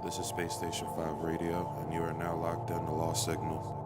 This is Space Station 5 Radio, and you are now locked in the Lost Signal.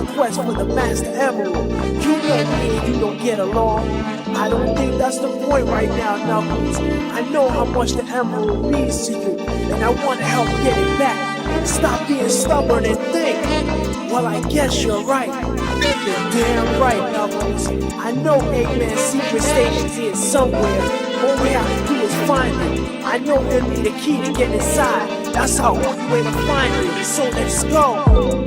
the quest for the master emerald. You know me and you don't get along. I don't think that's the point right now, Knuckles. I know how much the emerald means to you, and I want to help get it back. Stop being stubborn and think. Well, I guess you're right. You're damn right, Knuckles. I know Eggman's secret station's here somewhere. All we have to do is find it. I know he'll need a key to get inside. That's our only way to find it. So let's go.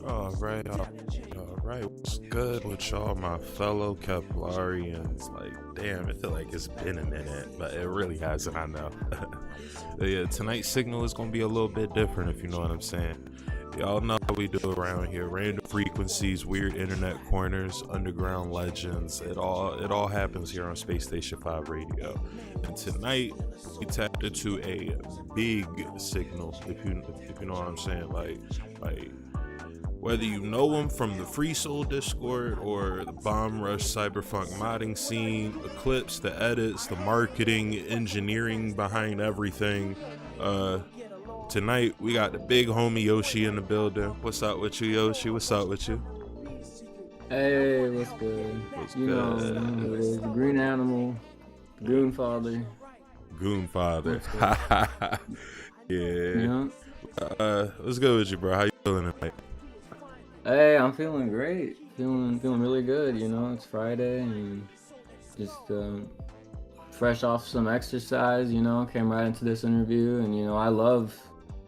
All right. What's good with y'all, my fellow Keplarians? Like, damn, I feel like it's been a minute, but it really hasn't, I know. Yeah, tonight's signal is gonna be a little bit different, if you know what I'm saying. Y'all know how we do around here. Random frequencies, weird internet corners, underground legends. It all happens here on Space Station 5 Radio. And tonight we tapped into a big signal, if you know what I'm saying. Like whether you know him from the Free Soul Discord or the Bomb Rush Cyberfunk modding scene, the clips, the edits, the marketing, engineering behind everything. Tonight we got the big homie Yoshi in the building. What's up with you, Yoshi? What's up with you? Hey, what's good? You know who it is, the green animal, the goon father. Goon father. Yeah. What's good with you, bro? How you feeling tonight? Hey, I'm feeling great. Feeling really good. You know, it's Friday and just fresh off some exercise. You know, came right into this interview, and you know, I love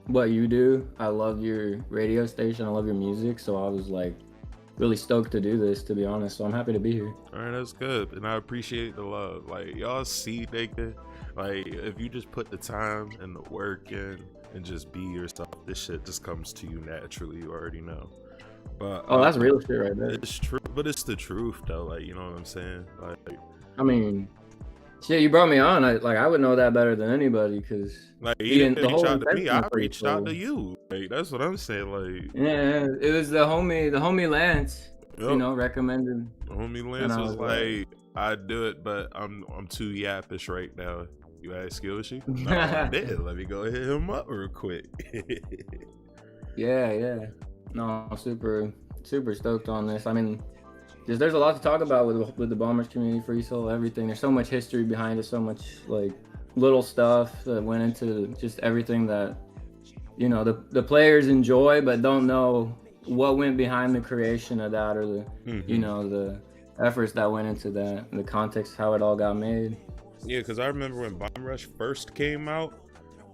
what you do. I love your radio station. I love your music. So I was like really stoked to do this, to be honest. So I'm happy to be here. All right, that's good, and I appreciate the love. Like, y'all see, nigga, like if you just put the time and the work in and just be yourself, this shit just comes to you naturally. You already know. But that's real shit right there. It's true, but it's the truth though. Like, you know what I'm saying? Like, I mean, shit, you brought me on. I would know that better than anybody, because like, he didn't reach out to me. I reached out to you. Like, that's what I'm saying. Like, yeah, it was the homie Lance. Yep. You know, recommended. Homie Lance was like, I'd do it, but I'm too yappish right now. You ask Yoshi? No, I did. Let me go hit him up real quick. Yeah. No, I'm super stoked on this. I mean, there's a lot to talk about with the Bombers community, Free Soul, everything. There's so much history behind it, so much like little stuff that went into just everything that, you know, the players enjoy but don't know what went behind the creation of that, or the you know, the efforts that went into that, and the context, how it all got made. Yeah, because I remember when Bomb Rush first came out,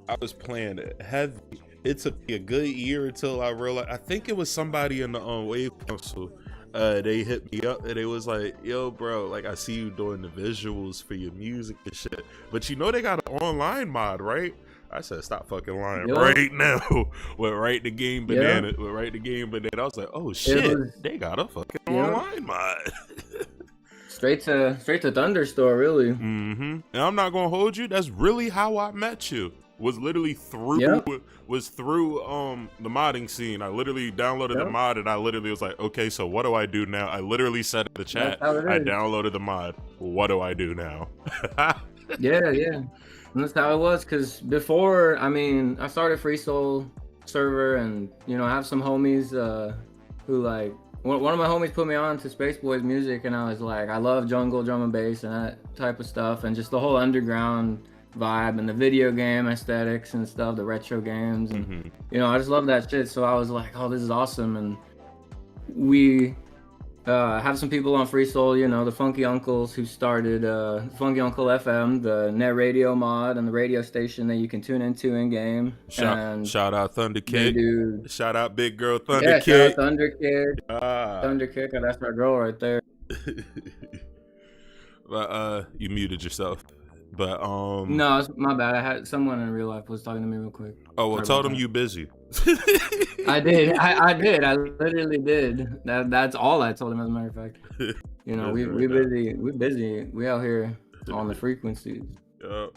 I was playing it heavy. It took me a good year until I realized, I think it was somebody in the Wave Council, they hit me up and they was like, yo bro, like, I see you doing the visuals for your music and shit, but you know they got an online mod, right? I said, stop fucking lying right now. Went right to Game Banana. I was like, oh shit, they got a fucking online mod. Straight to Thunderstore, really. And I'm not gonna hold you, that's really how I met you. Was literally through the modding scene. I literally downloaded the mod, and I literally was like, okay, so what do I do now? I literally said in the chat, I downloaded the mod. What do I do now? Yeah. And that's how it was, because before, I mean, I started Free Soul server, and, you know, I have some homies who, like, one of my homies put me on to Space Boys music, and I was like, I love jungle, drum and bass, and that type of stuff, and just the whole underground vibe and the video game aesthetics and stuff, the retro games, and you know, I just love that shit. So I was like, oh, this is awesome. And we have some people on Free Soul, you know, the Funky Uncles, who started Funky Uncle FM, the net radio mod and the radio station that you can tune into in game. Shout out Thunder Kid. Shout out Big Girl Thunder Kid. Shout out Thunder Kid. Thunder Kid, that's our girl right there. But you muted yourself. But no, it's my bad. I had someone in real life was talking to me real quick. Oh, well, tell them you busy. I did. I literally did. That's all I told him, as a matter of fact. You know, we busy. We busy. We out here on the frequencies. But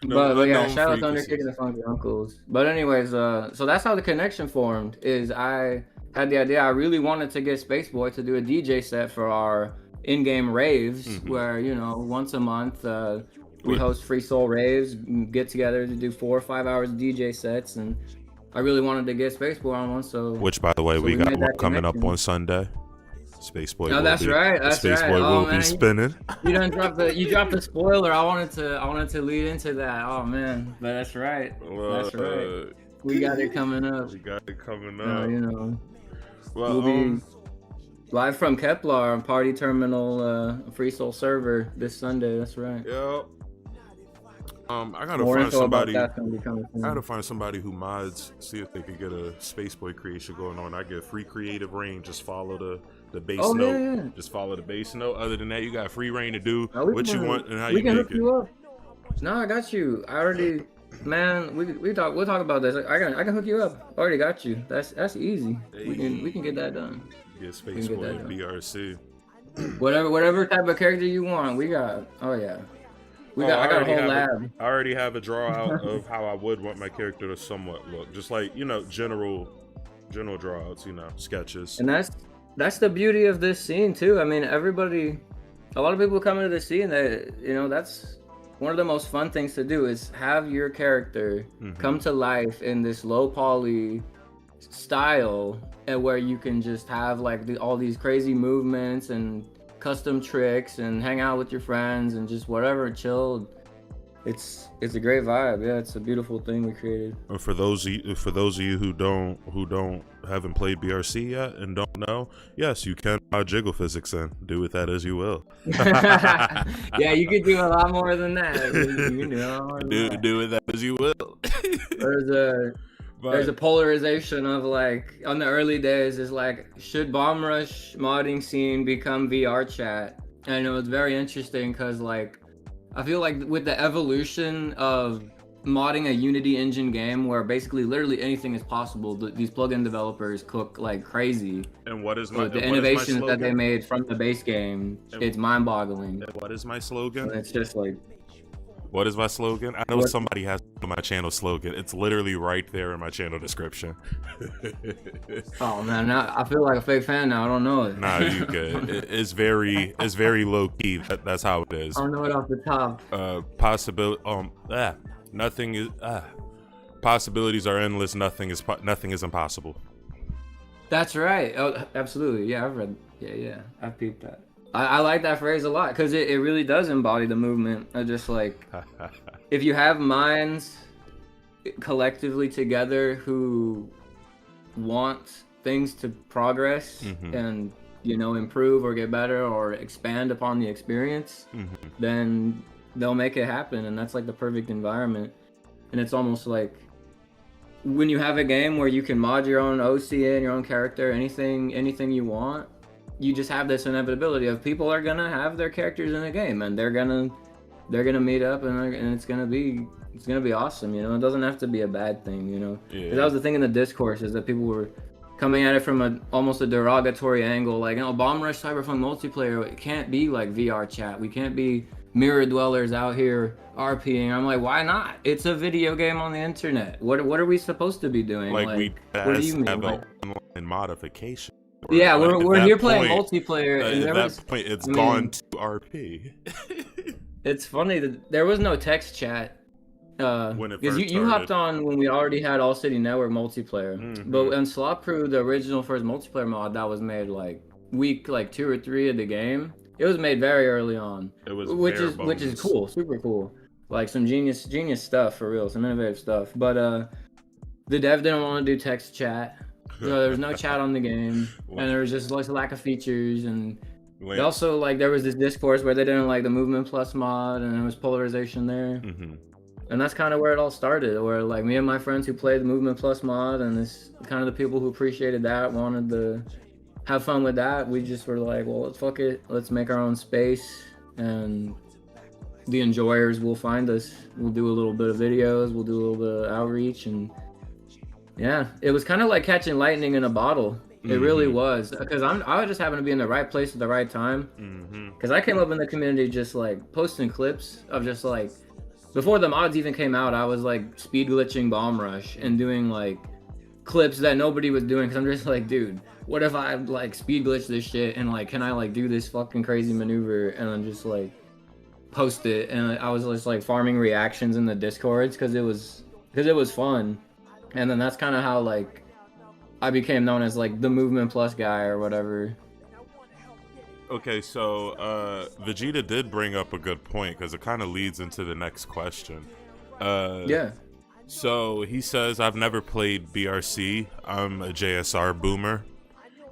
yeah, shout out Thunder Kid and the Funky Uncles. But anyways, so that's how the connection formed. Is I had the idea. I really wanted to get Space Boy to do a DJ set for our in-game raves, where, you know, once a month. We host Free Soul raves, get together to do 4 or 5 hours of DJ sets, and I really wanted to get Space Boy on one. So, which, by the way, we got one coming up on Sunday. Space Boy. Oh, that's right. That's Space Boy will be spinning. You dropped the spoiler. I wanted to lead into that. Oh man, but that's right. That's right. We got it coming up. You know, we'll be live from Kepler on Party Terminal Free Soul server this Sunday. That's right. Yep. I gotta More find info about somebody. that's gonna be coming soon. I gotta find somebody who mods, see if they could get a Spaceboy creation going on. I get free creative reign. Just follow the bass Oh, note. yeah. Just follow the bass note. Other than that, you got free reign to do No, we what can- you want and how we you can make hook it. you up. No, I got you. I already, man. We'll talk about this. I can hook you up. I already got you. That's easy. We can get that done. Get get Spaceboy that done. BRC. Whatever type of character you want, we got. Oh yeah, I got a whole lab. I already have a draw out of how I would want my character to somewhat look, just like general draw outs, sketches. And that's the beauty of this scene too. I mean, a lot of people come into the scene that that's one of the most fun things to do is have your character come to life in this low poly style, and where you can just have like all these crazy movements and custom tricks and hang out with your friends and just whatever, chill. It's a great vibe. Yeah, it's a beautiful thing we created. And for those of you who haven't played BRC yet and don't know, yes, you can jiggle physics in. Do with that as you will. Yeah, you could do a lot more than that. You can do a lot more than that. Do with that as you will. There's a polarization of like on the early days is like, should Bomb Rush modding scene become VR chat? And it was very interesting because like I feel like with the evolution of modding a Unity engine game where basically literally anything is possible, these plugin developers cook like crazy. And what is the innovations that they made from the base game? It's mind-boggling. What is my slogan? And it's just like, what is my slogan? I know somebody has my channel slogan. It's literally right there in my channel description. Oh man, now I feel like a fake fan now. I don't know it. Nah, you good. It's very low key. That's how it is. I don't know it off the top. Nothing is. Possibilities are endless. Nothing is impossible. That's right. Oh, absolutely. Yeah, I've read. Yeah, I've peeped that. I like that phrase a lot because it really does embody the movement. I just like, if you have minds collectively together who want things to progress and improve or get better or expand upon the experience, then they'll make it happen. And that's like the perfect environment. And it's almost like when you have a game where you can mod your own OCA and your own character, anything you want, you just have this inevitability of people are gonna have their characters in the game and they're gonna meet up and it's gonna be awesome. It doesn't have to be a bad thing. Yeah. That was the thing in the discourse, is that people were coming at it from almost a derogatory angle, like, Bomb Rush Cyberpunk multiplayer, it can't be like VR chat. We can't be mirror dwellers out here RPing. I'm like, why not? It's a video game on the internet. What are we supposed to be doing? Like what do you mean? Have an online modification. Yeah, like, we're here playing multiplayer. And at that point, it's gone to RP. It's funny that there was no text chat. When it first you hopped on when we already had All City Network multiplayer. But in Slot Crew, the original first multiplayer mod that was made like week 2 or 3 of the game, it was made very early on. It was which is cool, super cool. Like some genius stuff for real, some innovative stuff. But the dev didn't want to do text chat. So there was no chat on the game, and there was just like a lack of features. And also like there was this discourse where they didn't like the Movement Plus mod, and there was polarization there. And that's kind of where it all started, where like me and my friends who played the Movement Plus mod, and this kind of the people who appreciated that, wanted to have fun with that. We just were like, well, fuck it, let's make our own space, and the enjoyers will find us. We'll do a little bit of videos, we'll do a little bit of outreach, and yeah, it was kind of like catching lightning in a bottle. It really was, because I just happened to be in the right place at the right time. Because I came up in the community just like posting clips of just like, before the mods even came out, I was like speed glitching Bomb Rush and doing like clips that nobody was doing. Because I'm just like, dude, what if I like speed glitch this shit and like, can I like do this fucking crazy maneuver and then just like post it? And I was just like farming reactions in the Discords because it was fun. And then that's kind of how like I became known as like the Movement Plus guy or whatever. Okay, so Vegeta did bring up a good point because it kind of leads into the next question. Yeah. So he says, I've never played BRC. I'm a JSR boomer.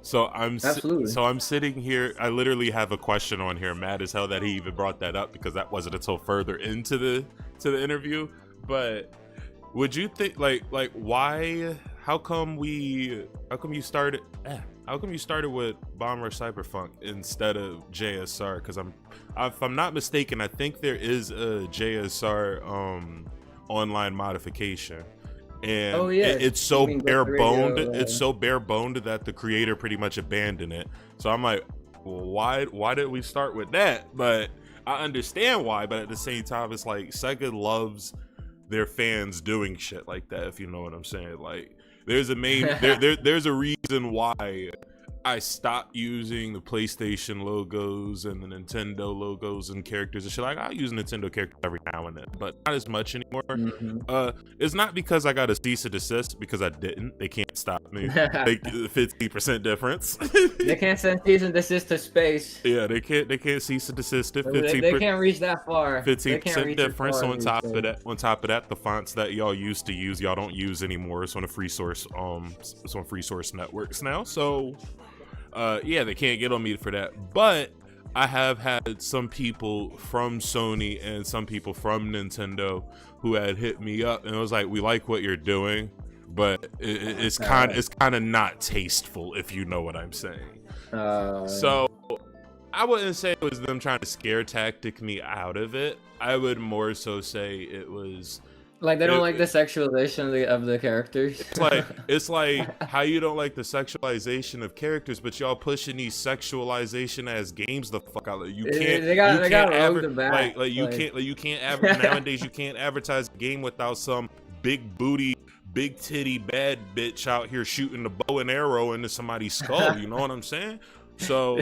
So I'm sitting here. I literally have a question on here. Mad as hell that he even brought that up because that wasn't until further into to the interview, but would you think like why? How come you started with Bomb Rush Cyberfunk instead of JSR? Because if I'm not mistaken, I think there is a JSR online modification, and it's so bare boned. It's so bare boned that the creator pretty much abandoned it. So I'm like, well, why did we start with that? But I understand why. But at the same time, it's like Sega loves their fans doing shit like that. If you know what I'm saying, like. There's a reason why I stopped using the PlayStation logos and the Nintendo logos and characters and shit. Like, I use Nintendo characters every now and then, but not as much anymore. It's not because I got a cease and desist, because I didn't. They can't stop me. Like 50% difference. They can't send cease and desist to space. Yeah, they can't cease and desist. They can't reach that far. 15% difference on top of that. The fonts that y'all used to use, y'all don't use anymore. It's on a free source. It's on free source networks now. So. Yeah, they can't get on me for that, but I have had some people from Sony and some people from Nintendo who had hit me up and it was like, we like what you're doing, but it's kind of not tasteful, if you know what I'm saying. So I wouldn't say it was them trying to scare tactic me out of it. I would more so say it was like they don't like the sexualization of the characters. It's like how you don't like the sexualization of characters, but y'all pushing these sexualization as games the fuck out. You can't. They got you can't nowadays. You can't advertise a game without some big booty, big titty bad bitch out here shooting the bow and arrow into somebody's skull. You know what I'm saying? So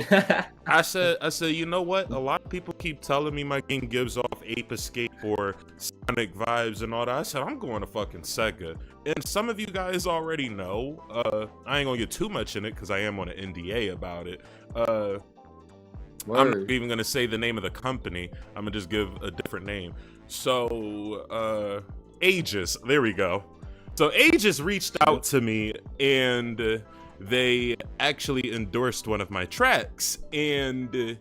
I said, you know what? A lot of people keep telling me my game gives off Ape Escape or Sonic vibes and all that. I said, I'm going to fucking Sega. And some of you guys already know. I ain't gonna get too much in it because I am on an NDA about it. I'm not even gonna say the name of the company. I'm gonna just give a different name. So Aegis, there we go. So Aegis reached out to me and they actually endorsed one of my tracks, and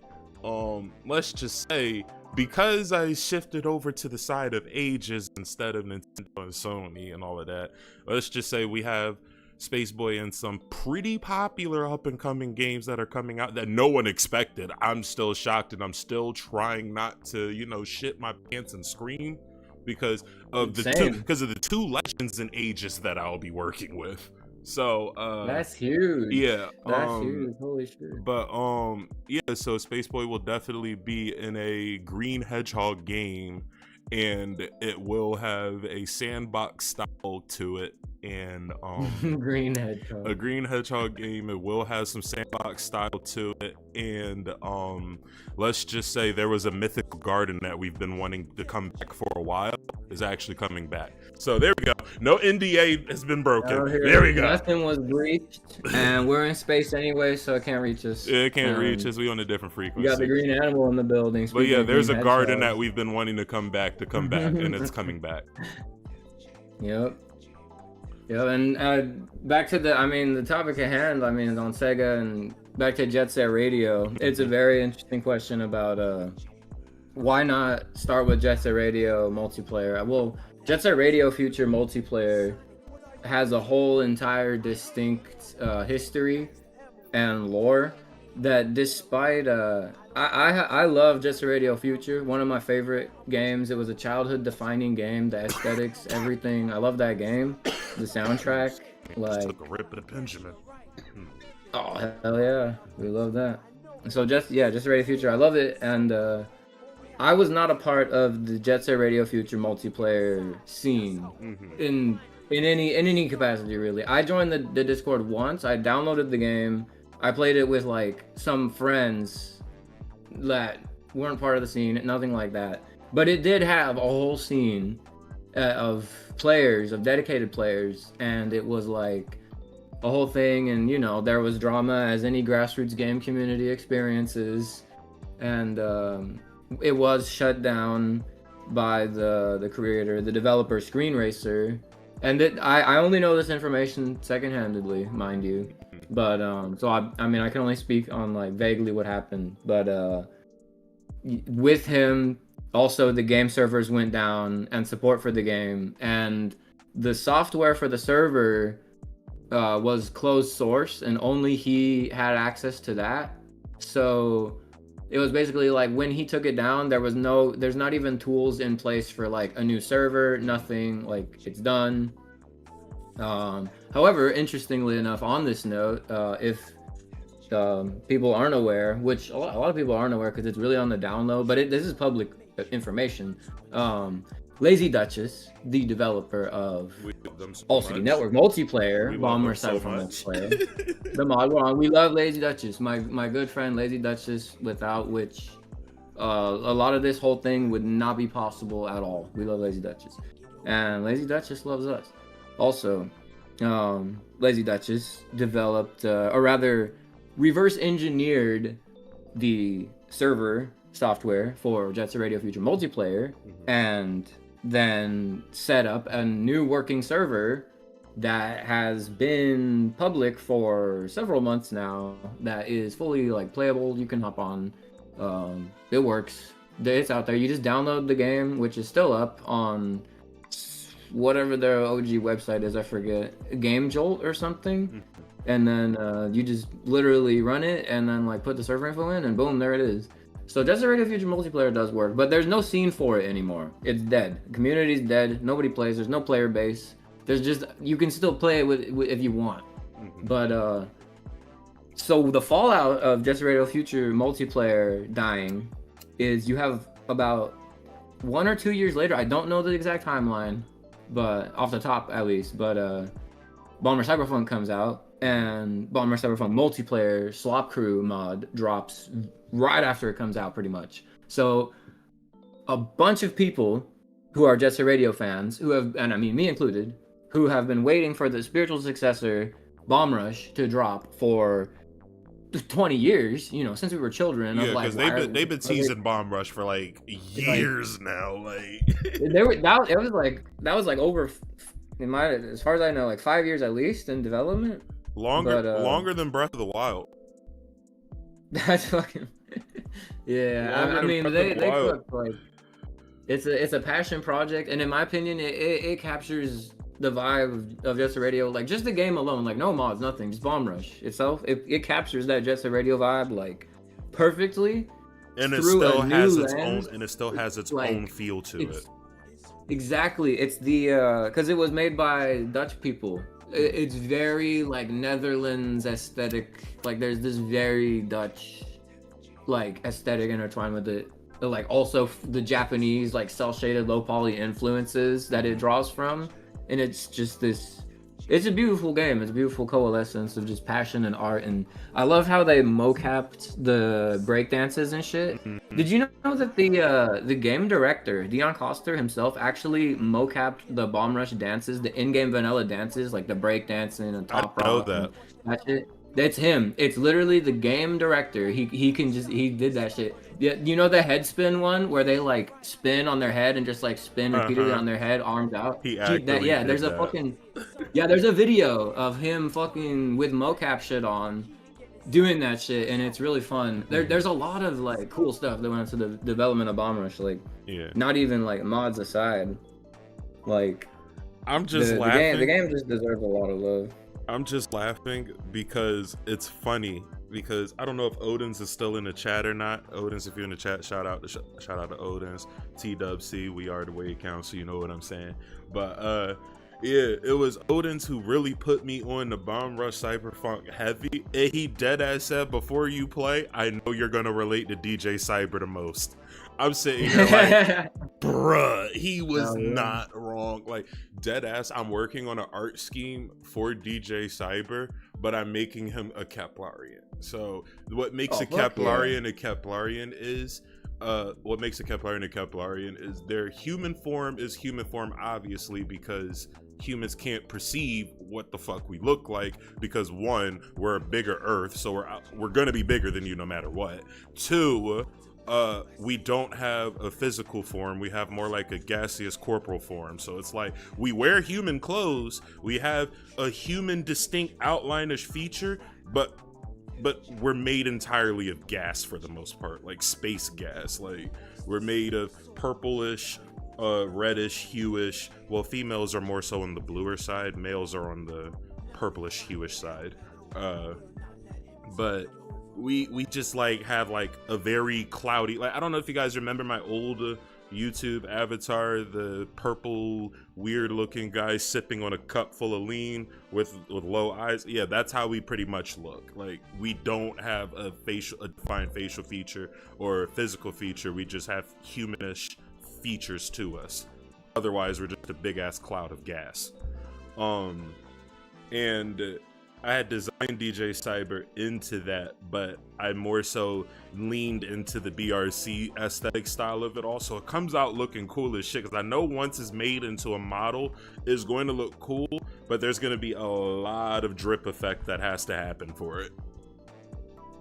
let's just say, because I shifted over to the side of Aegis instead of Nintendo and Sony and all of that, let's just say we have Space Boy and some pretty popular up and coming games that are coming out that no one expected. I'm still shocked, and I'm still trying not to, shit my pants and scream because of the two legends in Aegis that I'll be working with. So that's huge. Yeah, that's huge. Holy shit. But yeah, so Space Boy will definitely be in a Green Hedgehog game, and it will have a sandbox style to it, and Green Hedgehog. A Green Hedgehog game. It will have some sandbox style to it, and let's just say there was a mythical garden that we've been wanting to come back for a while is actually coming back. So there we go. No NDA has been broken. There we go. Nothing was breached, and we're in space anyway, so it can't reach us. Yeah, it can't reach us. We on a different frequency. You got the green animal in the building. But yeah, there's a garden that we've been wanting to come back, and it's coming back. Yep. Yeah, and back to the topic at hand. On Sega and back to Jet Set Radio. It's a very interesting question about why not start with Jet Set Radio multiplayer. Well, Jet Set Radio Future multiplayer has a whole entire distinct history and lore that, despite I love Jet Set Radio Future, one of my favorite games. It was a childhood defining game. The aesthetics, everything. I love that game. The soundtrack, like took a rip at a Benjamin. Oh hell yeah, we love that. So Jet Set Radio Future, I love it, and I was not a part of the Jet Set Radio Future multiplayer scene in any capacity, really. I joined the Discord once. I downloaded the game. I played it with like some friends that weren't part of the scene, nothing like that. But it did have a whole scene of players, of dedicated players, and it was like a whole thing. And there was drama, as any grassroots game community experiences, and it was shut down by the creator, the developer, Screen Racer. And I only know this information secondhandedly, mind you. But so I can only speak on like vaguely what happened. But with him, also the game servers went down and support for the game, and the software for the server was closed source, and only he had access to that. So it was basically like when he took it down, there's not even tools in place for like a new server, nothing, like it's done. However, interestingly enough, on this note, if people aren't aware, which a lot of people aren't aware because it's really on the down low, but this is public information. Lazy Duchess, the developer of All City Network multiplayer, Bomber Cyberpunk multiplayer, the mod, we love Lazy Duchess, my good friend Lazy Duchess, without which a lot of this whole thing would not be possible at all. We love Lazy Duchess, and Lazy Duchess loves us. Also, Lazy Duchess developed, or rather, reverse engineered the server software for Jet Set Radio Future multiplayer, and then set up a new working server that has been public for several months now, that is fully like playable. You can hop on, it works, it's out there. You just download the game, which is still up on whatever their OG website is, I forget, Game Jolt or something. And then you just literally run it and then like put the server info in, and boom, there it is. So Jet Set Radio Future multiplayer does work, but there's no scene for it anymore. It's dead. The community's dead. Nobody plays. There's no player base. There's just, you can still play it with if you want. But so the fallout of Jet Set Radio Future multiplayer dying is you have about 1 or 2 years later, I don't know the exact timeline, but off the top at least, but Bomber Cyberpunk comes out, and Bomber Cyberpunk multiplayer Slop Crew mod drops right after it comes out, pretty much. So a bunch of people who are Jet Set Radio fans, who have, and I mean me included, who have been waiting for the spiritual successor Bomb Rush to drop for 20 years, you know, since we were children. Yeah, because they've been teasing Bomb Rush for like years now. Like that was like over, in my, as far as I know, like 5 years at least in development. Longer than Breath of the Wild. That's fucking yeah. I mean, they cook, like, it's a passion project, and in my opinion, it captures the vibe of Jet Set Radio, like just the game alone, like no mods, nothing, just Bomb Rush itself. It captures that Jet Set Radio vibe like perfectly, and it still has its own, and it still has its own feel to it. Exactly, it's the because it was made by Dutch people. It's very like Netherlands aesthetic. Like there's this very Dutch like aesthetic intertwined with it. Like also the Japanese like cel shaded low poly influences that it draws from, and it's just this. It's a beautiful game. It's a beautiful coalescence of just passion and art, and I love how they mocapped the break dances and shit. Did you know that the game director Dion Coster himself actually mocapped the Bomb Rush dances, the in-game vanilla dances, like the break dancing and top rock? I know that. That shit. That's him. It's literally the game director. He did that shit. Yeah, you know the head spin one where they like spin on their head and just like spin repeatedly on their head, arms out. There's a video of him fucking with mocap shit on, doing that shit, and it's really fun. There's a lot of like cool stuff that went into the development of Bomb Rush. Like, not even like mods aside, like I'm just laughing. The game just deserves a lot of love. I'm just laughing because it's funny. Because I don't know if Odins is still in the chat or not. Odins, if you're in the chat, shout out to Odins. TWC, we are the way count, so you know what I'm saying. But yeah, it was Odins who really put me on the Bomb Rush Cyberpunk heavy. And he deadass said, before you play, I know you're gonna relate to DJ Cyber the most. I'm sitting here like, bruh, he was not wrong. Like, deadass, I'm working on an art scheme for DJ Cyber, but I'm making him a Keplarian. So what makes a Keplarian a Keplarian is their human form is human form, obviously, because humans can't perceive what the fuck we look like, because one, we're a bigger Earth, so we're gonna be bigger than you no matter what. Two, we don't have a physical form. We have more like a gaseous corporal form. So it's like we wear human clothes, we have a human distinct outline-ish feature, but we're made entirely of gas for the most part, like space gas. Like We're made of purplish, reddish, hueish. Well, females are more so on the bluer side. Males are on the purplish, hueish side. But we just like have like a very cloudy, like, I don't know if you guys remember my old YouTube avatar, the purple weird looking guy sipping on a cup full of lean with low eyes. Yeah, that's how we pretty much look. Like, we don't have a defined facial feature or physical feature. We just have humanish features to us. Otherwise, we're just a big ass cloud of gas. And I had designed DJ Cyber into that, but I more so leaned into the BRC aesthetic style of it all. So it comes out looking cool as shit, because I know once it's made into a model, it's going to look cool, but there's going to be a lot of drip effect that has to happen for it.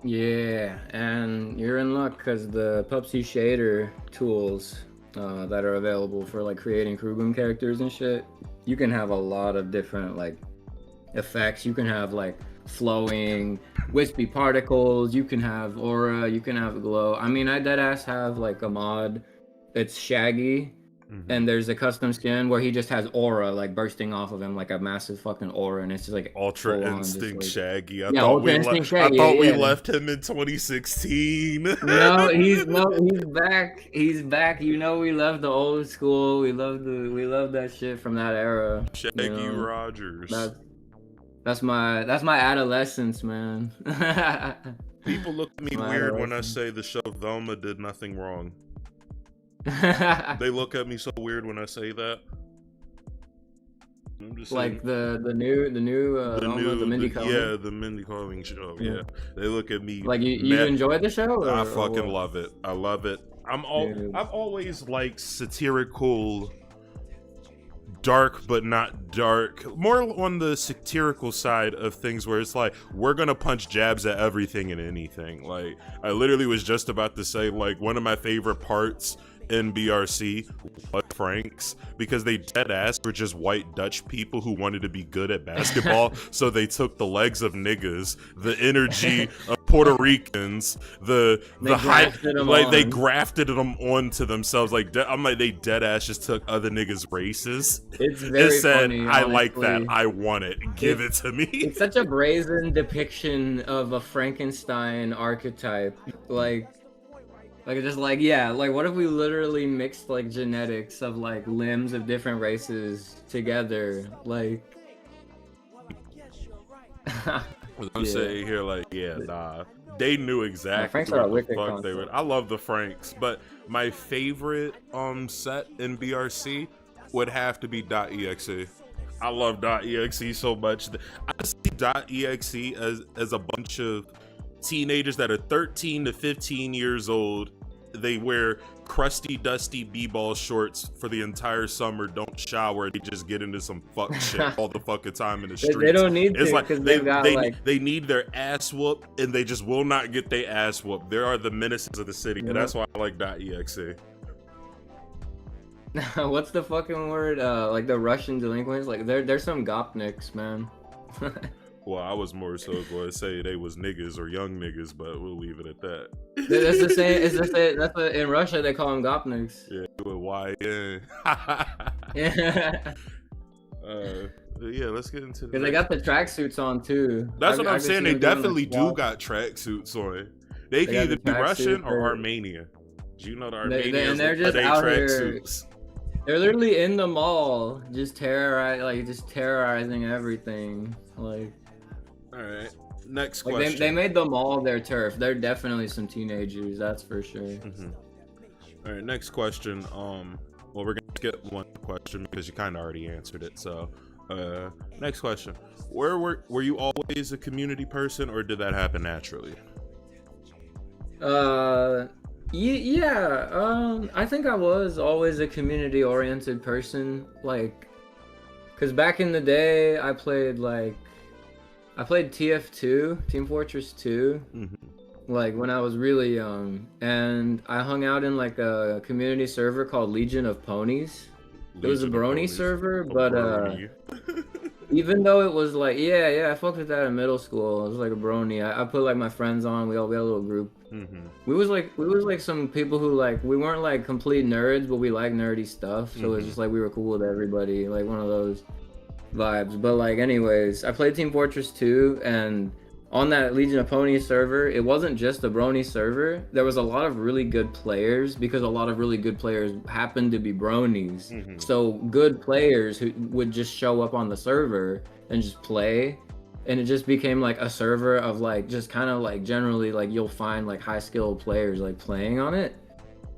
Yeah, and you're in luck, because the Pupsy shader tools that are available for like creating Krugum characters and shit, you can have a lot of different like effects. You can have like flowing wispy particles, you can have aura, you can have glow. I mean, I deadass have like a mod, it's Shaggy, and there's a custom skin where he just has aura like bursting off of him, like a massive fucking aura, and it's just like Ultra Instinct like, Shaggy. I yeah, thought, Ultra Instinct Shaggy, I thought we left him in 2016. no, he's back. He's back. You know, we love the old school. We love that shit from that era. Shaggy, you know? Rogers. That's my adolescence, man. People look at me weird when I say the show Velma did nothing wrong. They look at me so weird when I say that. I'm just like saying, the new Mindy Kaling. Yeah, the Mindy Kaling show. Yeah, they look at me like you enjoy the show. I fucking love it. I love it. I've always liked satirical, dark but not dark, more on the satirical side of things, where it's like, we're gonna punch jabs at everything and anything. Like, I literally was just about to say, like, one of my favorite parts in BRC was Franks, because they dead ass were just white Dutch people who wanted to be good at basketball. So they took the legs of niggas, the energy of Puerto Ricans, they grafted them onto themselves. Like, I'm like, they dead ass just took other niggas' races. It's very funny. I like that. I want it. Give it to me. It's such a brazen depiction of a Frankenstein archetype. Like just like, yeah, like, what if we literally mixed like genetics of like limbs of different races together? Like, I'm saying here, like, yeah, nah, they knew exactly what the fuck they were. I love the Franks, but my favorite set in BRC would have to be .exe. I love .exe so much. I see .exe as a bunch of teenagers that are 13 to 15 years old. They wear crusty, dusty b-ball shorts for the entire summer, don't shower, they just get into some fuck shit all the fucking time in the streets. They don't need it's to, like they need their ass whooped, and they just will not get their ass whooped. There are the menaces of the city, and that's why I like .exe. What's the fucking word? Like the Russian delinquents, like there's some gopniks, man. Well, I was more so going to say they was niggas or young niggas, but we'll leave it at that. That's the same. That's what in Russia they call them gopniks. Yeah, with YN. Yeah. Yeah, let's get into. Because they got the tracksuits on too. That's what I'm saying. They definitely do got tracksuits on. They can either be Russian or Armenian. Do you know the Armenians? And they're just out here. They're literally in the mall, just terrorizing everything. Like. All right. Next question. They made the mall their turf. They're definitely some teenagers, that's for sure. All right. Next question. Well, we're gonna skip one question because you kind of already answered it. So, next question. Were you always a community person, or did that happen naturally? Yeah. I think I was always a community-oriented person. Like, cause back in the day, I played TF2, Team Fortress 2, like when I was really young, and I hung out in like a community server called Legion of Ponies. It was a brony server, but even though it was like, yeah, I fucked with that in middle school. It was like a brony. I put like my friends on. We had a little group, we was like some people who like we weren't like complete nerds, but we like nerdy stuff. So it's just like we were cool with everybody, like one of those vibes. But like, anyways, I played Team Fortress 2, and on that Legion of Ponies server, it wasn't just a brony server. There was a lot of really good players because a lot of really good players happened to be bronies. So good players who would just show up on the server and just play. And it just became like a server of like, just kind of like generally like you'll find like high skilled players like playing on it.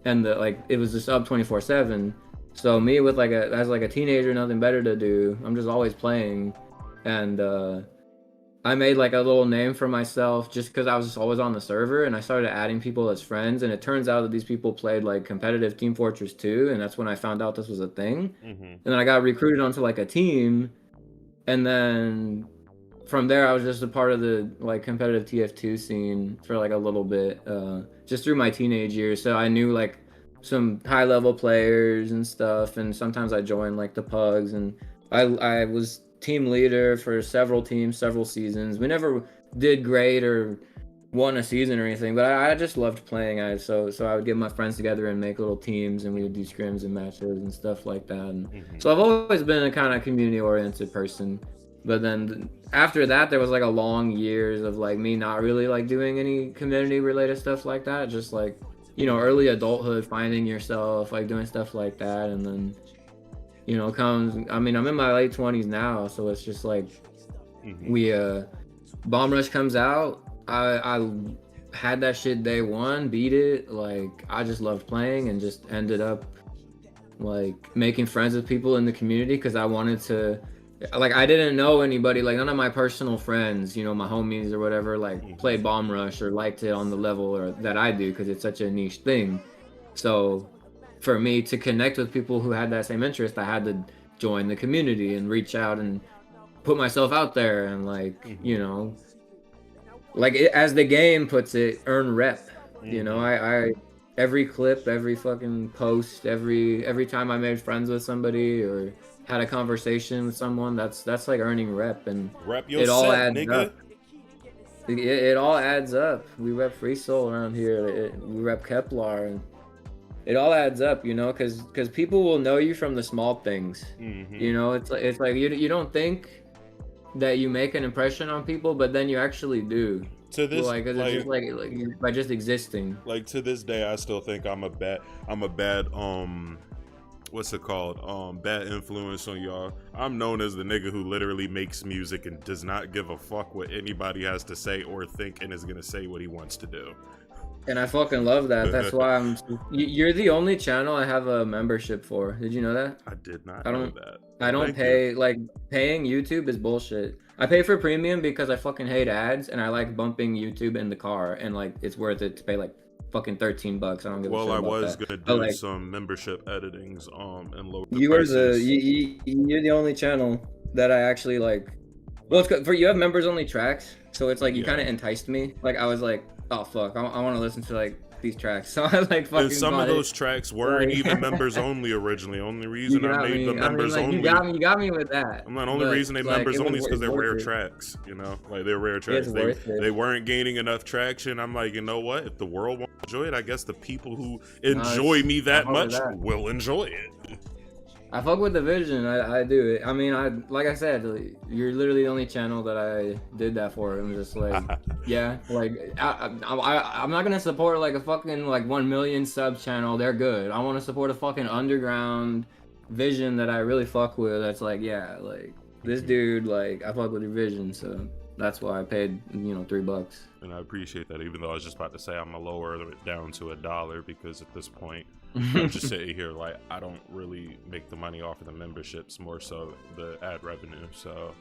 And like, it was just up 24/7. So me with like as like a teenager, nothing better to do, I'm just always playing. And, I made like a little name for myself just because I was just always on the server, and I started adding people as friends, and it turns out that these people played like competitive Team Fortress 2, and that's when I found out this was a thing. And then I got recruited onto like a team, and then from there I was just a part of the like competitive TF2 scene for like a little bit, just through my teenage years. So I knew like some high level players and stuff, and sometimes I joined like the pugs, and I was team leader for several teams, several seasons. We never did great or won a season or anything, but I just loved playing. So I would get my friends together and make little teams, and we would do scrims and matches and stuff like that. And so I've always been a kind of community oriented person. But then after that, there was like a long years of like me not really like doing any community related stuff like that. Just like, you know, early adulthood, finding yourself, like doing stuff like that. And then, you know, I'm in my late 20s now, so it's just like Bomb Rush comes out. I had that shit day one, beat it. Like, I just loved playing and just ended up like making friends with people in the community because I wanted to, like, I didn't know anybody, like none of my personal friends, you know, my homies or whatever, like played Bomb Rush or liked it on the level or that I do because it's such a niche thing. So for me to connect with people who had that same interest, I had to join the community and reach out and put myself out there and like, you know, like as the game puts it, earn rep. You know, I every clip, every fucking post, every time I made friends with somebody or had a conversation with someone, that's like earning rep, and rep your it all set, adds nigga. up. It all adds up. We rep Free Soul around here. We rep Kepler, and it all adds up, you know, because people will know you from the small things. You know, it's like you don't think that you make an impression on people, but then you actually do. To this, like, it's just like by just existing. Like to this day, I still think I'm a bad what's it called? Bad influence on y'all. I'm known as the nigga who literally makes music and does not give a fuck what anybody has to say or think, and is gonna say what he wants to do. And I fucking love that. That's why you're the only channel I have a membership for. Did you know that? I did not know that. I don't pay, like, paying YouTube is bullshit. I pay for premium because I fucking hate ads, and I like bumping YouTube in the car, and like it's worth it to pay like fucking $13. I don't give a shit about that. Well, I was gonna do some membership editings and lower the prices. You're the only channel that I actually like. Well, it's for you have members only tracks, so it's like you kind of enticed me. Like I was like, oh fuck, I want to listen to like these tracks. So I like fucking. And some of those tracks weren't even members only originally. Only reason I made them members only. You got me with that. I'm not only reason they members only is because they're rare tracks. You know, like they're rare tracks. They weren't gaining enough traction. I'm like, you know what? If the world won't enjoy it, I guess the people who enjoy me that much will enjoy it. I fuck with the vision. I do it. I mean, like I said, you're literally the only channel that I did that for. I'm just like, yeah, like I'm not gonna support like a fucking like 1 million sub channel. They're good. I want to support a fucking underground vision that I really fuck with. That's like, yeah, like this dude, like I fuck with your vision, so that's why I paid, you know, $3. And I appreciate that, even though I was just about to say I'm gonna lower it down to $1 because at this point I'm just sitting here like I don't really make the money off of the memberships, more so the ad revenue. So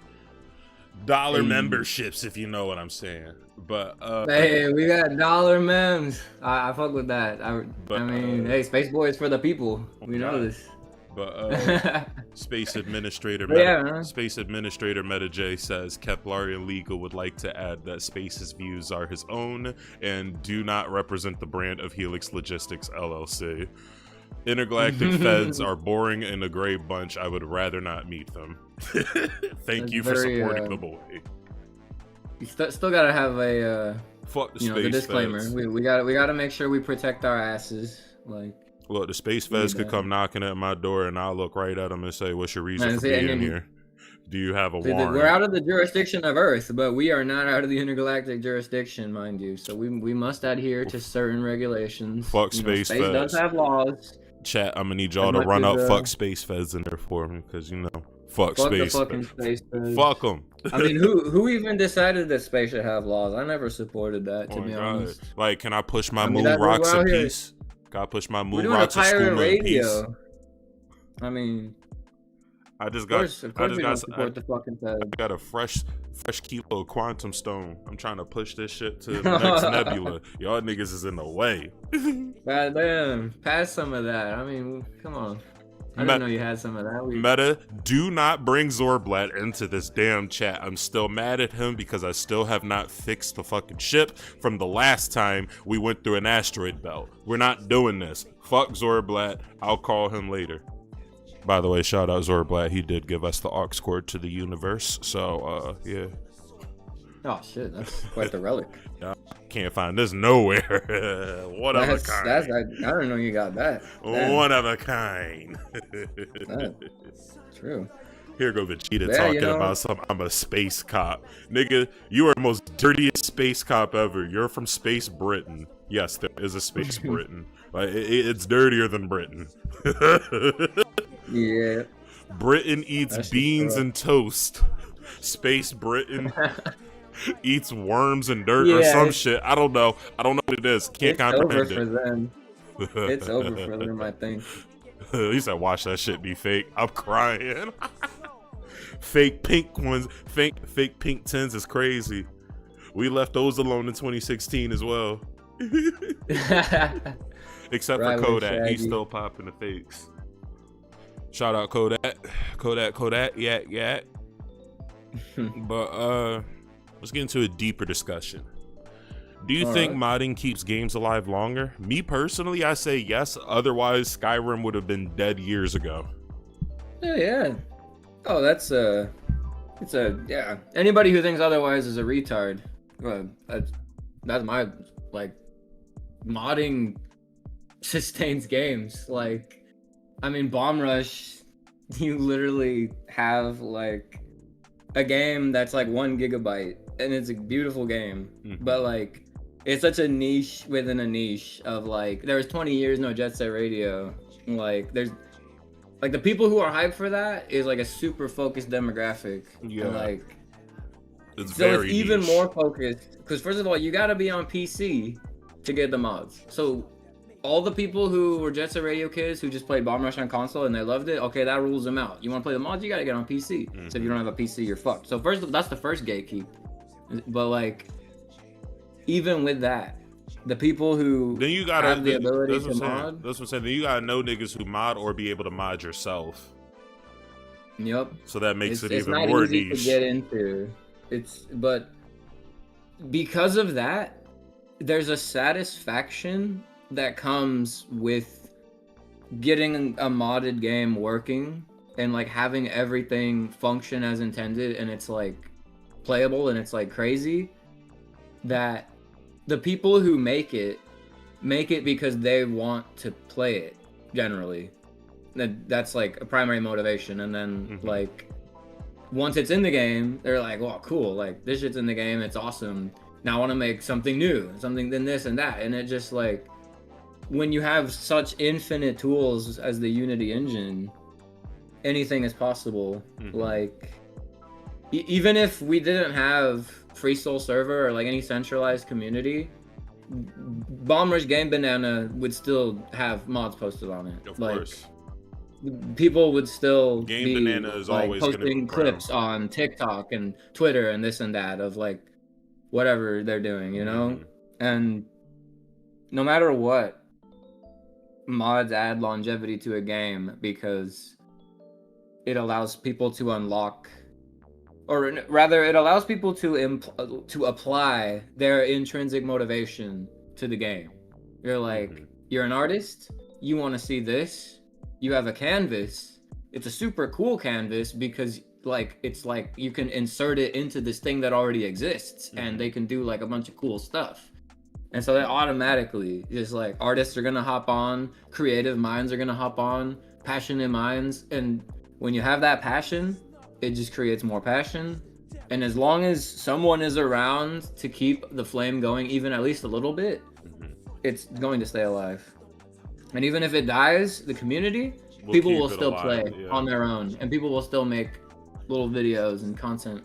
dollar memberships, if you know what I'm saying. But hey, we got dollar mems. I fuck with that. I mean, hey, Space Boy is for the people. We know this. But Space Administrator Space Administrator Meta J says Keplarian Legal would like to add that Space's views are his own and do not represent the brand of Helix Logistics LLC. Intergalactic feds are boring and a gray bunch. I would rather not meet them. Thank you for supporting the boy. You still gotta have a Fuck the you know, the space disclaimer. feds. We gotta make sure we protect our asses. Like, Look, the space feds could come knocking at my door, and I'll look right at them and say, "What's your reason for being here? Do you have a warrant?" We're out of the jurisdiction of Earth, but we are not out of the intergalactic jurisdiction, mind you. So we must adhere to certain regulations. Fuck You know, space space does feds. have laws. Chat, I'm gonna need y'all As to much run as, up fuck space feds in there for me, because fuck Fuck space the fucking feds. space feds. Fuck them. I mean, who even decided that space should have laws? I never supported that, to be honest. Like, can I push my mean, moon rocks we're in out here- peace? Can I push my We're moon doing a rocks and pirate school in peace? radio. I mean, I just of got, course I we don't support the fucking feds. got a fresh kilo of quantum stone. I'm trying to push this shit to the next nebula. Y'all niggas is in the way. God damn, pass some of that. I mean, come on. I didn't know you had some of that. Meta, do not bring Zorblat into this damn chat. I'm still mad at him because I still have not fixed the fucking ship from the last time we went through an asteroid belt. We're not doing this. Fuck Zorblat. I'll call him later. By the way, shout out Zorblat. He did give us the aux cord to the universe. So, yeah. Oh shit, that's quite the relic. Can't find this nowhere. One of a kind. I don't know you got that. Damn. One of a kind. True. Here go Vegeta talking about I'm a space cop. Nigga, you are the most dirtiest space cop ever. You're from Space Britain. Yes, there is a Space Britain. Like, it's dirtier than Britain. Yeah. Britain eats beans and toast. Space Britain eats worms and dirt or some shit. I don't know. I don't know what it is. Can't comprehend it. It's over for them. It's over for them, I think. He said, watch that shit be fake. I'm crying. Fake pink ones, fake pink tins is crazy. We left those alone in 2016 as well. Except for Kodak. He's still popping the fakes. Shout out Kodak. Kodak, yeah. But let's get into a deeper discussion. Do you think modding keeps games alive longer? Me personally, I say yes. Otherwise, Skyrim would have been dead years ago. Yeah. Oh, that's yeah. Anybody who thinks otherwise is a retard. That's my modding sustains games. Like, I mean, Bomb Rush, you literally have like a game that's like 1 gigabyte, and it's a beautiful game, but like it's such a niche within a niche of like there was 20 years no Jet Set Radio. Like there's like the people who are hyped for that is like a super focused demographic. Yeah. And, like it's even niche. more focused because first of all you got to be on PC to get the mods. So all the people who were Jet Set Radio kids who just played Bomb Rush on console and they loved it, okay, that rules them out. You want to play the mods, you got to get on PC. So if you don't have a PC, you're fucked. So that's the first gatekeep. But like, even with that, the people who then you gotta have the ability to mod. That's what I'm saying. Then you gotta know niggas who mod or be able to mod yourself. Yep. So that makes it even not more easy niche. to get into. But because of that, there's a satisfaction that comes with getting a modded game working and like having everything function as intended and it's like playable and it's like crazy, that the people who make it because they want to play it generally. That's like a primary motivation. And then like once it's in the game, they're like, well, cool, like this shit's in the game, it's awesome, now I want to make something new, something then this and that. And it just like, when you have such infinite tools as the Unity engine, anything is possible. Like even if we didn't have Free Soul server or like any centralized community, Bomb Rush Game Banana would still have mods posted on it. Of like, course. People would still Game Banana is like always posting clips on TikTok and Twitter and this and that of like whatever they're doing, you know? And no matter what, mods add longevity to a game because it allows people to unlock, or rather it allows people to apply their intrinsic motivation to the game. You're like, you're an artist, you want to see this, you have a canvas, it's a super cool canvas because like it's like you can insert it into this thing that already exists, and they can do like a bunch of cool stuff. And so that automatically is like artists are gonna hop on, creative minds are gonna hop on, passionate minds, and when you have that passion, it just creates more passion. And as long as someone is around to keep the flame going, even at least a little bit, it's going to stay alive. And even if it dies, the community, people will still play on their own, and people will still make little videos and content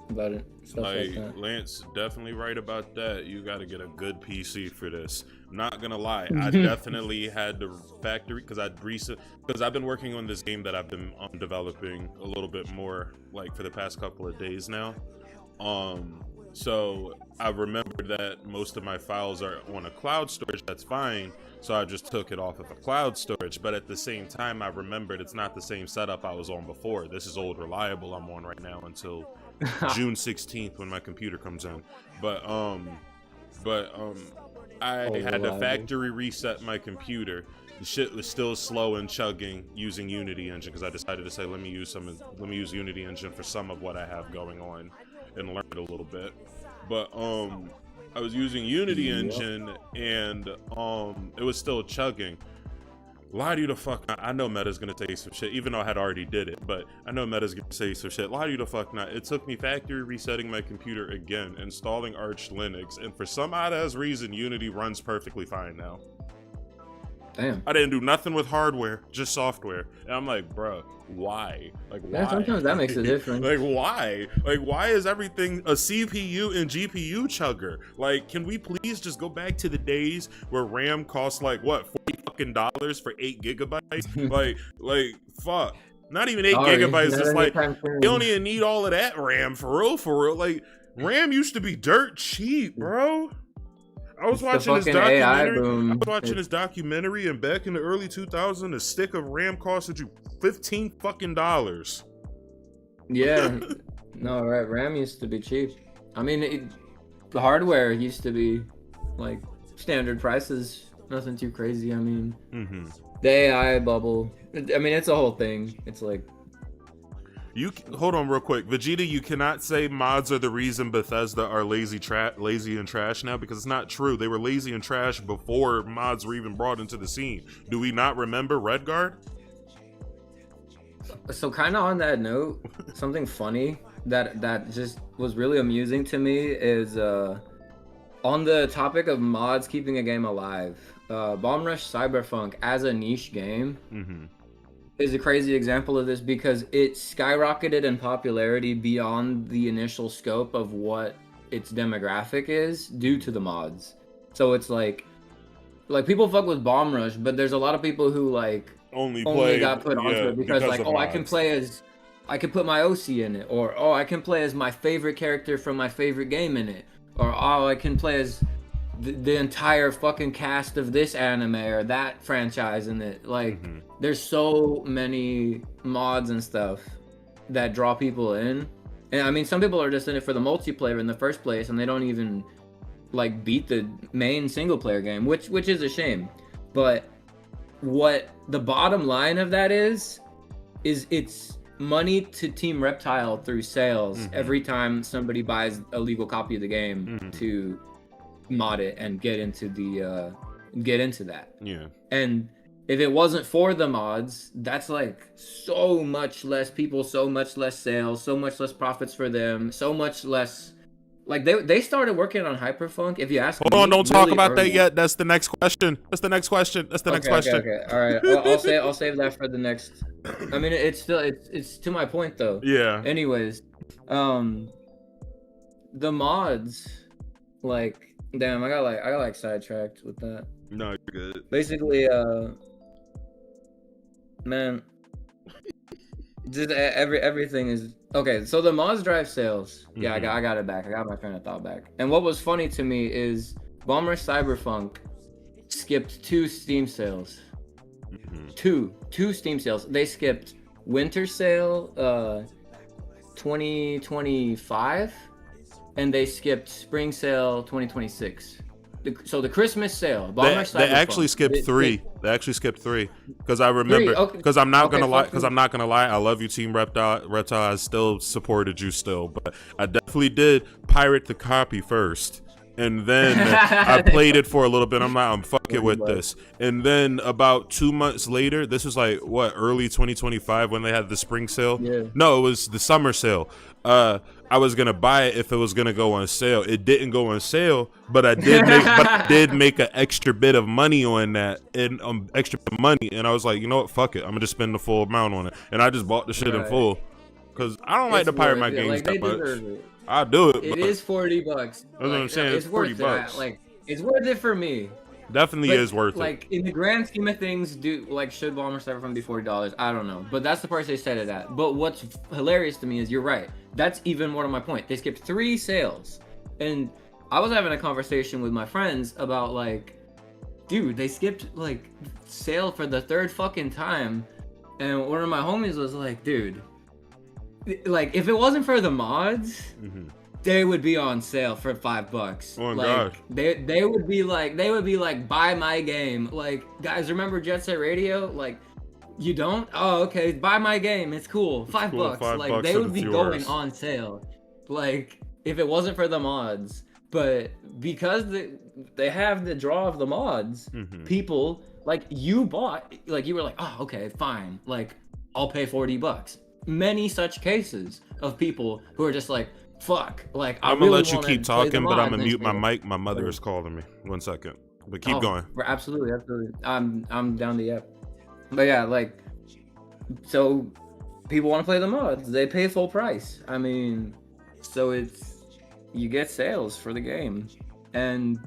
about it. Stuff like that. Lance, definitely right about that. You got to get a good PC for this. I'm not gonna lie, I definitely had the factory because I've been working on this game that I've been developing a little bit more like for the past couple of days now. So I remembered that most of my files are on a cloud storage. That's fine. So I just took it off of a cloud storage. But at the same time, I remembered it's not the same setup I was on before. This is old reliable I'm on right now until June 16th when my computer comes in. But I had to factory reset my computer. The shit was still slow and chugging using Unity Engine because I decided to say let me use Unity Engine for some of what I have going on and learn it a little bit. But I was using Unity Engine and it was still chugging. Lie to you the fuck not. I know Meta's gonna say some shit, even though I had already did it, but I know Meta's gonna say some shit. Lie to you the fuck not. It took me factory resetting my computer again, installing Arch Linux, and for some odd ass reason, Unity runs perfectly fine now. Damn. I didn't do nothing with hardware, just software. And I'm like, bro, why? Like, why? Yeah, sometimes that makes a difference. Like, why? Like, why is everything a CPU and GPU chugger? Like, can we please just go back to the days where RAM cost like what, $40 for 8 gigabytes? like, fuck. Not even 8 gigabytes. It's like you don't even need all of that RAM for real. Like, RAM used to be dirt cheap, bro. I was watching this documentary, and back in the early 2000s, a stick of RAM costed you $15. Yeah, no, right. RAM used to be cheap. I mean, the hardware used to be like standard prices, nothing too crazy. I mean, the AI bubble. I mean, it's a whole thing. It's like. You hold on real quick, Vegeta. You cannot say mods are the reason Bethesda are lazy and trash now, because it's not true. They were lazy and trash before mods were even brought into the scene. Do we not remember Redguard? So kind of on that note, something funny that just was really amusing to me is on the topic of mods keeping a game alive. Bomb Rush Cyberpunk as a niche game. Is a crazy example of this because it skyrocketed in popularity beyond the initial scope of what its demographic is due to the mods. So it's like people fuck with Bomb Rush, but there's a lot of people who like only got put onto it because like, oh, I can put my OC in it, or oh, I can play as my favorite character from my favorite game in it, or oh, I can play as the entire fucking cast of this anime or that franchise in it. Like, there's so many mods and stuff that draw people in. And I mean, some people are just in it for the multiplayer in the first place, and they don't even like beat the main single player game, which is a shame. But what the bottom line of that is it's money to Team Reptile through sales every time somebody buys a legal copy of the game to mod it and get into that. Yeah. And if it wasn't for the mods, that's like so much less people, so much less sales, so much less profits for them, so much less. Like they started working on Hyperfunk. If you ask Hold on, don't talk about that yet. That's the next question. Okay. All right. I'll save that for the next. I mean, it's to my point though. Yeah. Anyways, the mods, like. Damn, I got sidetracked with that. No, you're good. Basically, man, just everything is okay. So the mods drive sales. Yeah, I got it back. I got my train of thought back. And what was funny to me is Bomb Rush Cyberpunk skipped 2 Steam sales. Two Steam sales. They skipped Winter Sale, 2025. And they skipped Spring Sale 2026. So the Christmas sale, They actually skipped three. They actually skipped three because I remember. Because I'm not gonna lie. Because I'm not gonna lie. I love you, Team Reptile. Reptile. I still supported you still, but I definitely did pirate the copy first, and then I played it for a little bit. I'm fucking with this, and then about 2 months later, this was like what, early 2025 when they had the spring sale. Yeah. No, it was the summer sale. I was gonna buy it if it was gonna go on sale. It didn't go on sale, but I did make an extra bit of money on that, and extra bit of money. And I was like, you know what, fuck it, I'm gonna just spend the full amount on it. And I just bought the shit in full, because I don't like to pirate my games that much. I'll do it. It is $40. That's what I'm saying. It's $40. Like, it's worth it for me. Definitely is worth it. Like, in the grand scheme of things, should Bomber Cyberfunk be $40? I don't know, but that's the price they set it at. But what's hilarious to me is, you're right. That's even more to my point. They skipped 3 sales, and I was having a conversation with my friends about, like, dude, they skipped like sale for the 3rd fucking time, and one of my homies was like, dude, like, if it wasn't for the mods. They would be on sale for $5. Oh my like, gosh. They would be like, buy my game. Like, guys, remember Jet Set Radio? Like, you don't? Oh, okay, buy my game. It's cool. $5. $5 like, they would be going on sale. Like, if it wasn't for the mods. But because they have the draw of the mods, people, like, you bought, like, you were like, oh, okay, fine. Like, I'll pay $40. Many such cases of people who are just like, fuck, like, I'm gonna let you keep talking, but I'm gonna mute my mic. My mother is calling me. 1 second, but keep going. Absolutely. I'm down the app. But yeah, like, so people want to play the mods. They pay full price. I mean, so you get sales for the game, and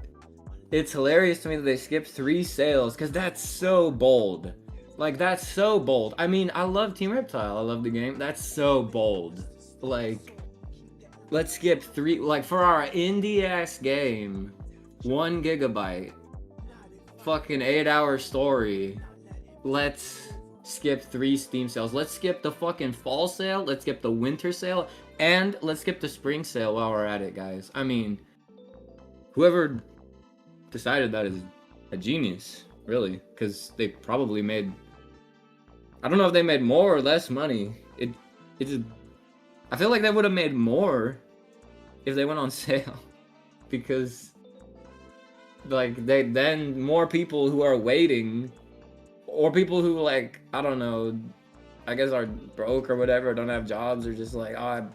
it's hilarious to me that they skipped 3 sales, because that's so bold. Like, that's so bold. I mean, I love Team Reptile. I love the game. That's so bold. Like, let's skip 3, like, for our indie ass game, 1 gigabyte, fucking 8-hour story. Let's skip 3 Steam sales. Let's skip the fucking fall sale. Let's skip the winter sale, and let's skip the spring sale while we're at it, guys. I mean, whoever decided that is a genius, really, because they probably made, I don't know if they made more or less money. I feel like they would have made more if they went on sale, because, like, then more people who are waiting, or people who, like, I don't know, I guess are broke or whatever, don't have jobs, or just like, oh,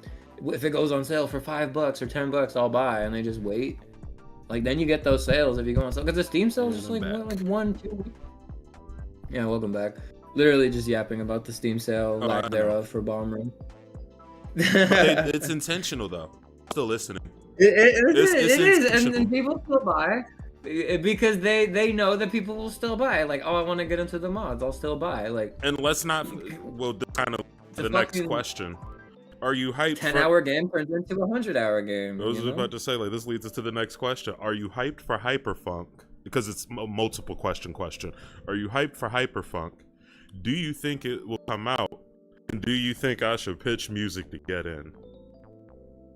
if it goes on sale for $5 or $10, I'll buy, and they just wait. Like, then you get those sales if you go on sale, because the Steam sale is just like, what, like 1-2 weeks. Yeah, welcome back. Literally just yapping about the Steam sale, lack thereof, for Bomber. It's intentional though. Still listening. It is, and people still buy because they know that people will still buy. Like, oh, I want to get into the mods, I'll still buy. Like, and let's not. Well, kind of the next question. Are you hyped? 10-hour game turns into a 100-hour game. I was just about to say, like, this leads us to the next question. Are you hyped for Hyperfunk? Because it's a multiple question. Are you hyped for Hyperfunk? Do you think it will come out? And do you think I should pitch music to get in?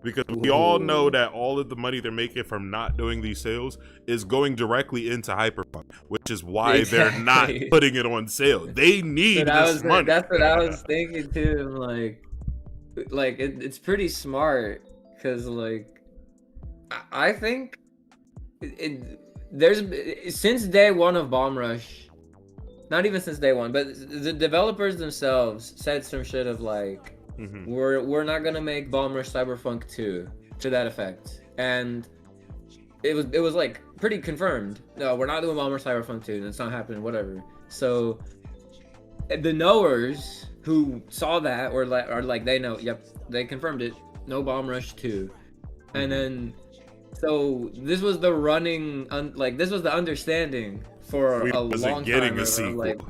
Because we all know that all of the money they're making from not doing these sales is going directly into Hyperfunk, which is why they're not putting it on sale. They need this money. That's what I was thinking too. Like it's pretty smart, because, like, I think there's since day one of Bomb Rush. Not even since day one, but the developers themselves said some shit of, like, we're not gonna make Bomb Rush Cyberfunk 2, to that effect, and it was like pretty confirmed. No, we're not doing Bomb Rush Cyberfunk 2. It's not happening. Whatever. So the knowers who saw that are like they know. Yep, they confirmed it. No Bomb Rush 2, and then so this was the running, this was the understanding for a long time, like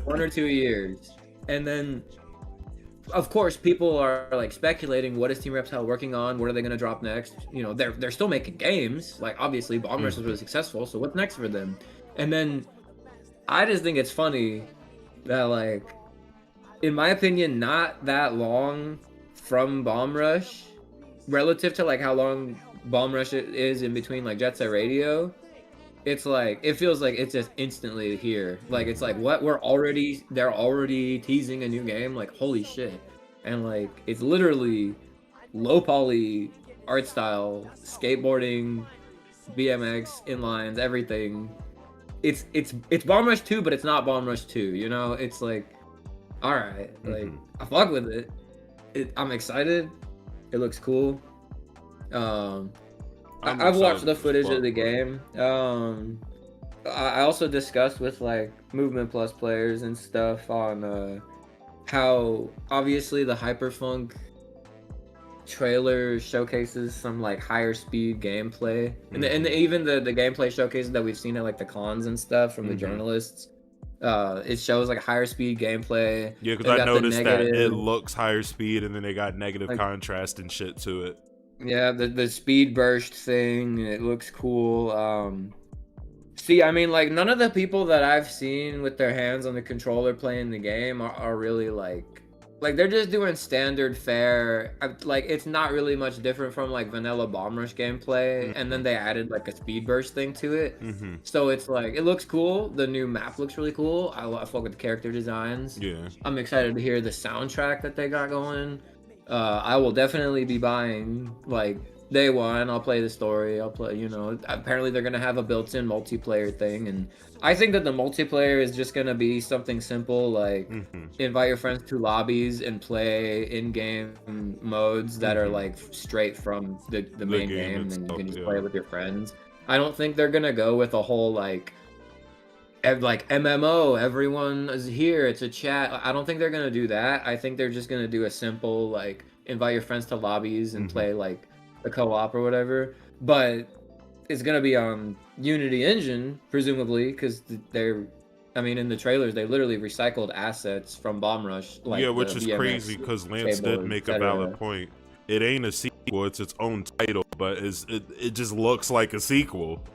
1 or 2 years, and then of course people are like speculating, what is Team Reptile working on? What are they gonna drop next? You know, they're still making games. Like, obviously Bomb Rush was really successful, so what's next for them? And then I just think it's funny that, like, in my opinion, not that long from Bomb Rush, relative to like how long Bomb Rush is in between like Jet Set Radio, it's like it feels like it's just instantly here. Like it's like what they're already teasing a new game. Like holy shit, and like it's literally low poly art style, skateboarding, BMX, inlines, everything. It's Bomb Rush 2, but it's not Bomb Rush 2. You know, it's like all right, like I fuck with it. I'm excited. It looks cool. I've watched the footage of the game. I also discussed with like Movement Plus players and stuff on how obviously the Hyperfunk trailer showcases some like higher speed gameplay, and even the gameplay showcases that we've seen at like the cons and stuff from the journalists. It shows like higher speed gameplay. Yeah, because I noticed that it looks higher speed, and then they got negative contrast and shit to it. Yeah, the speed burst thing, it looks cool. See, I mean, like, none of the people that I've seen with their hands on the controller playing the game are really, like, they're just doing standard fare. Like, it's not really much different from, like, vanilla Bomb Rush gameplay, and then they added, like, a speed burst thing to it. So it's, like, it looks cool. The new map looks really cool. I fuck with the character designs. Yeah. I'm excited to hear the soundtrack that they got going. I will definitely be buying, like, day one. I'll play the story. I'll play, you know, apparently they're going to have a built-in multiplayer thing. And I think that the multiplayer is just going to be something simple, like invite your friends to lobbies and play in-game modes that are, like, straight from the main game. And you can just play it with your friends. I don't think they're going to go with a whole, like MMO, everyone is here, it's a chat. I don't think they're gonna do that. I think they're just gonna do a simple, like, invite your friends to lobbies and play, like, a co-op or whatever. But it's gonna be on Unity Engine, presumably, because I mean, in the trailers, they literally recycled assets from Bomb Rush. Like, yeah, which is BMX, crazy, because Lance did make a valid point. It ain't a sequel, it's its own title, but it just looks like a sequel.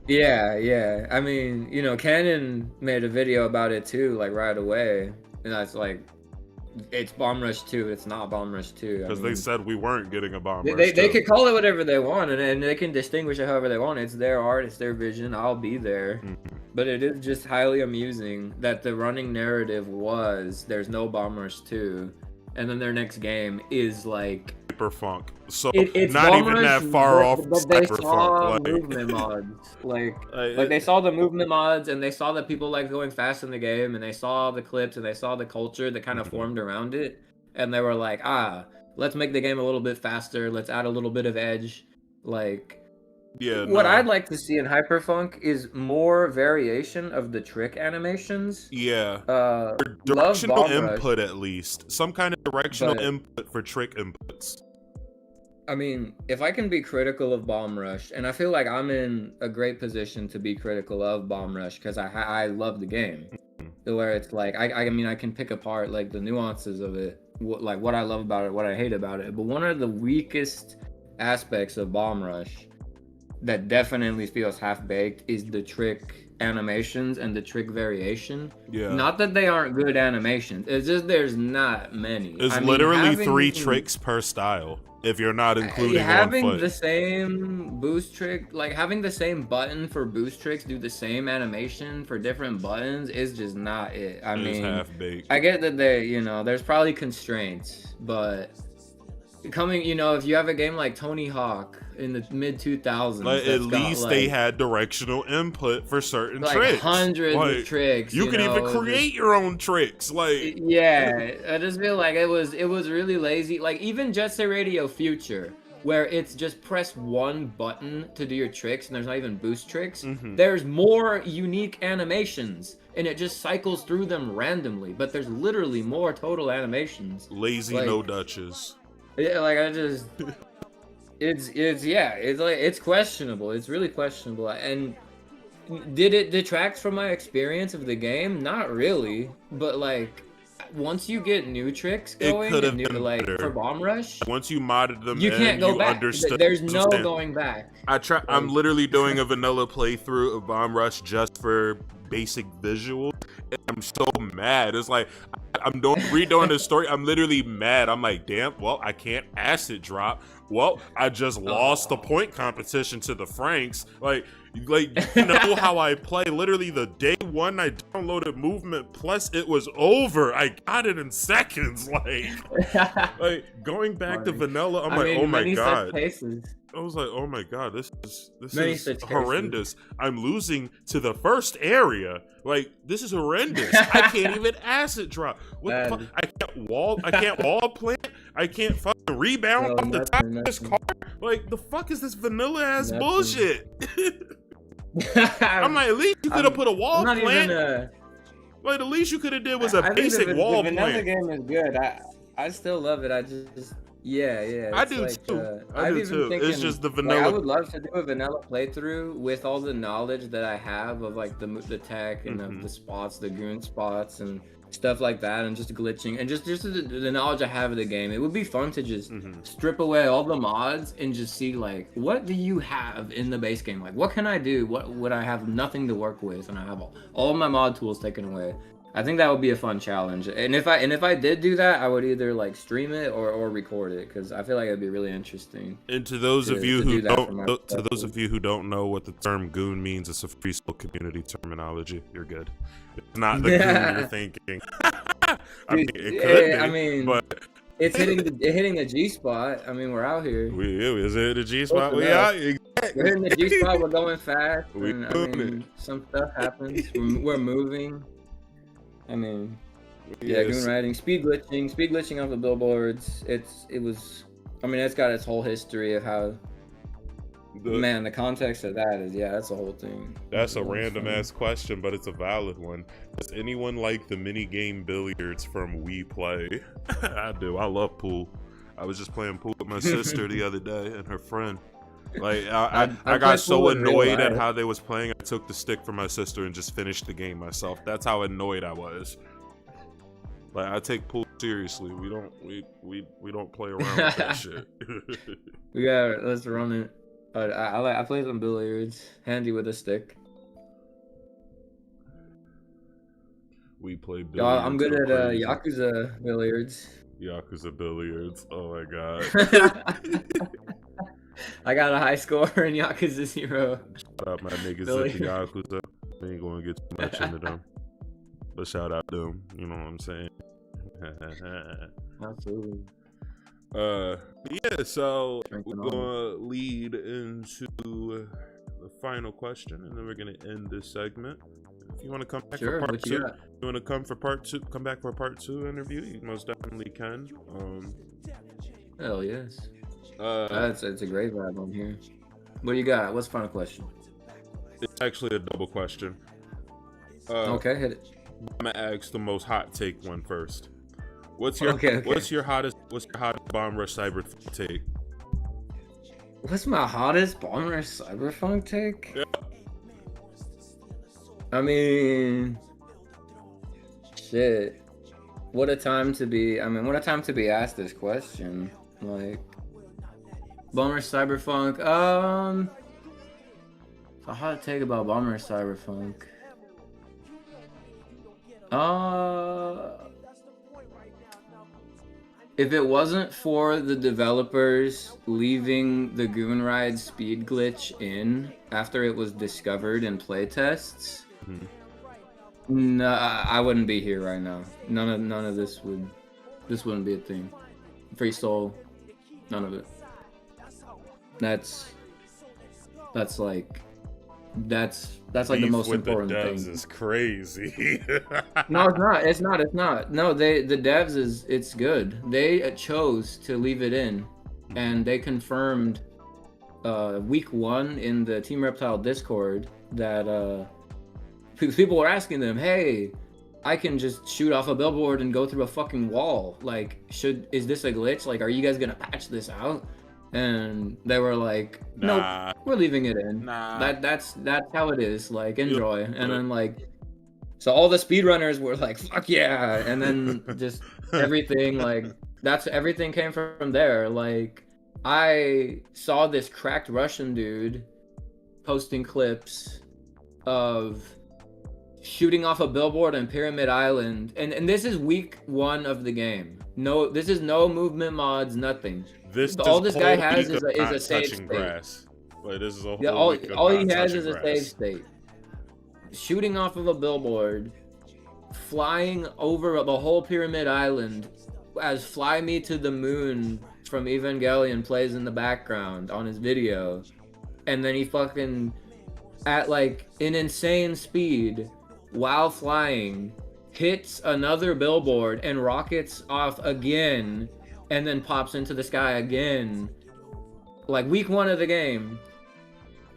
Yeah. I mean, you know, Canon made a video about it too, like, right away. And that's like, it's Bomb Rush 2, it's not Bomb Rush 2. Because they said we weren't getting a Bomb Rush 2. They could call it whatever they want, and they can distinguish it however they want. It's their art, it's their vision, I'll be there. But it is just highly amusing that the running narrative was, there's no Bomb Rush 2. And then their next game is like Cyberpunk, so it's not Bomb even Rush, that far off. But they saw movement mods, like they saw the movement mods, and they saw that people like going fast in the game, and they saw the clips, and they saw the culture that kind of formed around it, and they were like, let's make the game a little bit faster, let's add a little bit of edge, like. Yeah. What I'd like to see in Hyperfunk is more variation of the trick animations. Yeah. Directional input, at least. Some kind of directional input for trick inputs. I mean, if I can be critical of Bomb Rush, and I feel like I'm in a great position to be critical of Bomb Rush because I love the game. Where it's like, I mean, I can pick apart like the nuances of it, like what I love about it, what I hate about it. But one of the weakest aspects of Bomb Rush that definitely feels half-baked is the trick animations and the trick variation. Yeah. Not that they aren't good animations, it's just there's not many. It's literally 3 tricks per style, if you're not including having one foot. The same boost trick, like having the same button for boost tricks do the same animation for different buttons is just not it. I mean, half-baked. I get that they, you know, there's probably constraints, but coming, you know, if you have a game like Tony Hawk in the mid 2000s, like, at least they had directional input for certain tricks, hundreds of tricks. You can even create your own tricks, like. Yeah, I just feel like it was really lazy. Like even Jet Set Radio Future, where it's just press one button to do your tricks, and there's not even boost tricks. There's more unique animations, and it just cycles through them randomly. But there's literally more total animations. Lazy, like, no Dutches. Yeah, like I just. It's questionable. It's really questionable. And did it detract from my experience of the game? Not really. But like, once you get new tricks going, like for Bomb Rush, once you modded them, you can't go back. There's no going back. I'm literally doing a vanilla playthrough of Bomb Rush just for basic visuals, and I'm so mad. It's like I'm redoing the story. I'm literally mad. I'm like, damn. Well, I can't acid drop. Well, I just lost the point competition to the Franks. Like, Like, you know how I play. Literally the day one I downloaded Movement Plus, it was over. I got it in seconds. Like going back to vanilla, I'm like, oh my god. I was like, oh my god, this is horrendous. I'm losing to the first area. Like, this is horrendous. I can't even acid drop. What the fuck? I can't wall plant. I can't fucking rebound off the top of this car. Like, the fuck is this vanilla ass bullshit? I'm like, at least you could have put a wall plant. Like, the least you could have did was a basic wall plant. The vanilla game is good. I still love it. I just yeah. I do too. I do too. It's just the vanilla. Like, I would love to do a vanilla playthrough with all the knowledge that I have of like the tech and of the spots, the goon spots and stuff like that, and just glitching and just the knowledge I have of the game. It would be fun to just strip away all the mods and just see like, what do you have in the base game? Like, what can I do? What would I have nothing to work with and I have all of my mod tools taken away? I think that would be a fun challenge. And if I did do that, I would either like stream it or record it, because I feel like it'd be really interesting. And to those of you who don't know what the term goon means, it's a freestyle community terminology. You're good. It's not the goon you're thinking. I mean, it could be, but it's hitting the G spot. I mean, we're out here. Is it the G spot? We out. We're hitting the G spot. We're going fast. Some stuff happens. We're moving. I mean, goon riding, speed glitching off the billboards. It's got its whole history of how. The context of that is, that's the whole thing. That's a random ass question, but it's a valid one. Does anyone like the mini game billiards from We Play? I do. I love pool. I was just playing pool with my sister the other day and her friend. Like, I got so annoyed at how they was playing. I took the stick from my sister and just finished the game myself. That's how annoyed I was. Like, I take pool seriously. We don't play around with that shit. Let's run it. I play some billiards, handy with a stick. We play billiards. I'm good at Yakuza billiards. Yakuza billiards. Oh my god. I got a high score in Yakuza 0. Shout out my niggas at the Yakuza. We ain't gonna get too much into them, but shout out to them. You know what I'm saying? Absolutely. So we're gonna lead into the final question, and then we're gonna end this segment. If you want to come back for part two, come back for a part 2 interview, you most definitely can. Hell yes. It's a great vibe on here. What do you got? What's the final question? It's actually a double question. Okay, hit it. I'm gonna ask the most hot take one first. What's your hottest Bomb Rush Cyberfunk take? What's my hottest Bomb Rush Cyberfunk take? Yeah. I mean, shit. What a time to be asked this question. Like, Bomb Rush Cyberfunk. A hot take about Bomb Rush Cyberfunk. If it wasn't for the developers leaving the Goon Ride speed glitch in after it was discovered in playtests, no, I wouldn't be here right now. None of this wouldn't be a thing. Free Soul, none of it. That's like the most important thing. Devs is crazy. No, it's not. No, the devs it's good. They chose to leave it in, and they confirmed week 1 in the Team Reptile Discord that people were asking them, hey, I can just shoot off a billboard and go through a fucking wall. Like, is this a glitch? Like, are you guys gonna patch this out? And they were like, nope, we're leaving it in. That's how it is. Like, enjoy. And then like, so all the speedrunners were like, fuck yeah. And then just everything, like, everything came from there. Like, I saw this cracked Russian dude posting clips of shooting off a billboard on Pyramid Island. And this is week 1 of the game. No, this is no movement mods, nothing. All this guy has is a safe space. Wait, this is a whole Yeah, week of all he not has touching is a grass. save state. Shooting off of a billboard, flying over the whole Pyramid Island as Fly Me to the Moon from Evangelion plays in the background on his video. And then he fucking, at like an insane speed, while flying, hits another billboard and rockets off again, and then pops into the sky again. Like week 1 of the game.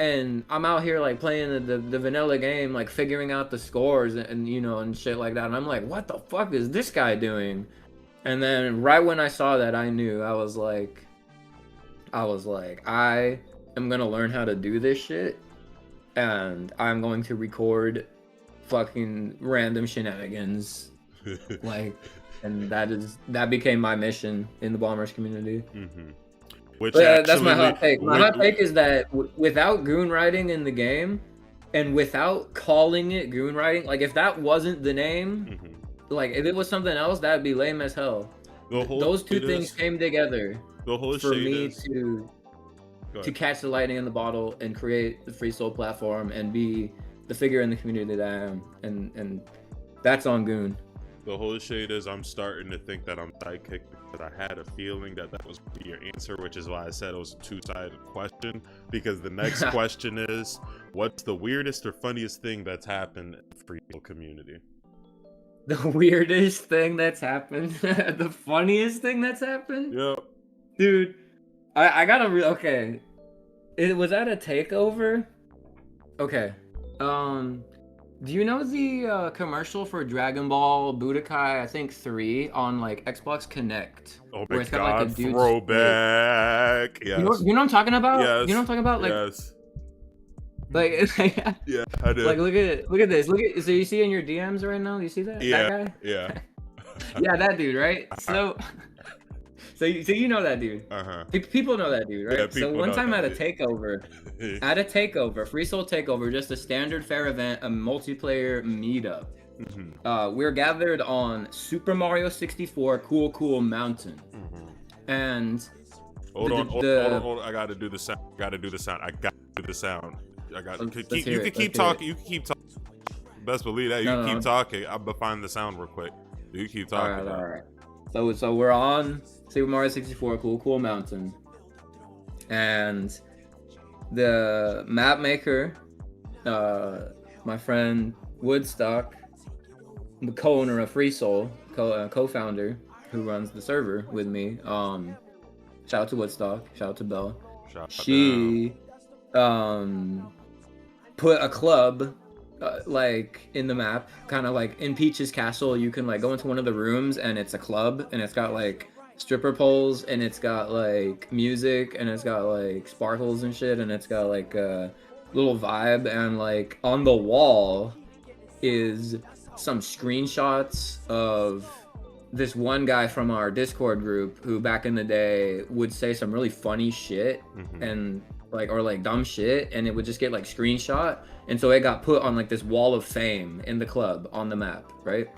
And I'm out here like playing the vanilla game, like figuring out the scores and you know, and shit like that. And I'm like, what the fuck is this guy doing? And then right when I saw that, I knew. I was like, I am gonna learn how to do this shit, and I'm going to record fucking random shenanigans. Like, and that became my mission in the Bombers community. Mm-hmm. Which That's my hot take. My hot take is that without goon writing in the game, and without calling it goon writing, like if that wasn't the name, mm-hmm. like if it was something else, that'd be lame as hell. Those two things came together for me to catch the lightning in the bottle and create the Free Soul platform and be the figure in the community that I am, and that's on goon. The whole shade is I'm starting to think that I'm sidekick because I had a feeling that was your answer, which is why I said it was a two-sided question. Because the next question is, what's the weirdest or funniest thing that's happened in the Free Soul community? The weirdest thing that's happened? The funniest thing that's happened? Yep. Dude, I gotta okay. It was at a takeover. Okay. Do you know the commercial for Dragon Ball Budokai, I think 3 on like Xbox Connect? Oh where my it's got, god, like, a dude's throwback. Yes. You know what I'm talking about? Yes. You know what I'm talking about? Like, yes. like Yeah, I do. like look at this. So you see in your DMs right now? You see that? Yeah. That guy? Yeah. Yeah, that dude, right? So you know that dude. Uh-huh. People know that dude, right? Yeah, So one know time that at a dude. takeover, Free Soul takeover, just a standard fair event, a multiplayer meetup. Mm-hmm. We're gathered on Super Mario 64 Cool Mountain. Mm-hmm. And Hold on. I gotta do the sound. I gotta do the sound. You can keep talking. Best believe that. You can keep talking. I'm gonna find the sound real quick. You keep talking. All right. So we're on Super Mario 64 Cool Mountain, and the map maker, my friend Woodstock, the co-owner of Free Soul, co-founder who runs the server with me. Shout out to Woodstock. Shout out to Belle. She put a club like in the map, kind of like in Peach's castle. You can like go into one of the rooms and it's a club, and it's got like stripper poles, and it's got like music, and it's got like sparkles and shit, and it's got like a little vibe. And like on the wall is some screenshots of this one guy from our Discord group who back in the day would say some really funny shit, and like, or like dumb shit, and it would just get like screenshot. And so it got put on like this wall of fame in the club on the map, right?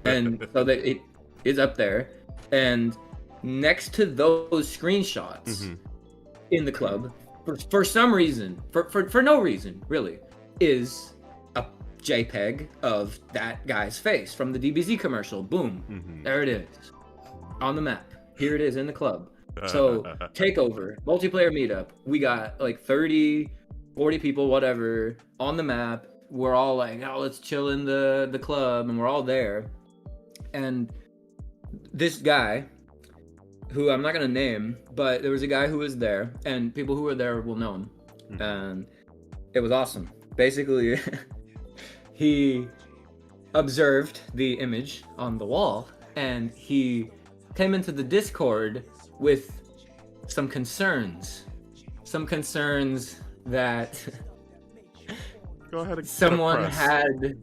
And so that it is up there, and next to those screenshots in the club, for some reason, for no reason really, is a JPEG of that guy's face from the DBZ commercial. Boom, there it is on the map. Here it is in the club. So takeover, multiplayer meetup. We got like 30, 40 people, whatever, on the map. We're all like, oh, let's chill in the club, and we're all there. And this guy, who I'm not gonna name, but there was a guy who was there, and people who were there will know him. And it was awesome. Basically, he observed the image on the wall, and he came into the Discord with some concerns that Go ahead and someone had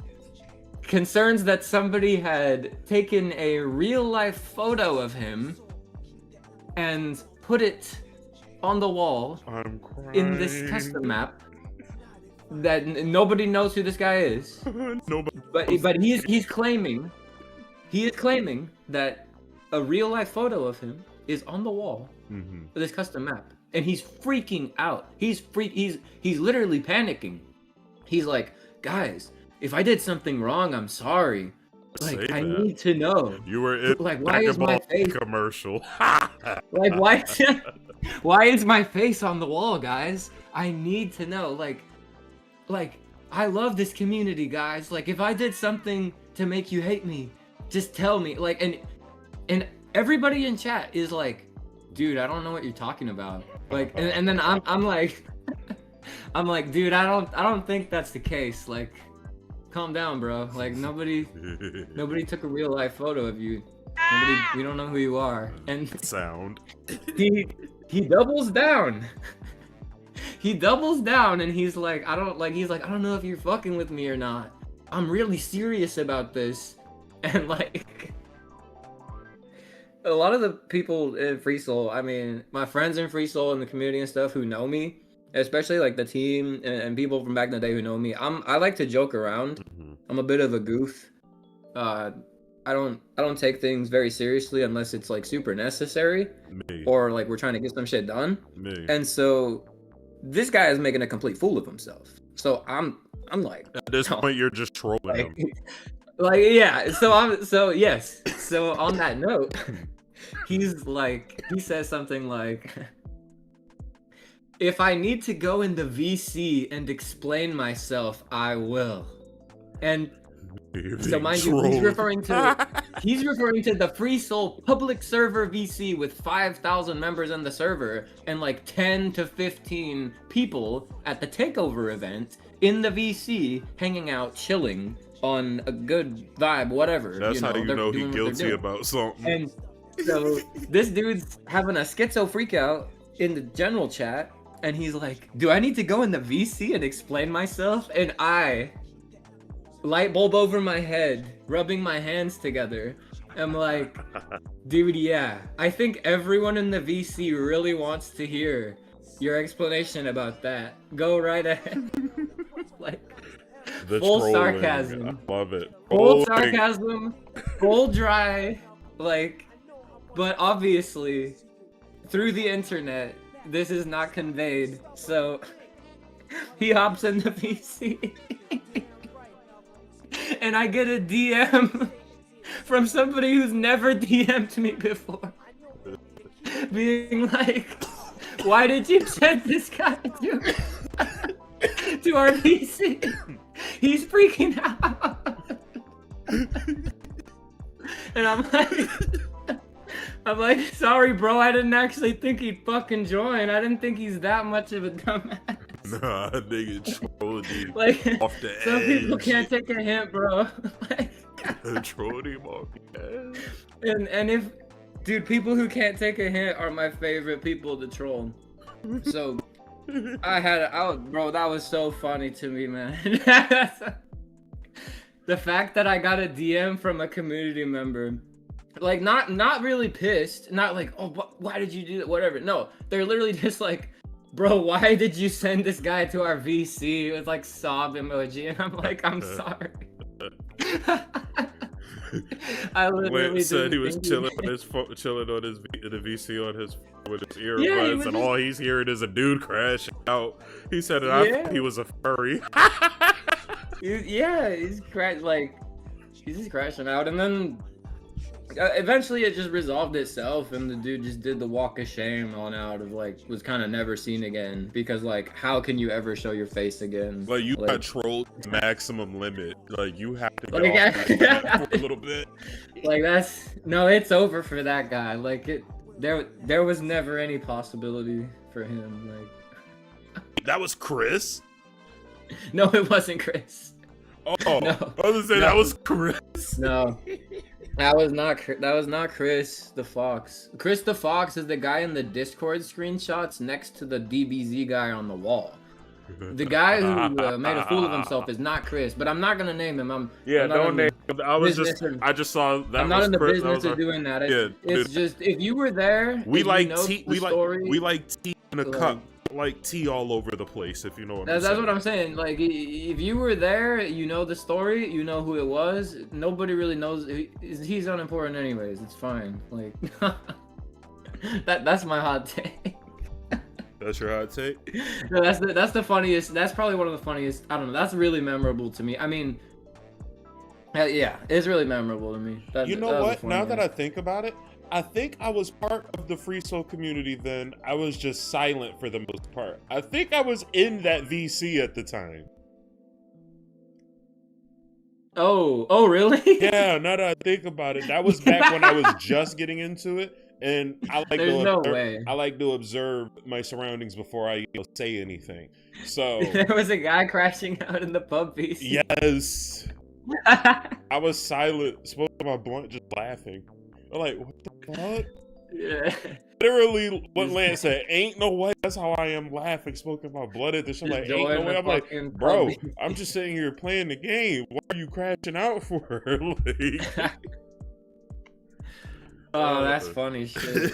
concerns that somebody had taken a real life photo of him and put it on the wall in this custom map that nobody knows who this guy is. Nobody. But he's claiming that a real life photo of him is on the wall of this custom map. and he's freaking out. He's literally panicking. He's like, guys, if I did something wrong, I'm sorry. Like, I need to know. You were in like, why is my face commercial? like, why is my face on the wall, guys? I need to know. Like, I love this community, guys. Like, if I did something to make you hate me, just tell me. Like, and everybody in chat is like, dude, I don't know what you're talking about. Like, and then I'm like, I'm like, dude, I don't think that's the case. Like, calm down, bro. Like, nobody took a real life photo of you. We don't know who you are. And sound. He doubles down. He doubles down, and he's like, I don't know if you're fucking with me or not. I'm really serious about this. And like, a lot of the people in Free Soul, I mean, my friends in Free Soul and the community and stuff who know me, especially like the team and people from back in the day who know me, I like to joke around. I'm a bit of a goof. I don't take things very seriously unless it's like super necessary, or like we're trying to get some shit done. And so this guy is making a complete fool of himself. So I'm like, at this point you're just trolling him. Like, yeah. So yes. So on that note, he says something like, if I need to go in the VC and explain myself, I will. And so mind you, he's referring to the Free Soul public server VC with 5,000 members in the server and like 10 to 15 people at the takeover event in the VC hanging out, chilling on a good vibe, whatever. That's how you know he's guilty about something. And so this dude's having a schizo freak out in the general chat, and he's like, do I need to go in the VC and explain myself? And I, light bulb over my head, rubbing my hands together, I'm like, dude, yeah, I think everyone in the VC really wants to hear your explanation about that. Go right ahead. Like, the full trolling. sarcasm. I love it. Full sarcasm, full dry, like, but obviously, through the internet, this is not conveyed, so he hops in the VC. And I get a DM from somebody who's never DM'd me before, being like, why did you send this guy to our VC? He's freaking out. And I'm like, sorry, bro, I didn't actually think he'd fucking join. I didn't think he's that much of a dumbass. Nah, nigga trolled you like, off the some edge. people can't take a hint, bro. Like, trolled him off the edge. And if, dude, people who can't take a hint are my favorite people to troll. So, bro, that was so funny to me, man. The fact that I got a DM from a community member, like, not really pissed, not like, oh, why did you do that, whatever. No, they're literally just like, bro, why did you send this guy to our VC with like sob emoji? And I'm like, I'm sorry. I literally said he was chilling on his the VC on his with his earbuds, and all he's hearing is a dude crashing out. He said that I thought he was a furry. Yeah, he's just crashing out, and then eventually it just resolved itself, and the dude just did the walk of shame on out of like, was kind of never seen again, because like, how can you ever show your face again? Like, you got trolled to maximum limit. Like, you have to get off that for a little bit. Like, it's over for that guy. Like, there was never any possibility for him. Like, that was Chris? No, it wasn't Chris. Oh, no, I was gonna say that was Chris. No, that was not Chris the Fox. Chris the Fox is the guy in the Discord screenshots next to the DBZ guy on the wall. The guy who made a fool of himself is not Chris, but I'm not gonna name him. Don't name him. I just saw that. I'm not in the Chris. business of doing that. It's dude. Just, if you were there, we like tea. We like tea in a cup. Like tea all over the place, if you know what I'm saying. That's what I'm saying. Like, if you were there, you know the story, you know who it was. Nobody really knows. He's unimportant anyways. It's fine. Like, that's my hot take. That's your hot take? No, that's the funniest. That's probably one of the funniest. I don't know. That's really memorable to me. I mean, yeah, it's really memorable to me. You know what? Now that I think about it, I think I was part of the free soul community then. I was just silent for the most part. I think I was in that VC at the time. Oh, really? Yeah, now that I think about it, that was back when I was just getting into it. And I like to observe my surroundings before I say anything. So there was a guy crashing out in the pub piece. Yes. I was silent, smoking my blunt, just laughing. I'm like, what the fuck? Yeah. Literally, what Lance said, ain't no way. That's how I am laughing, smoking my blood at this. I'm like, ain't no way. I'm like, bro, I'm just sitting here playing the game. What are you crashing out for? Like, oh, that's funny shit.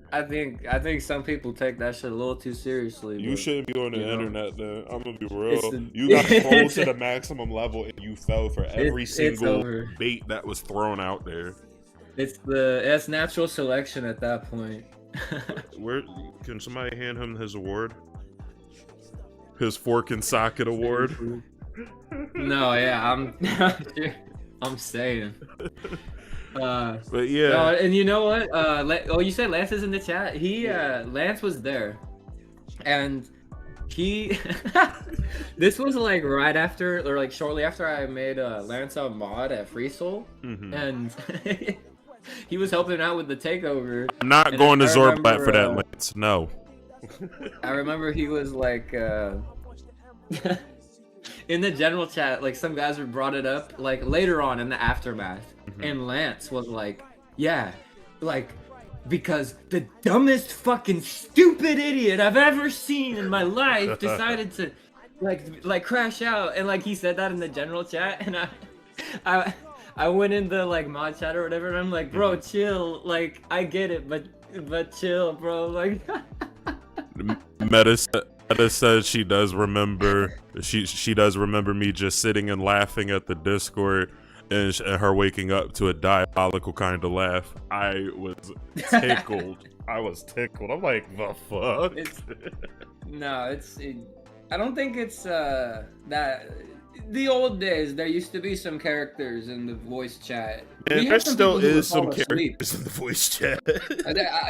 I think some people take that shit a little too seriously. You shouldn't be on the internet, then. I'm gonna be real. You got trolled to the maximum level, and you fell for every single bait that was thrown out there. It's natural selection at that point. Where can somebody hand him his award? His fork and socket award. No, yeah, I'm saying. But yeah, and you know what? You said Lance is in the chat. Lance was there, and he. This was like right after, or like shortly after I made Lance a mod at Free Soul, and he was helping out with the takeover. I'm not going to Zorblat for that, Lance. No. I remember he was like. In the general chat, like some guys brought it up like later on in the aftermath, and Lance was like, yeah, like, because the dumbest fucking stupid idiot I've ever seen in my life decided to like crash out, and like he said that in the general chat, and I went in the like mod chat or whatever, and I'm like, bro, chill, like I get it, but chill, bro, like. Meta says she does remember. She does remember me just sitting and laughing at the Discord, and her waking up to a diabolical kind of laugh. I was tickled. I was tickled. I'm like, the fuck? I don't think it's that. The old days, there used to be some characters in the voice chat. And there still is some characters in the voice chat.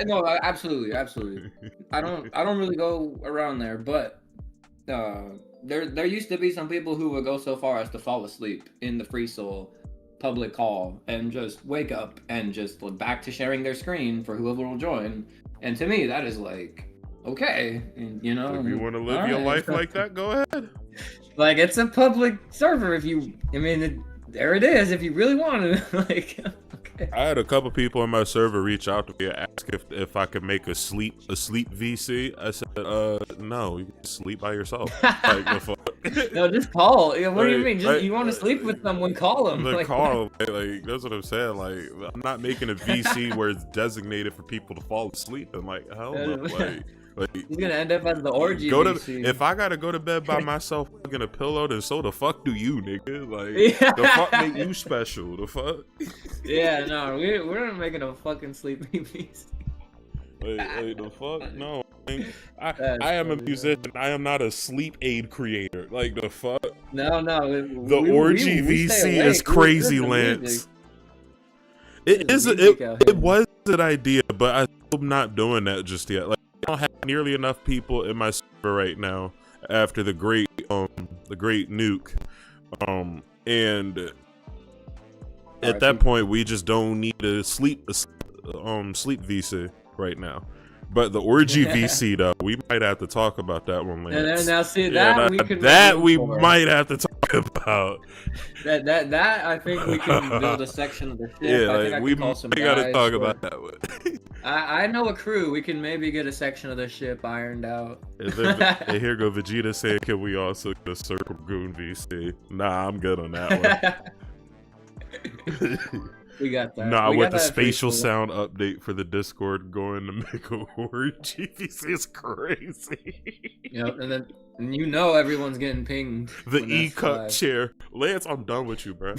No, absolutely. I don't really go around there, but there used to be some people who would go so far as to fall asleep in the Free Soul public call and just wake up and just look back to sharing their screen for whoever will join. And to me, that is like, okay, you know. If you want to live your life like that, go ahead. Like, it's a public server. There it is. If you really want to, like, okay. I had a couple people in my server reach out to me and ask if I could make a sleep VC. I said, no, you can sleep by yourself. Like, the fuck? No, just call. What do you mean? You want to sleep with someone? Call them. Call them. Like, that's what I'm saying. Like, I'm not making a VC where it's designated for people to fall asleep. And like, hell no. Like, he's gonna end up as the orgy. If I gotta go to bed by myself, fucking a pillow, then so the fuck do you, nigga? Like, the fuck make you special? The fuck? Yeah, no, we're not making a fucking sleepy piece. Like, the fuck? No. I am a musician. I am not a sleep aid creator. Like, the fuck? No. The orgy VC is crazy, Lance. It was an idea, but I'm not doing that just yet. Like, I don't have nearly enough people in my server right now after the great nuke, and at that point we just don't need a sleep VC right now. But the orgy VC though, we might have to talk about that one later. And now see we might have to talk about. That I think we can build a section of the ship. Yeah, we gotta talk about that one. I know a crew. We can maybe get a section of the ship ironed out. And here go Vegeta saying, can we also get a Circle Goon VC? Nah, I'm good on that one. We got that. Nah, with the spatial sound update for the Discord going to make a orgy VC is crazy. Yep, and you know everyone's getting pinged. The E-cut chair. Lance, I'm done with you, bro.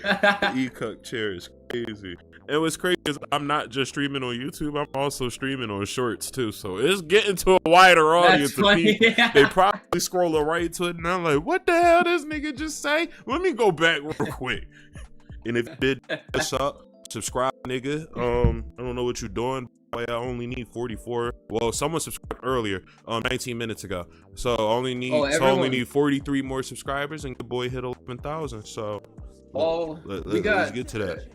The E-Cook chair is crazy. And what's crazy is I'm not just streaming on YouTube, I'm also streaming on Shorts too. So it's getting to a wider audience of people. They probably scroll right to it and I'm like, what the hell this nigga just say? Let me go back real quick. And if you did what's up, subscribe, nigga. I don't know what you're doing. I only need 44. Well, someone subscribed earlier, 19 minutes ago. So I only need 43 more subscribers, and the boy hit 11,000. So let's get to that.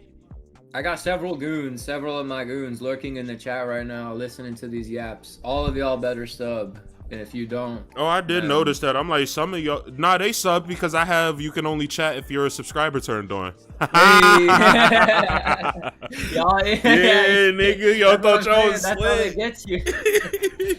I got several of my goons lurking in the chat right now, listening to these yaps. All of y'all better sub. And if you don't, I did notice that. I'm like, some of y'all, they sub because you can only chat if you're a subscriber turned on. Y'all, yeah, nigga, y'all thought y'all was That's how they get you.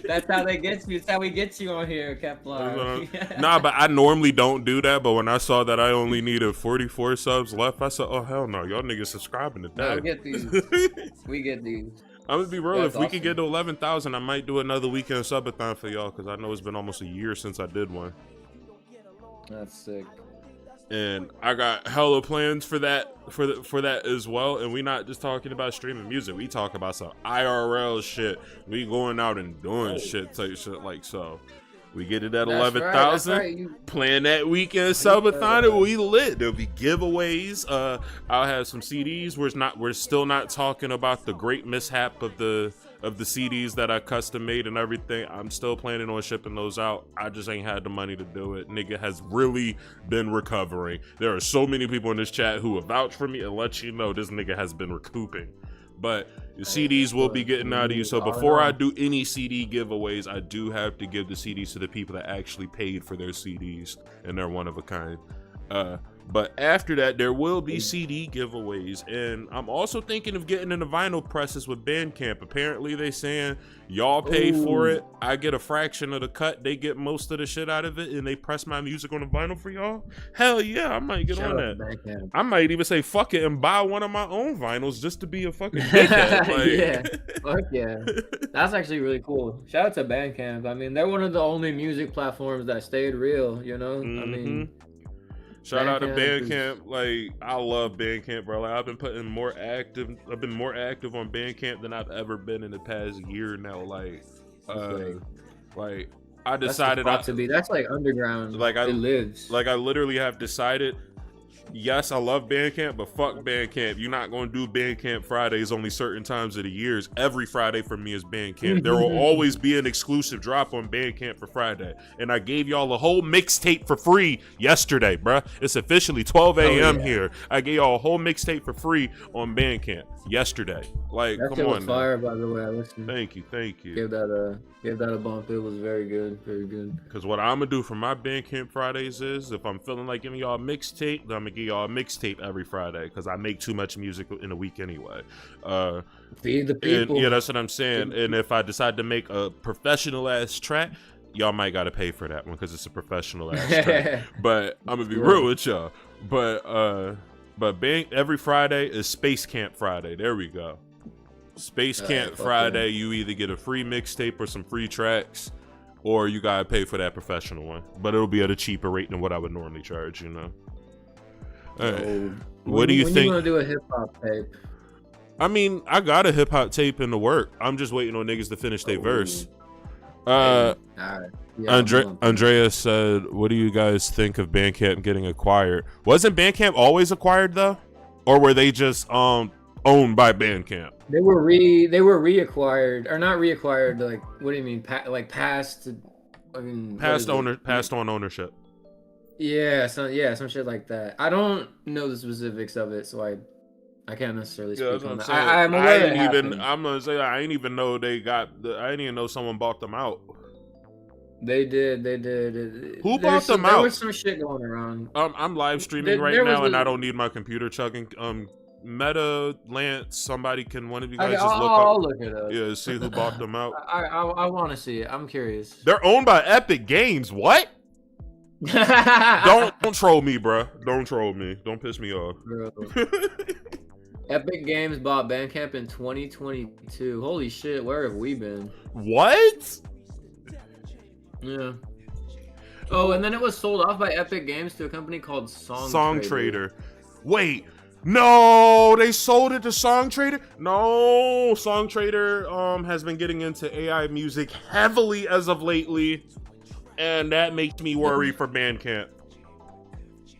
That's how they get you. It's how we get you on here, Kepler. Nah, but I normally don't do that. But when I saw that I only needed 44 subs left, I said, oh hell no, y'all niggas subscribing today. I'll get these. We get these. I'm gonna be real. Yeah, if we awesome. could get to 11,000, I might do another weekend subathon for y'all because I know it's been almost a year since I did one. That's sick. And I got hella plans for that as well. And we not just talking about streaming music. We talk about some IRL shit. We going out and doing shit type shit like so. We get it at 11,000. Right. Playing that weekend subathon, and we lit. There'll be giveaways. I'll have some CDs. We're still not talking about the great mishap of the CDs that I custom made and everything. I'm still planning on shipping those out. I just ain't had the money to do it. Nigga has really been recovering. There are so many people in this chat who will vouch for me and let you know this nigga has been recouping. But the CDs will be getting out of you. So before I do any CD giveaways, I do have to give the CDs to the people that actually paid for their CDs, and they're one of a kind. But after that, there will be CD giveaways, and I'm also thinking of getting into vinyl presses with Bandcamp. Apparently, they saying y'all pay for it, I get a fraction of the cut, they get most of the shit out of it, and they press my music on the vinyl for y'all. Hell yeah, I might get on that. Bandcamp. I might even say fuck it and buy one of my own vinyls just to be a fucking dickhead. Like, yeah, fuck yeah, that's actually really cool. Shout out to Bandcamp. I mean, they're one of the only music platforms that stayed real. You know, I mean. Shout out to Bandcamp. Like, I love Bandcamp, bro. Like, I've been more active on Bandcamp than I've ever been in the past year now. Like I decided that's like underground. Like it lives. Like I literally have decided. Yes, I love Bandcamp, but fuck Bandcamp. You're not going to do Bandcamp Fridays only certain times of the years. Every Friday for me is Bandcamp. There will always be an exclusive drop on Bandcamp for Friday. And I gave y'all a whole mixtape for free yesterday, bruh. It's officially 12 a.m. here. I gave y'all a whole mixtape for free on Bandcamp yesterday. Like, that come on. Fire, by the way. I listened. Thank you. Give that a bump. It was very good. Because what I'm going to do for my Bandcamp Fridays is, if I'm feeling like giving y'all a mixtape, then I'm going to give y'all a mixtape every Friday. Because I make too much music in a week anyway. Feed the people. Yeah, that's what I'm saying. And if I decide to make a professional-ass track, y'all might got to pay for that one because it's a professional-ass track. But I'm going to be real with y'all. But every Friday is Space Camp Friday. There we go. Space Camp Friday, you either get a free mixtape or some free tracks, or you gotta pay for that professional one. But it'll be at a cheaper rate than what I would normally charge, you know. What do you think? When you gonna do a hip hop tape? I mean, I got a hip hop tape in the work. I'm just waiting on niggas to finish their verse. All right. Yeah, Andrea said, "What do you guys think of Bandcamp getting acquired? Wasn't Bandcamp always acquired though, or were they just owned by Bandcamp?" They were reacquired, or not reacquired. Like, what do you mean? Past on ownership. Yeah, some shit like that. I don't know the specifics of it, so I can't necessarily speak on that. I'm aware I'm gonna say I ain't even know I didn't even know someone bought them out. They did. Who bought them out? There was some shit going around. I'm live streaming right now, and I don't need my computer chugging. Meta, Lance, one of you guys I'll look it up. Yeah, see who bought them out. I want to see it. I'm curious. They're owned by Epic Games. What? Don't troll me, bro. Don't troll me. Don't piss me off. Epic Games bought Bandcamp in 2022. Holy shit, where have we been? What? Yeah. Oh, and then it was sold off by Epic Games to a company called Song Trader. Wait, No, they sold it to Song Trader. No, Song Trader has been getting into AI music heavily as of lately, and that makes me worry for Bandcamp.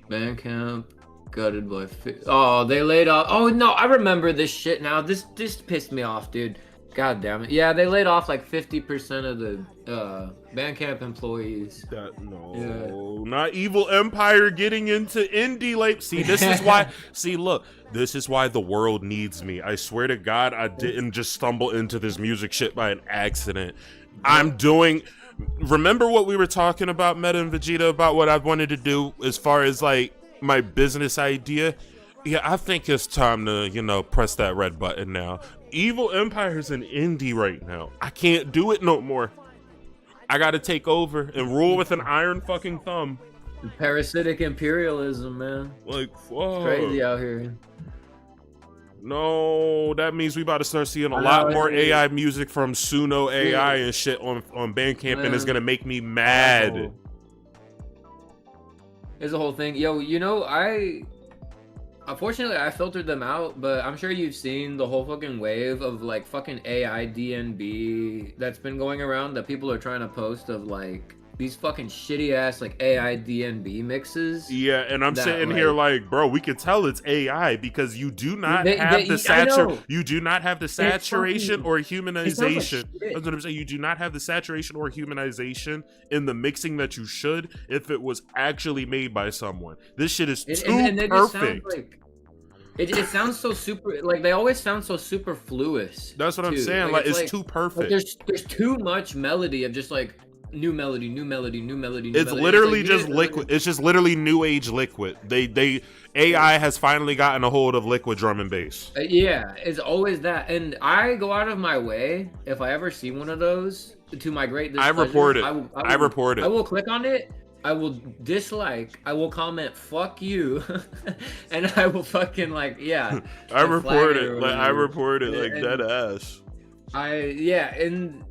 Bandcamp gutted by. Oh, they laid off. Oh no, I remember this shit now. This pissed me off, dude. God damn it. Yeah, they laid off like 50% of the Bandcamp employees. Not Evil Empire getting into indie. Like, see, this is why. See, look, this is why the world needs me. I swear to God, I didn't just stumble into this music shit by an accident. I'm doing. Remember what we were talking about, Meta and Vegeta, about what I wanted to do as far as like my business idea? Yeah, I think it's time to, you know, press that red button now. Evil Empire's an indie right now. I can't do it no more. I gotta take over and rule with an iron fucking thumb. Parasitic imperialism, man. Like, fuck. It's crazy out here. No, that means we about to start seeing a lot more AI music from Suno AI and shit on Bandcamp, man. And it's gonna make me mad. It's a whole thing. Yo, you know, unfortunately, I filtered them out, but I'm sure you've seen the whole fucking wave of like fucking AI DNB that's been going around that people are trying to post of like these fucking shitty ass like AI DNB mixes. Yeah, and I'm sitting here like, bro, we can tell it's AI because you do not have the saturation. You do not have the saturation or humanization. That's what I'm saying. You do not have the saturation or humanization in the mixing that you should if it was actually made by someone. This shit is too perfect. It sounds so super, like they always sound so superfluous. That's what I'm saying. Like it's too perfect. Like there's too much melody of just like new melody, new melody, new melody. It's literally just liquid. It's just literally new age liquid. AI has finally gotten a hold of liquid drum and bass. Yeah, it's always that. And I go out of my way if I ever see one of those. To my great displeasure, I report it. I report it. I will click on it. I will dislike. I will comment "fuck you," and I will fucking like I report it. Like I report it like dead ass. And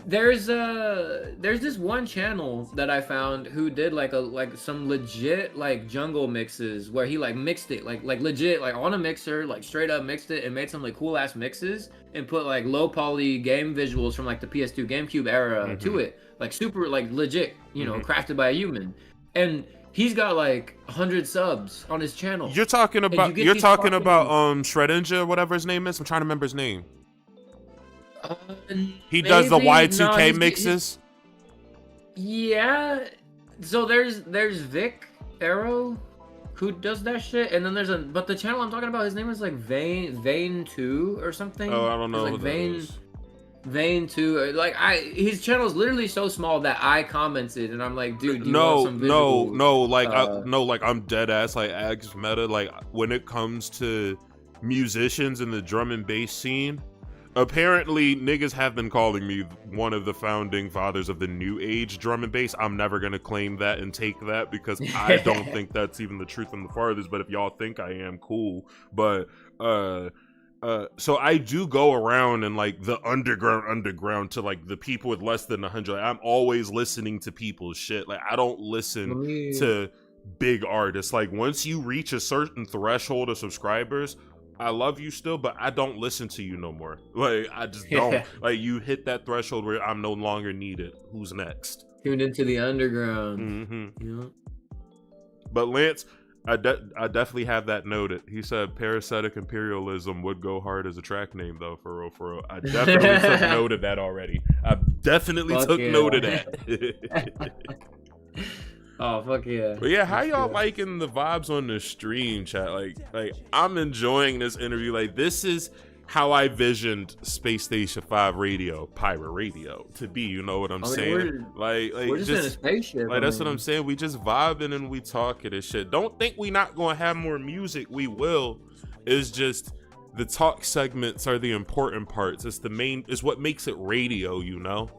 there's this one channel that I found who did like some legit like jungle mixes where he like mixed it like legit like on a mixer, like straight up mixed it and made some like cool ass mixes and put like low poly game visuals from like the PS2 GameCube era to it, like super like legit, you know, crafted by a human. And he's got like 100 subs on his channel. You're talking about Shredinja, whatever his name is. I'm trying to remember his name. He does the Y2K mixes. Yeah. So there's Vic Arrow who does that shit, and then but the channel I'm talking about, his name is like Vane 2 or something. Oh, I don't know. Like Vane 2. Like his channel is literally so small that I commented, and I'm like, dude, do you want some visual? Like I'm dead ass. Like Ags Meta. Like when it comes to musicians in the drum and bass scene. Apparently, niggas have been calling me one of the founding fathers of the new age drum and bass. I'm never gonna claim that and take that because I don't think that's even the truth from the farthest. But if y'all think I am, cool. But so I do go around and like the underground to like the people with less than 100. Like, I'm always listening to people's shit. Like I don't listen to big artists. Like once you reach a certain threshold of subscribers, I love you still, but I don't listen to you no more. Like, I just don't. Like, you hit that threshold where I'm no longer needed. Who's next? Tuned into the underground. Mm-hmm. Yeah. But Lance, I definitely have that noted. He said parasitic imperialism would go hard as a track name, though, for real. I definitely took note of that already. I definitely took note of that. Oh fuck yeah! But yeah, how y'all liking the vibes on the stream, chat? Like I'm enjoying this interview. Like this is how I visioned Space Station 5 radio, pirate radio, to be. You know what I'm saying? We're just in a spaceship. Like that's what I'm saying. We just vibing and we talking and shit. Don't think we not gonna have more music. We will. It's just the talk segments are the important parts. It's what makes it radio. You know.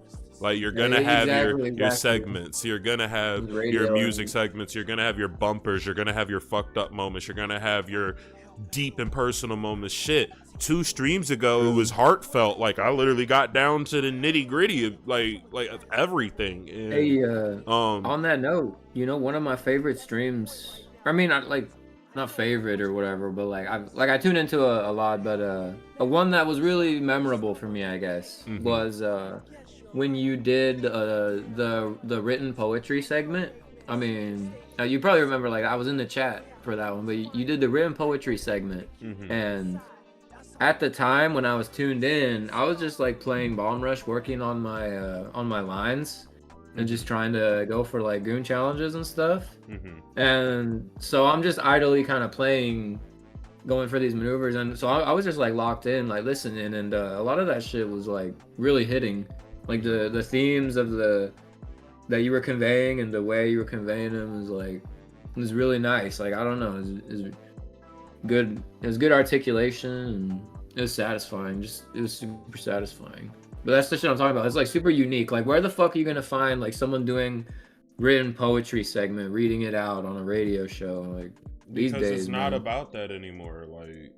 Like you're gonna have your segments, you're gonna have your music segments, you're gonna have your bumpers, you're gonna have your fucked up moments, you're gonna have your deep and personal moments. Shit, 2 streams ago it was heartfelt. Like I literally got down to the nitty gritty of like everything. And, hey, on that note, you know, one of my favorite streams. I mean, not not favorite or whatever, but like I tuned into a lot, but a one that was really memorable for me, I guess, was when you did the written poetry segment. I mean, you probably remember, like I was in the chat for that one, but you did the written poetry segment, and at the time when I was tuned in, I was just like playing Bomb Rush, working on my lines. And just trying to go for like goon challenges and stuff. And so I'm just idly kind of playing, going for these maneuvers. And so I was just like locked in, like listening. And a lot of that shit was like really hitting. Like the themes of that you were conveying and the way you were conveying them was really nice. Like, I don't know, it was good. It was good articulation and it was satisfying. It was super satisfying. But that's the shit I'm talking about. It's like super unique. Like, where the fuck are you gonna find like someone doing written poetry segment, reading it out on a radio show? Like these days, it's not about that anymore. Like,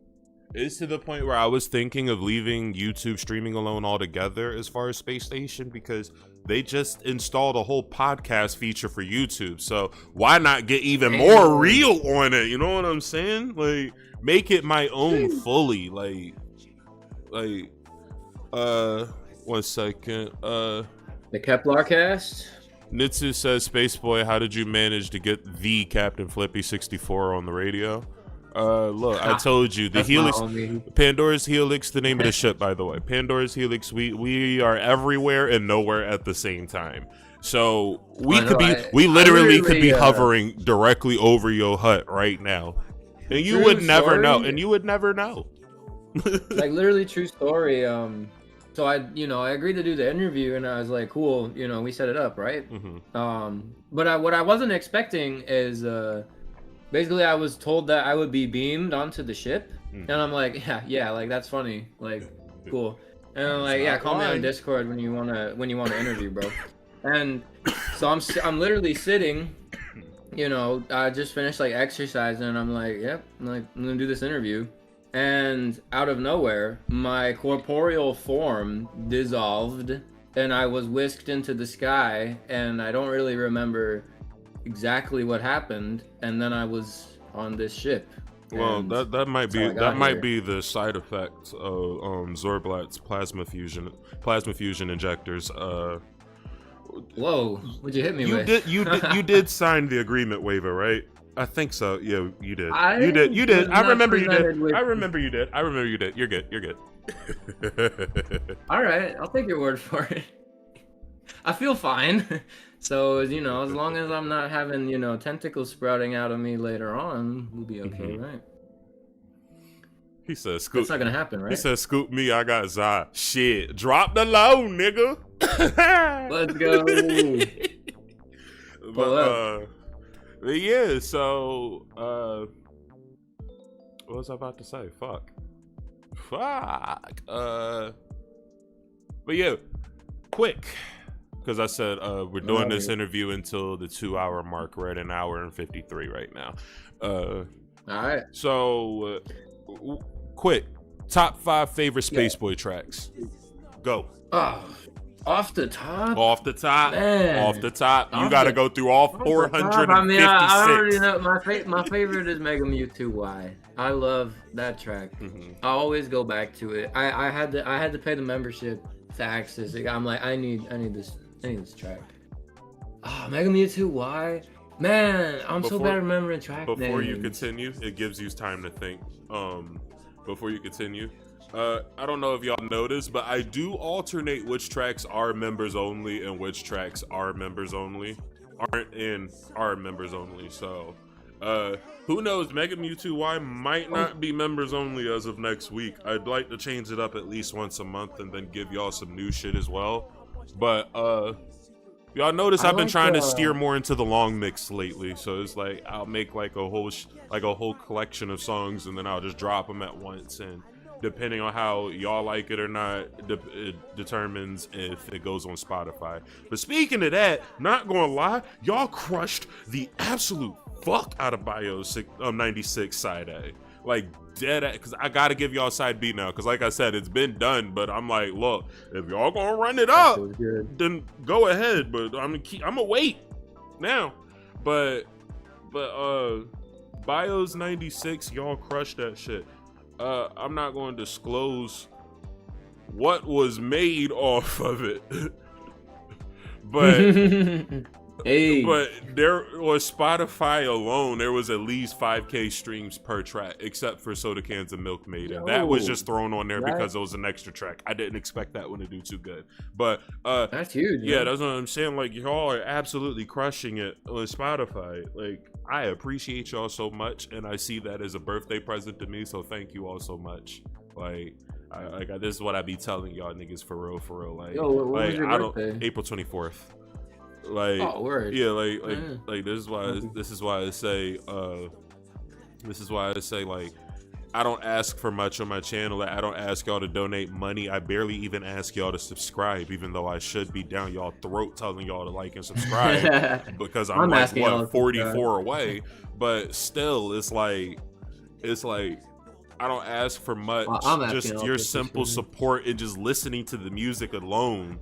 it's to the point where I was thinking of leaving YouTube streaming alone altogether as far as Space Station, because they just installed a whole podcast feature for YouTube. So why not get even more real on it? You know what I'm saying? Like, make it my own fully. Like. 1 second. The Kepler cast. Nitsu says, Spaceboy, how did you manage to get the Captain Flippy 64 on the radio? Look, I told you, the Helix, Pandora's Helix, the name of the ship, by the way. Pandora's Helix, we are everywhere and nowhere at the same time. So we literally could be hovering directly over your hut right now. And you would never know. And you would never know. Like, literally true story. So I agreed to do the interview, and I was like, cool, we set it up, right? But what I wasn't expecting is, basically I was told that I would be beamed onto the ship, and I'm like, yeah, like that's funny, like, cool. And I'm like, yeah, call me on Discord when you wanna interview, bro. And so I'm literally sitting, I just finished like exercising, and I'm like, yep, I'm gonna do this interview. And out of nowhere, my corporeal form dissolved and I was whisked into the sky, and I don't really remember exactly what happened. And then I was on this ship. Well, that might be the side effect of Zorblat's plasma fusion injectors. Whoa, what'd you hit me with? You did sign the agreement waiver, right? I think so. Yeah, you did. You did. I remember you did. I remember you did. You're good. All right, I'll take your word for it. I feel fine. So, as long as I'm not having, tentacles sprouting out of me later on, we'll be okay, right? He says, "Scoop." That's not gonna happen, right? He says, "Scoop me, I got Zai." Shit, drop the low, nigga. Let's go. But yeah, so what was I about to say? Fuck. But yeah, quick, because I said we're doing this interview until the 2-hour mark. We're at 1 hour and 53 right now. All right. So quick, top 5 favorite Spaceboy tracks. Go. Off the top, man. You gotta go through all 456. I mean, I already know my favorite is Mega Mewtwo Y. I love that track. I always go back to it. I had to pay the membership to access it. I'm like, I need this track. Mega Mewtwo Y. Man, I'm so bad at remembering track names. Before you continue, it gives you time to think. Before you continue. I don't know if y'all noticed, but I do alternate which tracks are members only and which tracks are members only. Are members only. So, who knows? Mega Mewtwo Y might not be members only as of next week. I'd like to change it up at least once a month and then give y'all some new shit as well. But, y'all notice I've been trying to steer more into the long mix lately. So it's like, I'll make like a whole collection of songs and then I'll just drop them at once, and depending on how y'all like it or not, it determines if it goes on Spotify. But speaking of that, not gonna lie, y'all crushed the absolute fuck out of Bio 96 side A. Like, dead at, because I gotta give y'all side B now, because like I said, it's been done, but I'm like, look, if y'all gonna run it up, then go ahead, but I'm gonna wait now. But Bios 96, y'all crushed that shit. I'm not going to disclose what was made off of it. But Hey. but there was Spotify alone, there was at least 5K streams per track, except for Soda Cans and Milkmaid. And that was just thrown on there because it was an extra track. I didn't expect that one to do too good. But that's huge. Yeah, man. that's what I'm saying. Like, y'all are absolutely crushing it on Spotify. Like, I appreciate y'all so much, and I see that as a birthday present to me, so thank you all so much. Like, this is what I be telling y'all niggas for real. Like, Yo, what was your birthday? April 24th. Like, oh, word. Yeah, like this is why I say like, I don't ask for much on my channel. Like, I don't ask y'all to donate money. I barely even ask y'all to subscribe, even though I should be down y'all throat telling y'all to like and subscribe because I'm like, what, 44 away. But still, it's like I don't ask for much. Just your simple support and just listening to the music alone.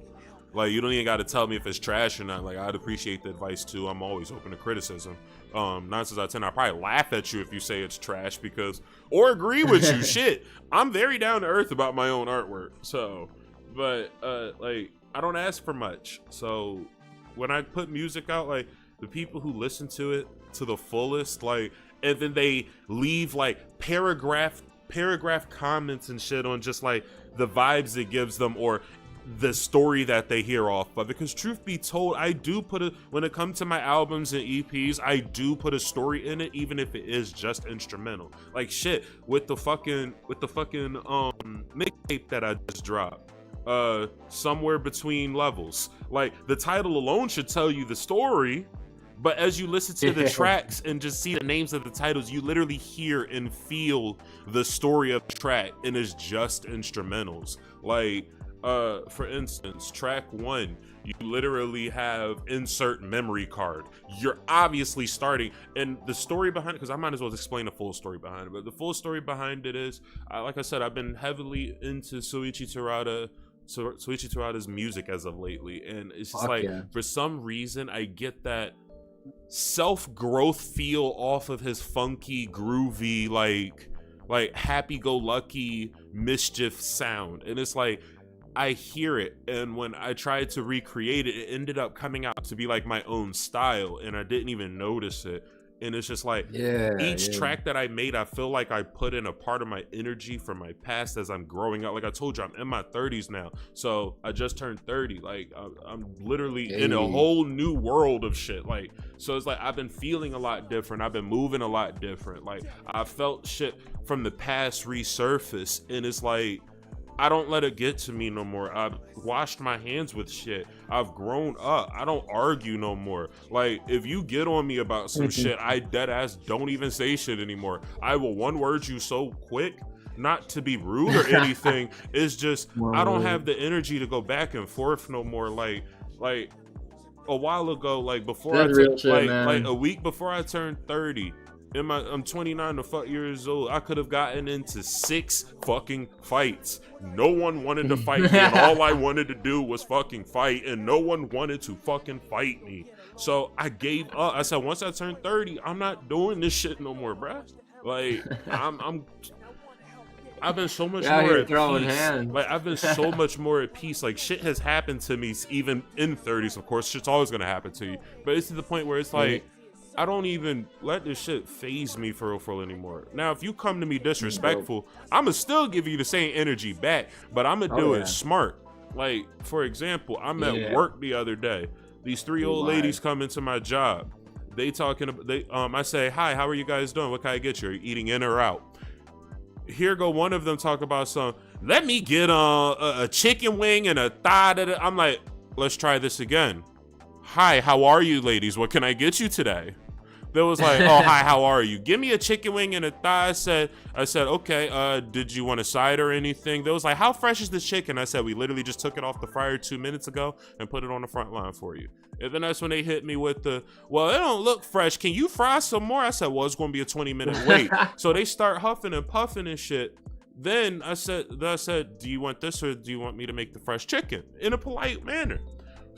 Like, you don't even got to tell me if it's trash or not. Like, I'd appreciate the advice too. I'm always open to criticism. 9 times out of 10, I probably laugh at you if you say it's trash or agree with you. Shit, I'm very down to earth about my own artwork. So, but like, I don't ask for much. So when I put music out, like, the people who listen to it to the fullest, like, and then they leave like paragraph comments and shit on just like the vibes it gives them or the story that they hear off of. Because truth be told, I do when it comes to my albums and EPs, I do put a story in it, even if it is just instrumental. Like, shit, with the fucking mixtape that I just dropped, Somewhere Between Levels. Like, the title alone should tell you the story, but as you listen to the tracks and just see the names of the titles, you literally hear and feel the story of the track, and it's just instrumentals. Like, for instance, track 1, you literally have insert memory card. You're obviously starting, and the story behind it, because I might as well explain the full story behind it, but the full story behind it is, like I said, I've been heavily into Shuichi Terada's music as of lately, and it's just for some reason, I get that self-growth feel off of his funky, groovy, like happy-go-lucky mischief sound, and it's like, I hear it, and when I tried to recreate it, it ended up coming out to be like my own style, and I didn't even notice it. And it's just like, each track that I made, I feel like I put in a part of my energy from my past as I'm growing up. Like I told you, I'm in my 30s now, so I just turned 30. Like, I'm literally in a whole new world of shit. Like, so it's like, I've been feeling a lot different. I've been moving a lot different. Like, I felt shit from the past resurface, and it's like, I don't let it get to me no more. I've washed my hands with shit. I've grown up. I don't argue no more. Like, if you get on me about some shit, I dead ass don't even say shit anymore. I will one word you so quick, not to be rude or anything. It's just, I don't have the energy to go back and forth no more. Like a while ago, like before like a week before I turned 30, I'm 29 years old. I could have gotten into 6 fucking fights. No one wanted to fight me, and all I wanted to do was fucking fight, and no one wanted to fucking fight me. So I gave up. I said, once I turned 30, I'm not doing this shit no more, bruh. Like, I've been so much more at peace. Like, I've been so much more at peace. Like, shit has happened to me even in 30s. Of course, shit's always gonna happen to you. But it's to the point where it's like, I don't even let this shit phase me for real anymore. Now, if you come to me disrespectful, I'ma still give you the same energy back, but I'ma do it smart. Like, for example, I'm at work the other day. These 3 old ladies come into my job. They talking about, I say, hi, how are you guys doing? What can I get you? Are you eating in or out? Here go one of them talk about let me get a chicken wing and a thigh. I'm like, let's try this again. Hi, how are you ladies? What can I get you today? They was like, oh, hi, how are you? Give me a chicken wing and a thigh. I said, okay, did you want a side or anything? They was like, how fresh is this chicken? I said, we literally just took it off the fryer 2 minutes ago and put it on the front line for you. And then that's when they hit me with well, it don't look fresh. Can you fry some more? I said, well, it's going to be a 20-minute wait. So they start huffing and puffing and shit. Then I said, do you want this or do you want me to make the fresh chicken? In a polite manner.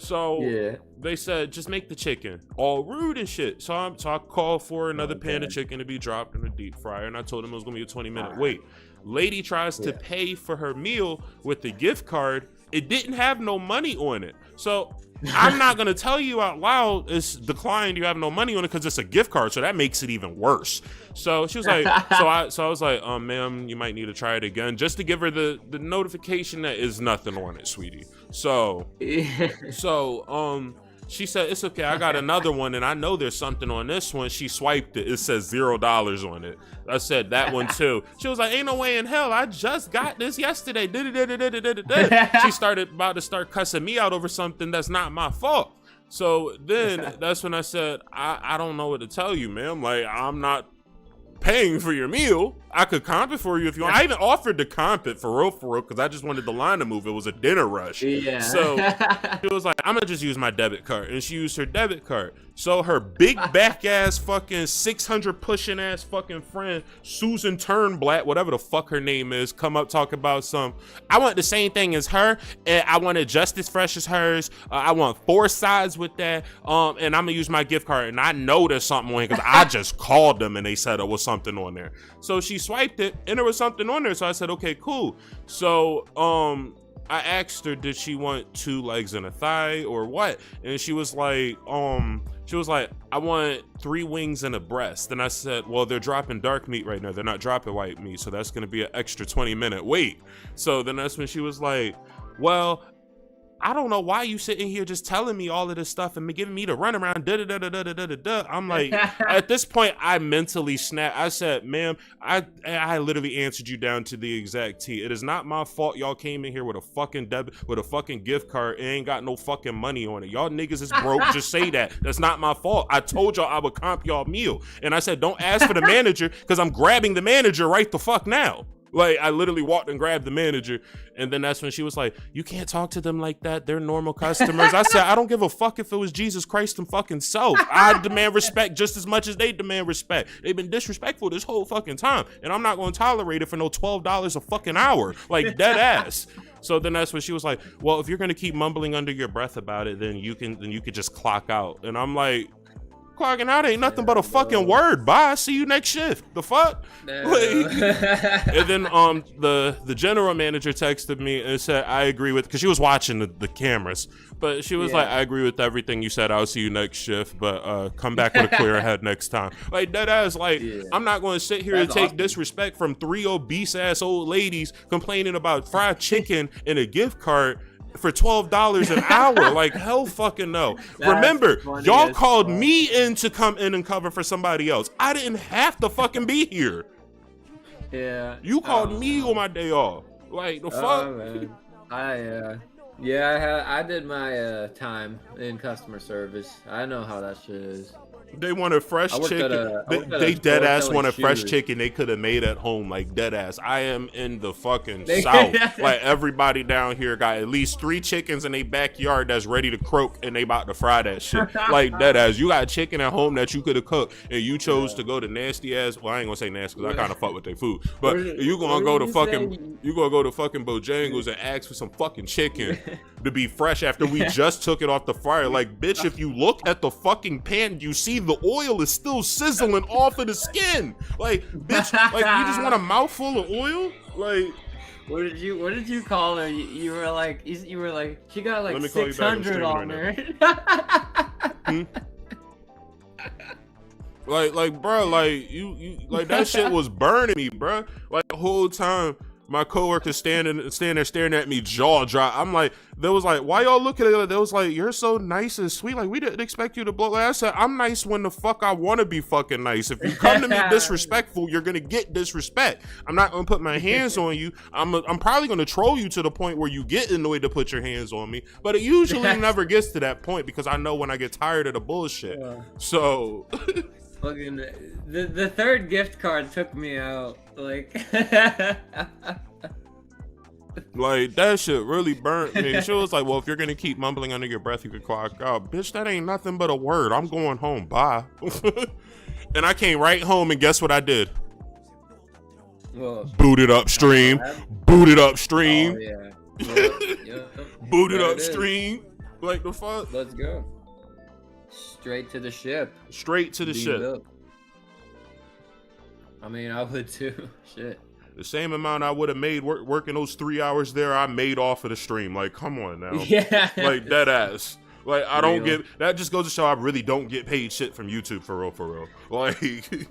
So Yeah. they said, just make the chicken. All rude and shit. So I called for another pan of chicken to be dropped in the deep fryer, and I told them it was gonna be a 20-minute wait. Lady tries to pay for her meal with the gift card. It didn't have no money on it. So I'm not gonna tell you out loud it's declined, you have no money on it, because it's a gift card, so that makes it even worse. So she was like, so I was like, ma'am, you might need to try it again, just to give her the notification that is nothing on it, sweetie. So she said, it's okay, I got another one, and I know there's something on this one. She swiped it. It says $0 on it. I said, that one too. She was like, ain't no way in hell. I just got this yesterday. She started about to start cussing me out over something that's not my fault. So then that's when I said, I don't know what to tell you, ma'am. Like, I'm not paying for your meal. I could comp it for you if you want. I even offered to comp it for real, because I just wanted the line to move. It was a dinner rush. Yeah. So she was like, I'm gonna just use my debit card. And she used her debit card. So her big back ass fucking 600 pushing ass fucking friend, Susan Turnblatt, whatever the fuck her name is, come up talk about I want the same thing as her, and I want it just as fresh as hers. I want 4 sides with that. And I'm gonna use my gift card. And I know there's something on here because I just called them and they said there was something on there. So she swiped it and there was something on there. So I said, okay, cool. So I asked her, did she want 2 legs and a thigh or what? And she was like, I want 3 wings and a breast. And I said, well, they're dropping dark meat right now. They're not dropping white meat. So that's going to be an extra 20-minute wait. So then that's when she was like, well, I don't know why you sitting here just telling me all of this stuff and giving me the runaround. I'm like, at this point, I mentally snapped. I said, ma'am, I literally answered you down to the exact T. It is not my fault y'all came in here with a fucking gift card and ain't got no fucking money on it. Y'all niggas is broke. Just say that. That's not my fault. I told y'all I would comp y'all meal. And I said, don't ask for the manager, because I'm grabbing the manager right the fuck now. Like, I literally walked and grabbed the manager, and then that's when she was like, you can't talk to them like that. They're normal customers. I said, I don't give a fuck if it was Jesus Christ and fucking self. I demand respect just as much as they demand respect. They've been disrespectful this whole fucking time, and I'm not going to tolerate it for no $12 a fucking hour. Like, dead ass. So then that's when she was like, well, if you're going to keep mumbling under your breath about it, then you could just clock out. And I'm like, clocking out ain't nothing but a fucking word. Bye. See you next shift. The fuck? And then the general manager texted me and said, I agree with, because she was watching the cameras, but she was like, I agree with everything you said. I'll see you next shift, but come back with a clear head next time. Like, that ass, like, I'm not going to sit here and take disrespect from 3 obese ass old ladies complaining about fried chicken and a gift card for $12 an hour. Like, hell fucking no. Remember, y'all called me in to come in and cover for somebody else. I didn't have to fucking be here. Yeah. You called me on my day off. Like, the fuck? Man. I did my time in customer service. I know how that shit is. They want a fresh chicken. They dead ass want a fresh chicken they could have made at home. Like, dead ass. I am in the fucking South. Like, everybody down here got at least 3 chickens in their backyard that's ready to croak, and they about to fry that shit. Like, dead ass. You got chicken at home that you could have cooked, and you chose to go to nasty ass. Well, I ain't gonna say nasty because I kind of fuck with their food. But you gonna go to fucking Bojangles and ask for some fucking chicken to be fresh after we just took it off the fryer. Like, bitch, if you look at the fucking pan, you see the oil is still sizzling off of the skin. Like, bitch, like, you just want a mouthful of oil? Like, what did you call her? You were like she got like 600 on her. Like, bro, like you like that shit was burning me, bro. Like, the whole time my coworker standing there staring at me, jaw drop. I'm like, they was like, why y'all looking at it? They was like, you're so nice and sweet. Like, we didn't expect you to blow. Like, I said, I'm nice when the fuck I want to be fucking nice. If you come to me disrespectful, you're gonna get disrespect. I'm not gonna put my hands on you. I'm probably gonna troll you to the point where you get annoyed to put your hands on me. But it usually never gets to that point because I know when I get tired of the bullshit. So. Fucking the 3rd gift card took me out. Like, like, that shit really burnt me. She was like, well, if you're gonna keep mumbling under your breath, you can clock out. Bitch, that ain't nothing but a word. I'm going home. Bye. And I came right home, and guess what I did? Well, booted upstream. Oh, yeah. Booted upstream. Yep. Booted upstream. Like the fuck? Let's go. Straight to the ship. Straight to the Beat ship. it up. I mean, I would too. Shit. The same amount I would have made working those 3 hours there, I made off of the stream. Like, come on now. Yeah. Like, dead ass. Like, I don't Real. get, that just goes to show I really don't get paid shit from YouTube for real, for real. Like,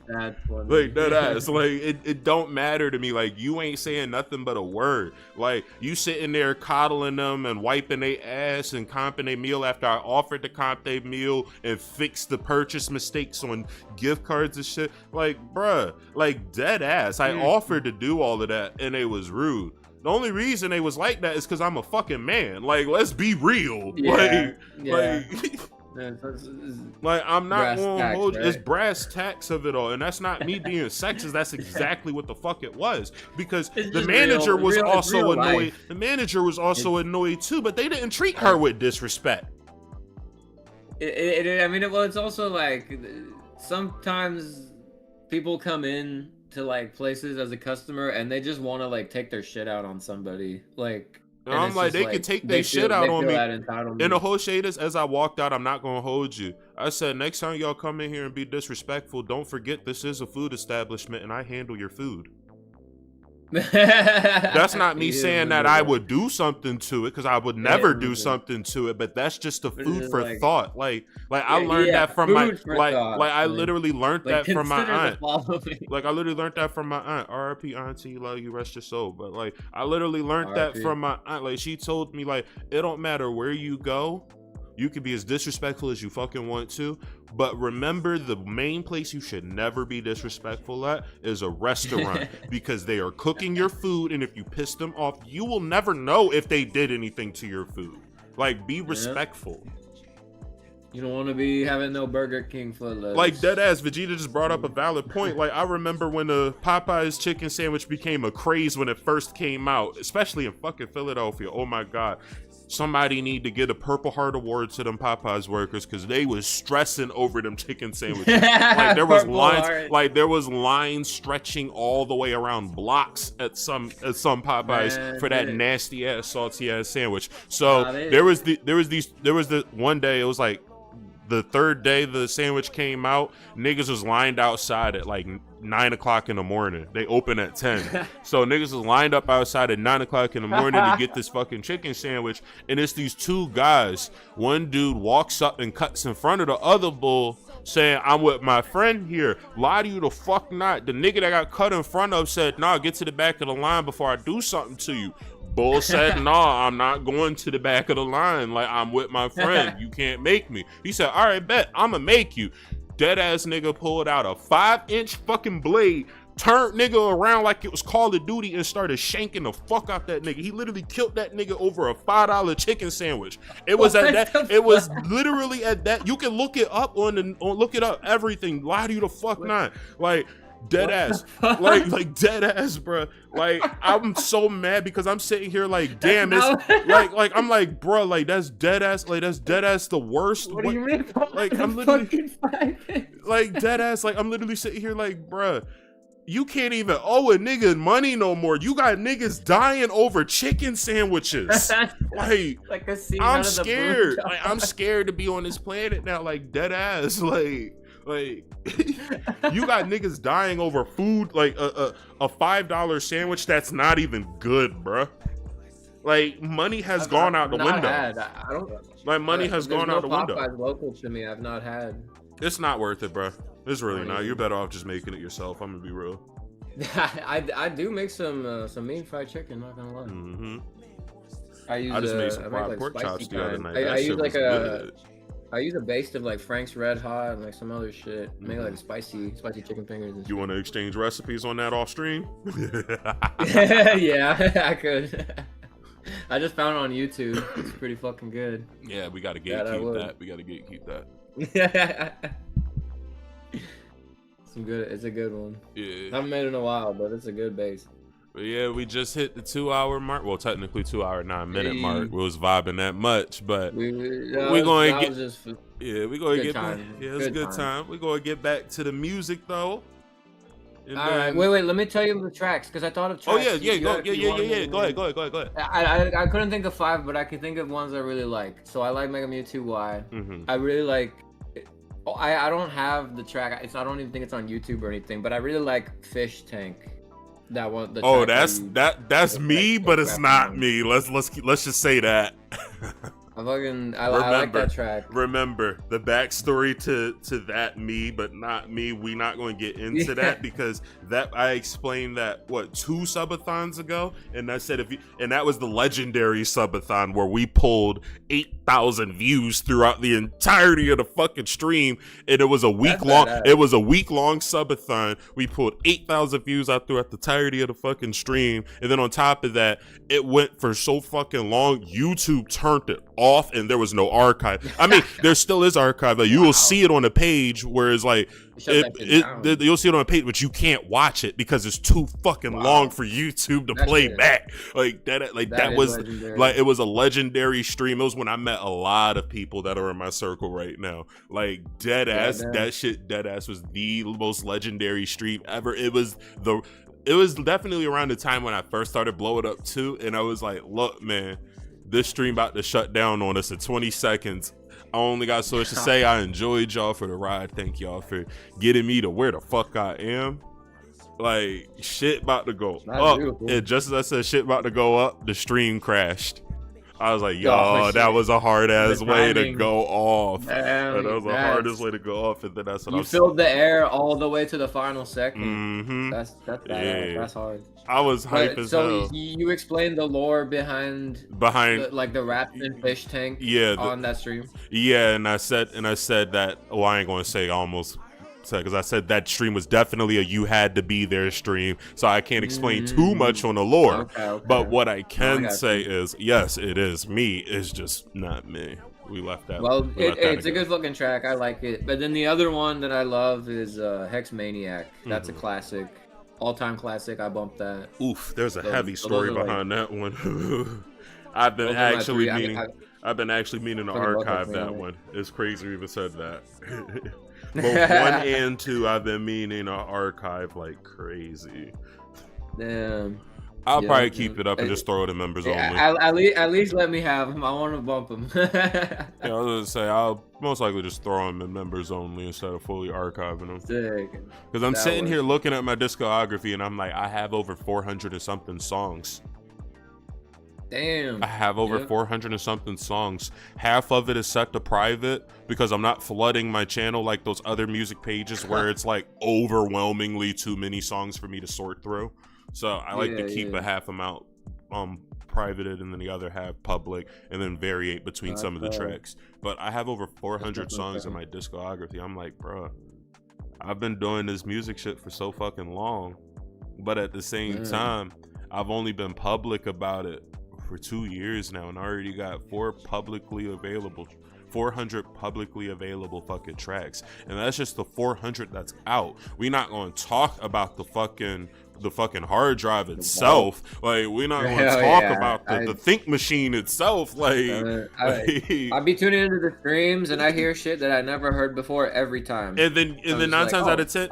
That's funny. like, dead ass. Like, it don't matter to me. Like, you ain't saying nothing but a word. Like, you sitting there coddling them and wiping their ass and comping their meal after I offered to comp their meal and fix the purchase mistakes on gift cards and shit. Like, bruh, like, dead ass. I offered to do all of that and it was rude. The only reason they was like that is because I'm a fucking man. Like, let's be real. Yeah, Like, I'm not brass gonna tacks, hold you. right? It's brass tacks of it all, and that's not me being sexist. That's exactly what the fuck it was. Because It's the just manager real- was real- also real annoyed. life. The manager was also annoyed too, but they didn't treat her with disrespect. I mean, well, it's also like sometimes people come in to like places as a customer and they just want to like take their shit out on somebody. Like, And I'm it's like, just, they could take their shit out they on feel me. that entitlement. And the whole shade is, as I walked out, I'm not gonna hold you. I said, next time y'all come in here and be disrespectful, don't forget this is a food establishment and I handle your food. That's not me saying that I would do something to it, because I would never do something to it, but that's just a food for like, thought. Like I learned that from my I like, literally learned that from my aunt. Like, Like, I literally learned that from my aunt. R.I.P. auntie, love you, rest your soul. But like, I literally learned that from my aunt. Like, she told me, like, it don't matter where you go, you can be as disrespectful as you fucking want to, but remember, the main place you should never be disrespectful at is a restaurant, because they are cooking your food, and if you piss them off, you will never know if they did anything to your food. Like, be respectful. you don't want to be having no Burger King footless. Like, deadass, Vegeta just brought up a valid point. Like, I remember when the Popeyes chicken sandwich became a craze when it first came out, especially in fucking Philadelphia. Oh my God. Somebody need to get a Purple Heart Award to them Popeyes workers, because they was stressing over them chicken sandwiches. Like, there was there was lines stretching all the way around blocks at some Popeyes for that nasty ass salty ass sandwich. So there was the one day, it was like the third day the sandwich came out, niggas was lined outside at like 9 o'clock in the morning. They open at 10. So niggas was lined up outside at 9 o'clock in the morning to get this fucking chicken sandwich. And it's these two guys. One dude walks up and cuts in front of the other bull, saying, I'm with my friend here. Lie to you the fuck not. The nigga that got cut in front of said, nah, get to the back of the line before I do something to you. Bull said, nah, I'm not going to the back of the line. Like, I'm with my friend. You can't make me. He said, all right, bet. I'ma make you. Dead ass nigga pulled out a 5-inch fucking blade, turned nigga around like it was Call of Duty, and started shanking the fuck out that nigga. He literally killed that nigga over a $5 chicken sandwich. It was at that. It was literally at that. You can look it up look it up. Everything. Lie to you the fuck not. Like, dead ass, like dead ass, bro. Like, I'm so mad because I'm sitting here like, damn, it's like I'm like, bro, like that's dead ass, like that's dead ass the worst. What do you mean? Like, I'm literally like dead ass, like I'm literally sitting here like, bro, you can't even owe a nigga money no more. You got niggas dying over chicken sandwiches. Like a scene I'm scared. Like, I'm scared to be on this planet now. Like, dead ass, like you got niggas dying over food, like a $5 sandwich that's not even good, bruh. Like, money has gone out the window. I don't. Like, money has gone out the window. Popeyes local to me, I've not had. It's not worth it, bruh. It's really not. You're better off just making it yourself. I'm gonna be real. I do make some mean fried chicken. Not gonna lie. Mm-hmm. I just made some fried pork chops the other night. I use like I use a base of like Frank's Red Hot and like some other shit. Make like spicy chicken fingers. And you want to exchange recipes on that off stream? Yeah, I could. I just found it on YouTube. It's pretty fucking good. Yeah, we gotta gatekeep that. We gotta gatekeep that. It's a good one. Yeah. I haven't made it in a while, but it's a good base. But yeah, we just hit the 2-hour mark. Well, technically 2 hour 9 minute mark. We was vibing that much, but we're going to get. Yeah, we're going to get back. Yeah, it's a good time. We're going to get back to the music though. And All right, then, wait. Let me tell you the tracks because I thought of tracks. Oh yeah, yeah, You go, actually yeah. wanted Go to- ahead. I couldn't think of 5, but I can think of ones I really like. So I like Mega Mewtwo Y. I really like. I don't have the track. I don't even think it's on YouTube or anything. But I really like Fish Tank. That one. The Oh, track that's me, but it's not me. Let's just say that. I like that track. Remember the backstory to that me, but not me. We not going to get into that because that I explained that 2 subathons ago, and I said and that was the legendary subathon where we pulled 8,000 views throughout the entirety of the fucking stream, and it was a week long. It was a week long subathon. We pulled 8,000 views out throughout the entirety of the fucking stream, and then on top of that, it went for so fucking long. YouTube turned it off, and there was no archive. I mean, there still is archive, but you will see it on the page where it's like you'll see it on a page, but you can't watch it because it's too fucking long for YouTube to play back. Like that was legendary. Like it was a legendary stream. It was when I met a lot of people that are in my circle right now. Like dead ass was the most legendary stream ever. It was definitely around the time when I first started blowing up too, and I was like, look, man, this stream about to shut down on us in 20 seconds. I only got so much to say. I enjoyed y'all for the ride. Thank y'all for getting me to where the fuck I am. Like, shit about to go up. And just as I said shit about to go up, the stream crashed. I was like, yo, that was a hard ass way to go off. That was the hardest way to go off. And then that's what you filled the air all the way to the final second. Mm-hmm. That's bad. That's hard. I was hype as hell. So you explained the lore behind the rap and Fish Tank on that stream. Yeah, and I said that. Oh, I ain't gonna say almost. Because I said that stream was definitely a you had to be there stream, so I can't explain too much on the lore. Okay. But what I can say is, yes, it is me. It's just not me. We left that. Well, it's a good fucking track. I like it. But then the other one that I love is Hex Maniac. That's a classic, all-time classic. I bumped that. Oof, there's a heavy story behind that one. I've been actually meaning to archive that one. It's crazy we even said that. But 1 and 2, I've been meaning to archive like crazy. Damn. I'll probably keep it up and just throw it in members only. At least let me have them. I want to bump them. I was gonna say I'll most likely just throw them in members only instead of fully archiving them. Because I'm sitting here looking at my discography and I'm like, I have over 400 and something songs. Damn. I have over 400 and something songs. Half of it is set to private because I'm not flooding my channel like those other music pages where it's like overwhelmingly too many songs for me to sort through. So I like to keep a half amount privated and then the other half public and then variate between some of the tracks. But I have over 400 songs in my discography. I'm like, bro, I've been doing this music shit for so fucking long. But at the same time, I've only been public about it for 2 years now, and I already got 400 publicly available fucking tracks, and that's just the 400 that's out. We not gonna talk about the fucking hard drive itself. Like, we're not gonna talk about the think machine itself. Like, I be tuning into the streams and I hear shit that I never heard before every time. And then 9 times out of 10,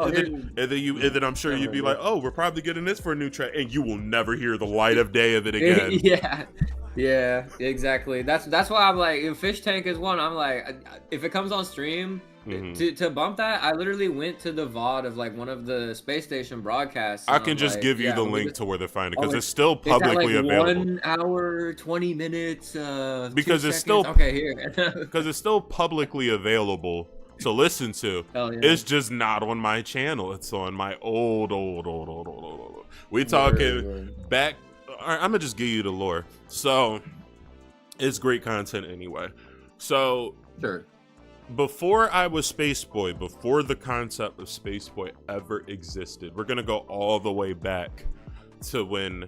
and then I'm sure you'd be like, oh, we're probably getting this for a new track, and you will never hear the light of day of it again. Yeah, exactly. That's why I'm like, if Fish Tank is one, I'm like, if it comes on stream, to bump that, I literally went to the VOD of like one of the space station broadcasts. I can just give you the link to where they find it because it's still publicly available. 1 hour 20 minutes. Because it's still because it's still publicly available to listen to. It's just not on my channel. It's on my old. We talking back. All right, I'm gonna just give you the lore. So it's great content anyway. So before I was Space Boy, before the concept of Space Boy ever existed, we're gonna go all the way back to when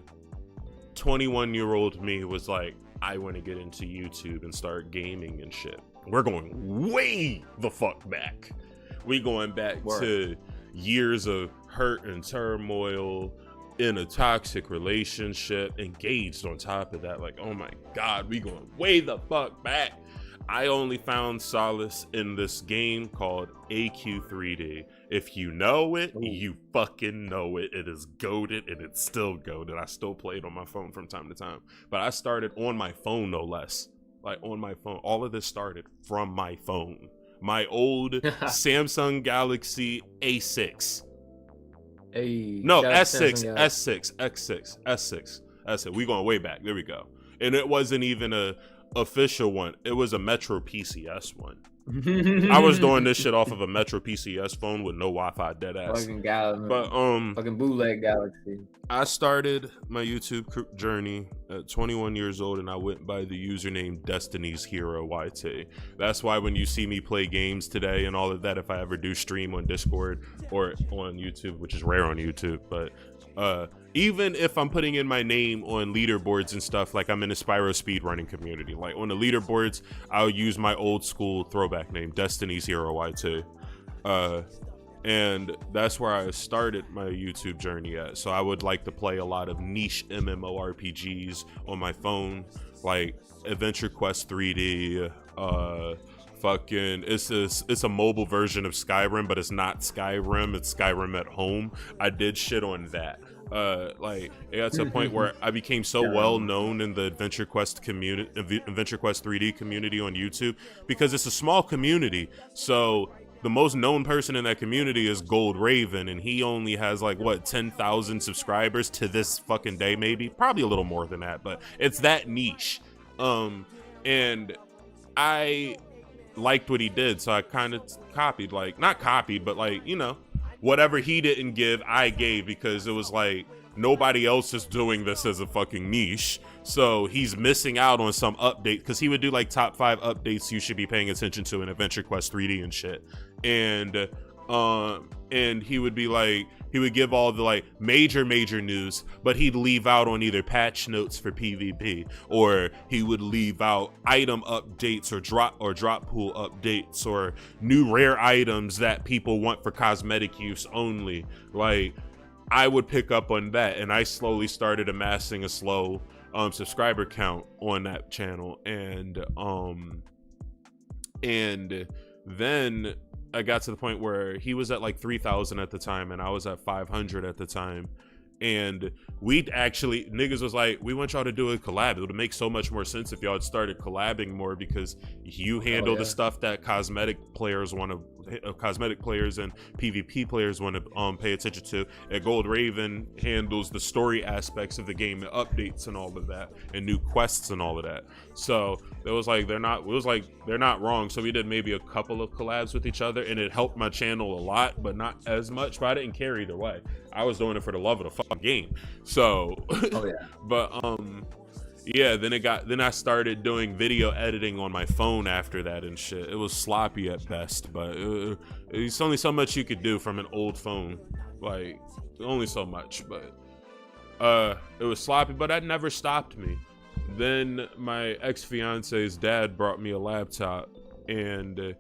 21-year-old me was like, I want to get into YouTube and start gaming and shit. We're going way the fuck back. We going back to years of hurt and turmoil, in a toxic relationship, engaged on top of that. Like, oh my God, we going way the fuck back. I only found solace in this game called AQ3D. If you know it, Ooh. you fucking know it. It is goated, and it's still goated. I still play it on my phone from time to time. But I started on my phone, no less. Like, on my phone. All of this started from my phone. My old Samsung Galaxy A6. Hey, No, shout out to S6, Samsung, S6, X6, S6, S6. We going way back. There we go. And it wasn't even a official one. It was a Metro PCS one. I was doing this shit off of a Metro PCS phone with no Wi-Fi, dead ass. Fucking Galaxy. But fucking bootleg Galaxy. I started my YouTube journey at 21 years old, and I went by the username Destiny's Hero YT. That's why when you see me play games today and all of that, if I ever do stream on Discord or on YouTube, which is rare on YouTube, but even if I'm putting in my name on leaderboards and stuff, like I'm in a Spyro speedrunning community, like on the leaderboards, I'll use my old school throwback name, Destiny's Hero YT. And that's where I started my YouTube journey at. So I would like to play a lot of niche MMORPGs on my phone, like Adventure Quest 3D, fucking it's a mobile version of Skyrim, but it's not Skyrim, it's Skyrim at home. I did shit on that. Like it got to a point where I became so well known in the Adventure Quest community, Adventure Quest 3D community on YouTube, because it's a small community. So the most known person in that community is Gold Raven, and he only has like what 10,000 subscribers to this fucking day, maybe, probably a little more than that, but it's that niche. And I liked what he did, so I kind of copied, like not copied, but like, you know, whatever he didn't give, I gave, because it was like nobody else is doing this as a fucking niche, so he's missing out on some update, because he would do like top 5 updates you should be paying attention to in Adventure Quest 3D and shit, and he would be like, he would give all the like major news, but he'd leave out on either patch notes for PvP, or he would leave out item updates or drop pool updates, or new rare items that people want for cosmetic use only. Like, I would pick up on that, and I slowly started amassing a slow subscriber count on that channel, and then I got to the point where he was at like 3,000 at the time, and I was at 500 at the time. And we'd actually, niggas was like, we want y'all to do a collab. It would make so much more sense if y'all had started collabing more, because you handle the stuff that cosmetic players want to, cosmetic players and PvP players want to pay attention to. And Gold Raven handles the story aspects of the game, the updates and all of that, and new quests and all of that. So it was like, they're not wrong. So we did maybe a couple of collabs with each other, and it helped my channel a lot, but not as much. But I didn't care either way. I was doing it for the love of the fucking game. So, but yeah, then I started doing video editing on my phone after that and shit. It was sloppy at best, but it's only so much you could do from an old phone, like only so much. But it was sloppy, but that never stopped me. Then my ex-fiance's dad brought me a laptop, and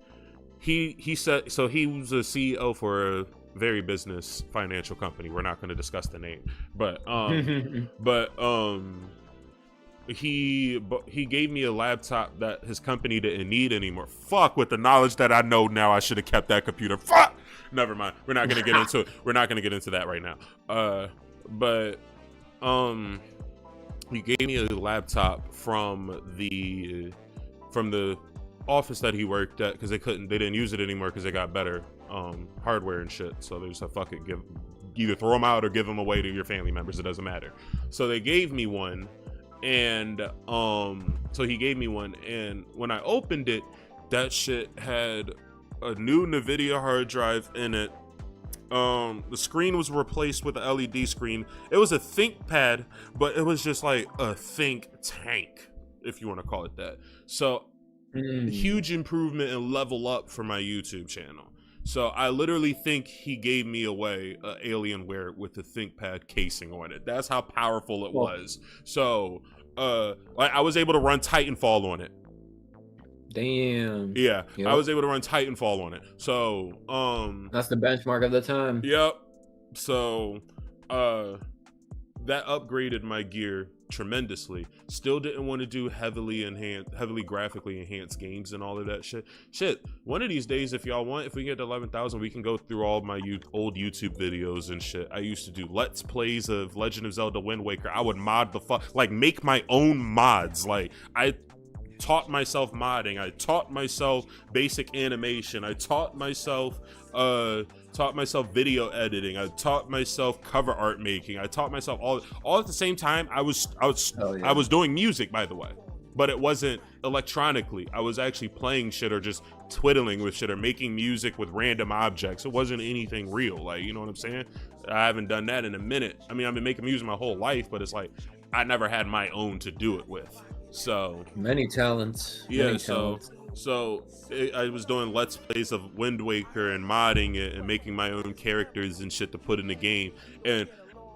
he said, so he was a CEO for a very business financial company. We're not going to discuss the name, but he gave me a laptop that his company didn't need anymore. Fuck, with the knowledge that I know now, I should have kept that computer. Fuck, never mind. We're not going to get into it. We're not going to get into that right now. But he gave me a laptop from the office that he worked at, because they didn't use it anymore because they got better hardware and shit. So they just said, fuck it, either throw them out or give them away to your family members. It doesn't matter. So they gave me one, and so he gave me one, and when I opened it, that shit had a new NVIDIA hard drive in it. The screen was replaced with an LED screen. It was a ThinkPad, but it was just like a think tank, if you want to call it that. So huge improvement and level up for my YouTube channel. So I literally think he gave me away Alienware with the ThinkPad casing on it. That's how powerful it was. So like I was able to run Titanfall on it. Damn. Yeah, yep. I was able to run Titanfall on it. So that's the benchmark of the time. Yep. So that upgraded my gear tremendously. Still didn't want to do heavily graphically enhanced games and all of that shit. One of these days, if y'all want, if we get to 11,000, we can go through all my old YouTube videos and shit. I used to do let's plays of Legend of Zelda Wind Waker. I would mod the fuck, like make my own mods. Like I taught myself modding. I taught myself basic animation. I taught myself video editing. I taught myself cover art making. I taught myself all at the same time. I was doing music, by the way, but it wasn't electronically. I was actually playing shit or just twiddling with shit or making music with random objects. It wasn't anything real, like, you know what I'm saying? I haven't done that in a minute. I mean, I've been making music my whole life, but it's like I never had my own to do it with. So many talents. Yeah, so I was doing let's plays of Wind Waker and modding it and making my own characters and shit to put in the game. And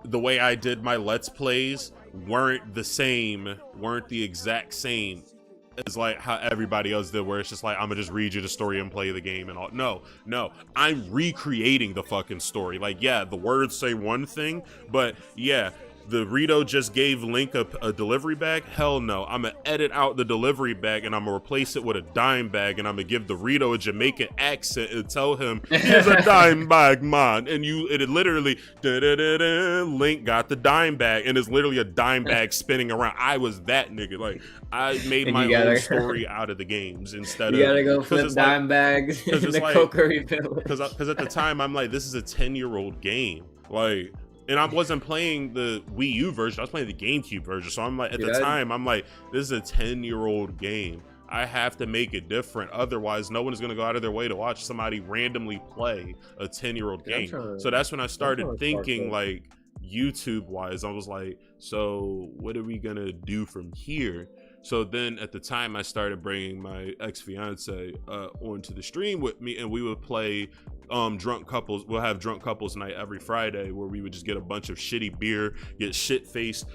the way I did my let's plays weren't the exact same as like how everybody else did, where it's just like I'm gonna just read you the story and play the game and all. No, I'm recreating the fucking story. Like, yeah, the words say one thing, but yeah, the Rito just gave Link a delivery bag. Hell no, I'm gonna edit out the delivery bag and I'm gonna replace it with a dime bag, and I'm gonna give the Rito a Jamaican accent and tell him here's a dime bag, man. And it literally Link got the dime bag, and it's literally a dime bag spinning around. I was that nigga. Like, I made my own story out of the games instead of. You gotta go flip dime bags in the tokyopill. Because at the time I'm like, this is a 10-year-old game, like. And I wasn't playing the Wii U version, I was playing the GameCube version. So I'm like, at the time, I'm like, this is a 10-year-old game. I have to make it different. Otherwise, no one is going to go out of their way to watch somebody randomly play a 10-year-old game. So that's when I started thinking, like, YouTube-wise. I was like, so what are we going to do from here? So then at the time, I started bringing my ex-fiance onto the stream with me, and we would play drunk couples. We'll have drunk couples night every Friday, where we would just get a bunch of shitty beer, get shit-faced,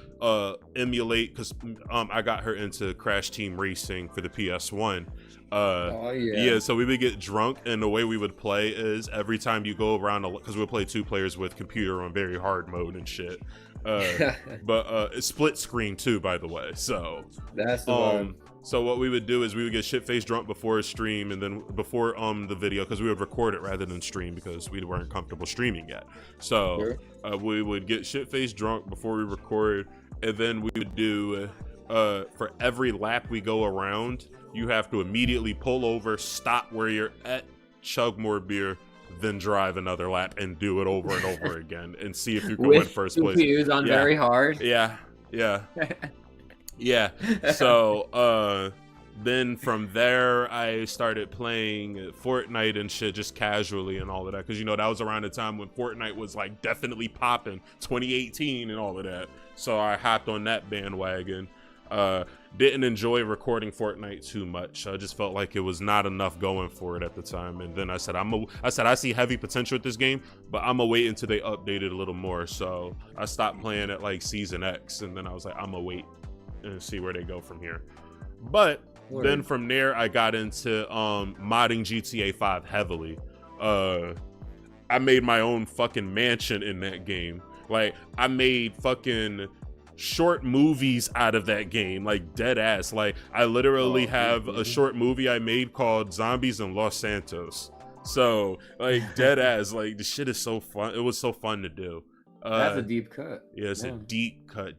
emulate, because I got her into Crash Team Racing for the PS1. Yeah, so we would get drunk, and the way we would play is every time you go around, because we'll play 2 players with computer on very hard mode and shit. But it's split screen too, by the way. So that's the one. So what we would do is we would get shit-faced drunk before a stream, and then before the video, because we would record it rather than stream because we weren't comfortable streaming yet. So we would get shit-faced drunk before we record, and then we would do for every lap we go around, you have to immediately pull over, stop where you're at, chug more beer, then drive another lap and do it over and over again and see if you can win first place. With on very hard. Yeah. So then from there I started playing Fortnite and shit just casually and all of that, because you know that was around the time when Fortnite was like definitely popping, 2018 and all of that. So I hopped on that bandwagon. Didn't enjoy recording Fortnite too much. I just felt like it was not enough going for it at the time. And then I said, I see heavy potential with this game, but I'm gonna wait until they update it a little more. So I stopped playing at like Season X, and then I was like, I'm gonna wait and see where they go from here. But then from there, I got into modding GTA 5 heavily. I made my own fucking mansion in that game. Like, I made fucking short movies out of that game, like dead ass. Like, I literally have a short movie I made called Zombies in Los Santos. So like dead ass, like the shit is so fun. It was so fun to do. That's a deep cut. Yeah, it's a deep cut.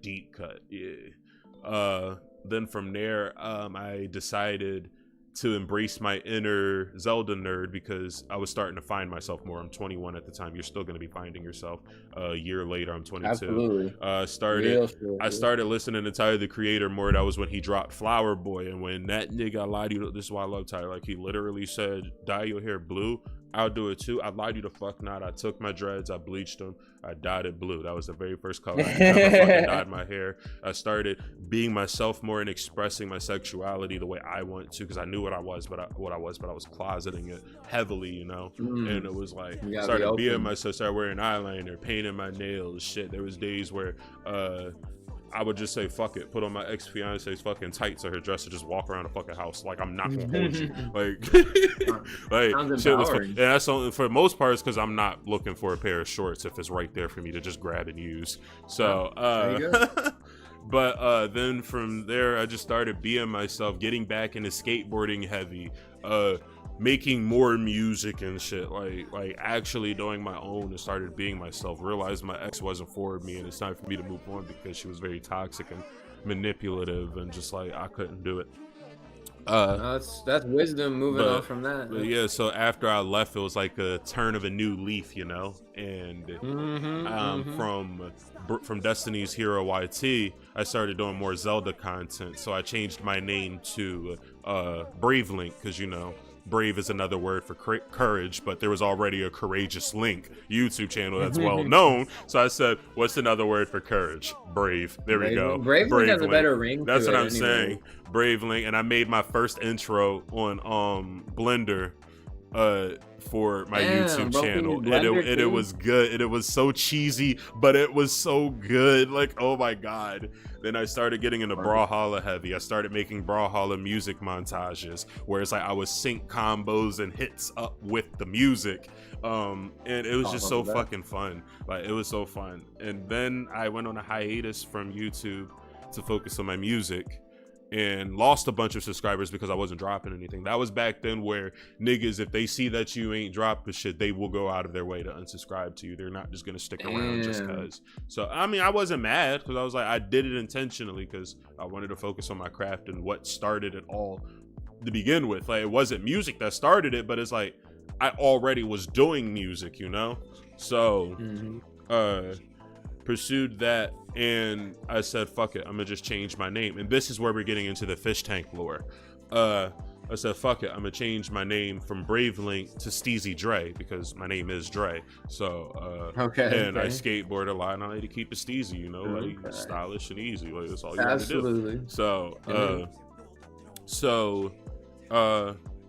Yeah. Then from there, I decided to embrace my inner Zelda nerd, because I was starting to find myself more. I'm 21 at the time. You're still going to be finding yourself. A year later, I'm 22. Absolutely. I started listening to Tyler the Creator more. That was when he dropped Flower Boy, and when that nigga, I lied to you. This is why I love Tyler. Like, he literally said, "Dye your hair blue." I'll do it too. I lied you the fuck not. I took my dreads, I bleached them, I dyed it blue. That was the very first color I ever fucking dyed my hair. I started being myself more and expressing my sexuality the way I want to, because I knew what I was, but I was closeting it heavily, you know. And it was like, started being myself, started wearing eyeliner, painting my nails, shit. There was days where I would just say, fuck it, put on my ex-fiance's fucking tights or her dress and just walk around the fucking house. Like, I'm not gonna hold you. Like shit was fun. And that's only for the most part, because I'm not looking for a pair of shorts if it's right there for me to just grab and use. So But then from there, I just started being myself, getting back into skateboarding heavy, making more music and shit, like actually doing my own, and started being myself. Realized my ex wasn't for me, and it's time for me to move on because she was very toxic and manipulative, and just like I couldn't do it. That's wisdom moving on from that. But yeah, so after I left, it was like a turn of a new leaf, you know. And from Destiny's Hero YT, I started doing more Zelda content. So I changed my name to Brave Link, because you know, brave is another word for courage, but there was already a Courageous Link YouTube channel that's well known. So I said, what's another word for courage? Brave. There we go. Brave Link has a better ring. That's what I'm saying. Brave Link. And I made my first intro on Blender for my YouTube channel, and it was good, and it was so cheesy, but it was so good. Like, oh my god. Then I started getting into Brawlhalla heavy. I started making Brawlhalla music montages where it's like I would sync combos and hits up with the music, and it was just so fucking fun. Like, it was so fun. And then I went on a hiatus from YouTube to focus on my music, and lost a bunch of subscribers because I wasn't dropping anything. That was back then where niggas, if they see that you ain't dropping shit, they will go out of their way to unsubscribe to you. They're not just gonna stick around just cause. So I mean, I wasn't mad, because I was like, I did it intentionally because I wanted to focus on my craft and what started it all to begin with. Like, it wasn't music that started it, but it's like I already was doing music, you know. So pursued that, and I said, fuck it, I'm gonna just change my name. And this is where we're getting into the fish tank lore. I said, fuck it, I'm gonna change my name from Brave Link to Steezy Dre, because my name is Dre. So I skateboard a lot, and I like to keep it steezy, you know, like stylish and easy. Like, that's all you gotta do.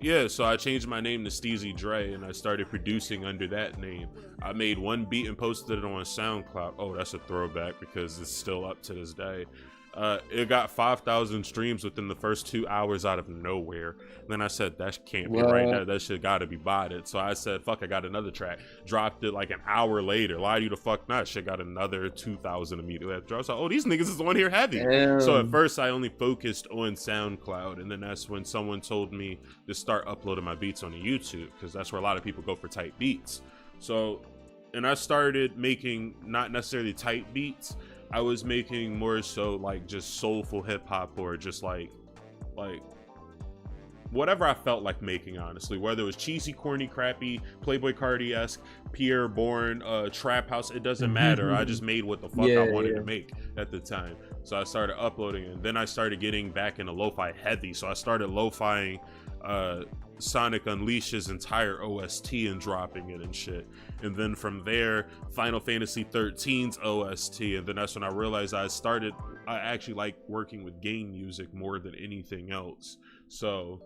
Yeah, so I changed my name to Steezy Dre, and I started producing under that name. I made one beat and posted it on SoundCloud. Oh, that's a throwback because it's still up to this day. It got 5,000 streams within the first 2 hours out of nowhere. And then I said, that can't be right now. That shit gotta be botted. So I said, fuck, I got another track. Dropped it like an hour later. Lie to you the fuck not. Shit got another 2,000 immediately after. I was like, oh, these niggas is on here heavy. Damn. So at first I only focused on SoundCloud. And then that's when someone told me to start uploading my beats on the YouTube, because that's where a lot of people go for tight beats. So, and I started making not necessarily tight beats. I was making more so like just soulful hip hop, or just like whatever I felt like making, honestly. Whether it was cheesy, corny, crappy, Playboy Cardi-esque, Pierre Bourne, trap house, it doesn't matter. I just made what the fuck I wanted to make at the time. So I started uploading, and then I started getting back into lo-fi heavy. So I started lo-fiing Sonic Unleash's entire OST and dropping it and shit. And then from there, Final Fantasy 13's OST, and then that's when I realized I actually like working with game music more than anything else. So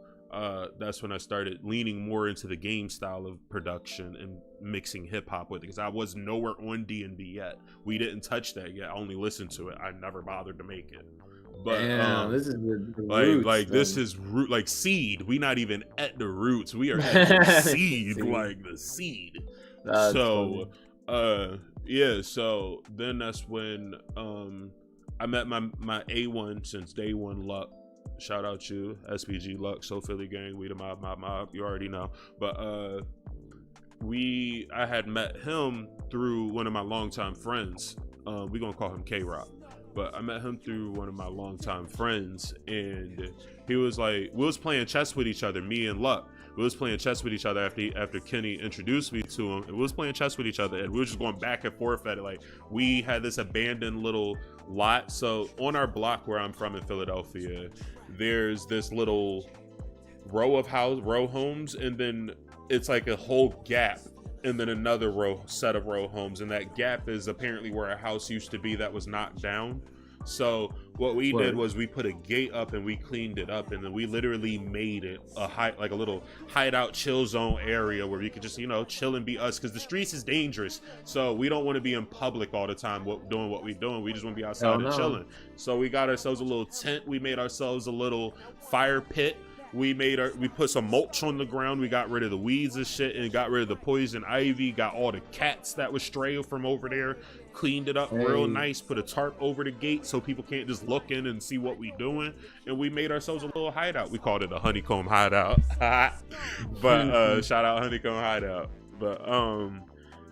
that's when I started leaning more into the game style of production and mixing hip-hop with it, because I was nowhere on DnB yet. We didn't touch that yet. I only listened to it. I never bothered to make it. But this is the roots, like this is root, like seed. We not even at the roots. We are at the seed, like the seed. That's so yeah, so then that's when I met my A1 since day one, Luck. Shout out you, SPG Luck, So Philly Gang, we the mob, you already know. But I had met him through one of my longtime friends. We gonna call him K-Rock. But I met him through one of my longtime friends, and he was like, we was playing chess with each other, me and Luck. We was playing chess with each other after Kenny introduced me to him, and we was playing chess with each other, and we were just going back and forth at it. Like, we had this abandoned little lot. So on our block where I'm from in Philadelphia, there's this little row of homes, and then it's like a whole gap, and then another set of row homes, and that gap is apparently where a house used to be that was knocked down. So what we did was we put a gate up and we cleaned it up, and then we literally made it like a little hideout chill zone area where we could just, you know, chill and be us, because the streets is dangerous. So we don't want to be in public all the time doing what we're doing. We just want to be outside and chilling. So we got ourselves a little tent. We made ourselves a little fire pit. we put some mulch on the ground. We got rid of the weeds and shit, and got rid of the poison ivy. Got all the cats that was stray from over there. Cleaned it up real nice. Put a tarp over the gate so people can't just look in and see what we doing. And we made ourselves a little hideout. We called it a honeycomb hideout. But shout out honeycomb hideout. But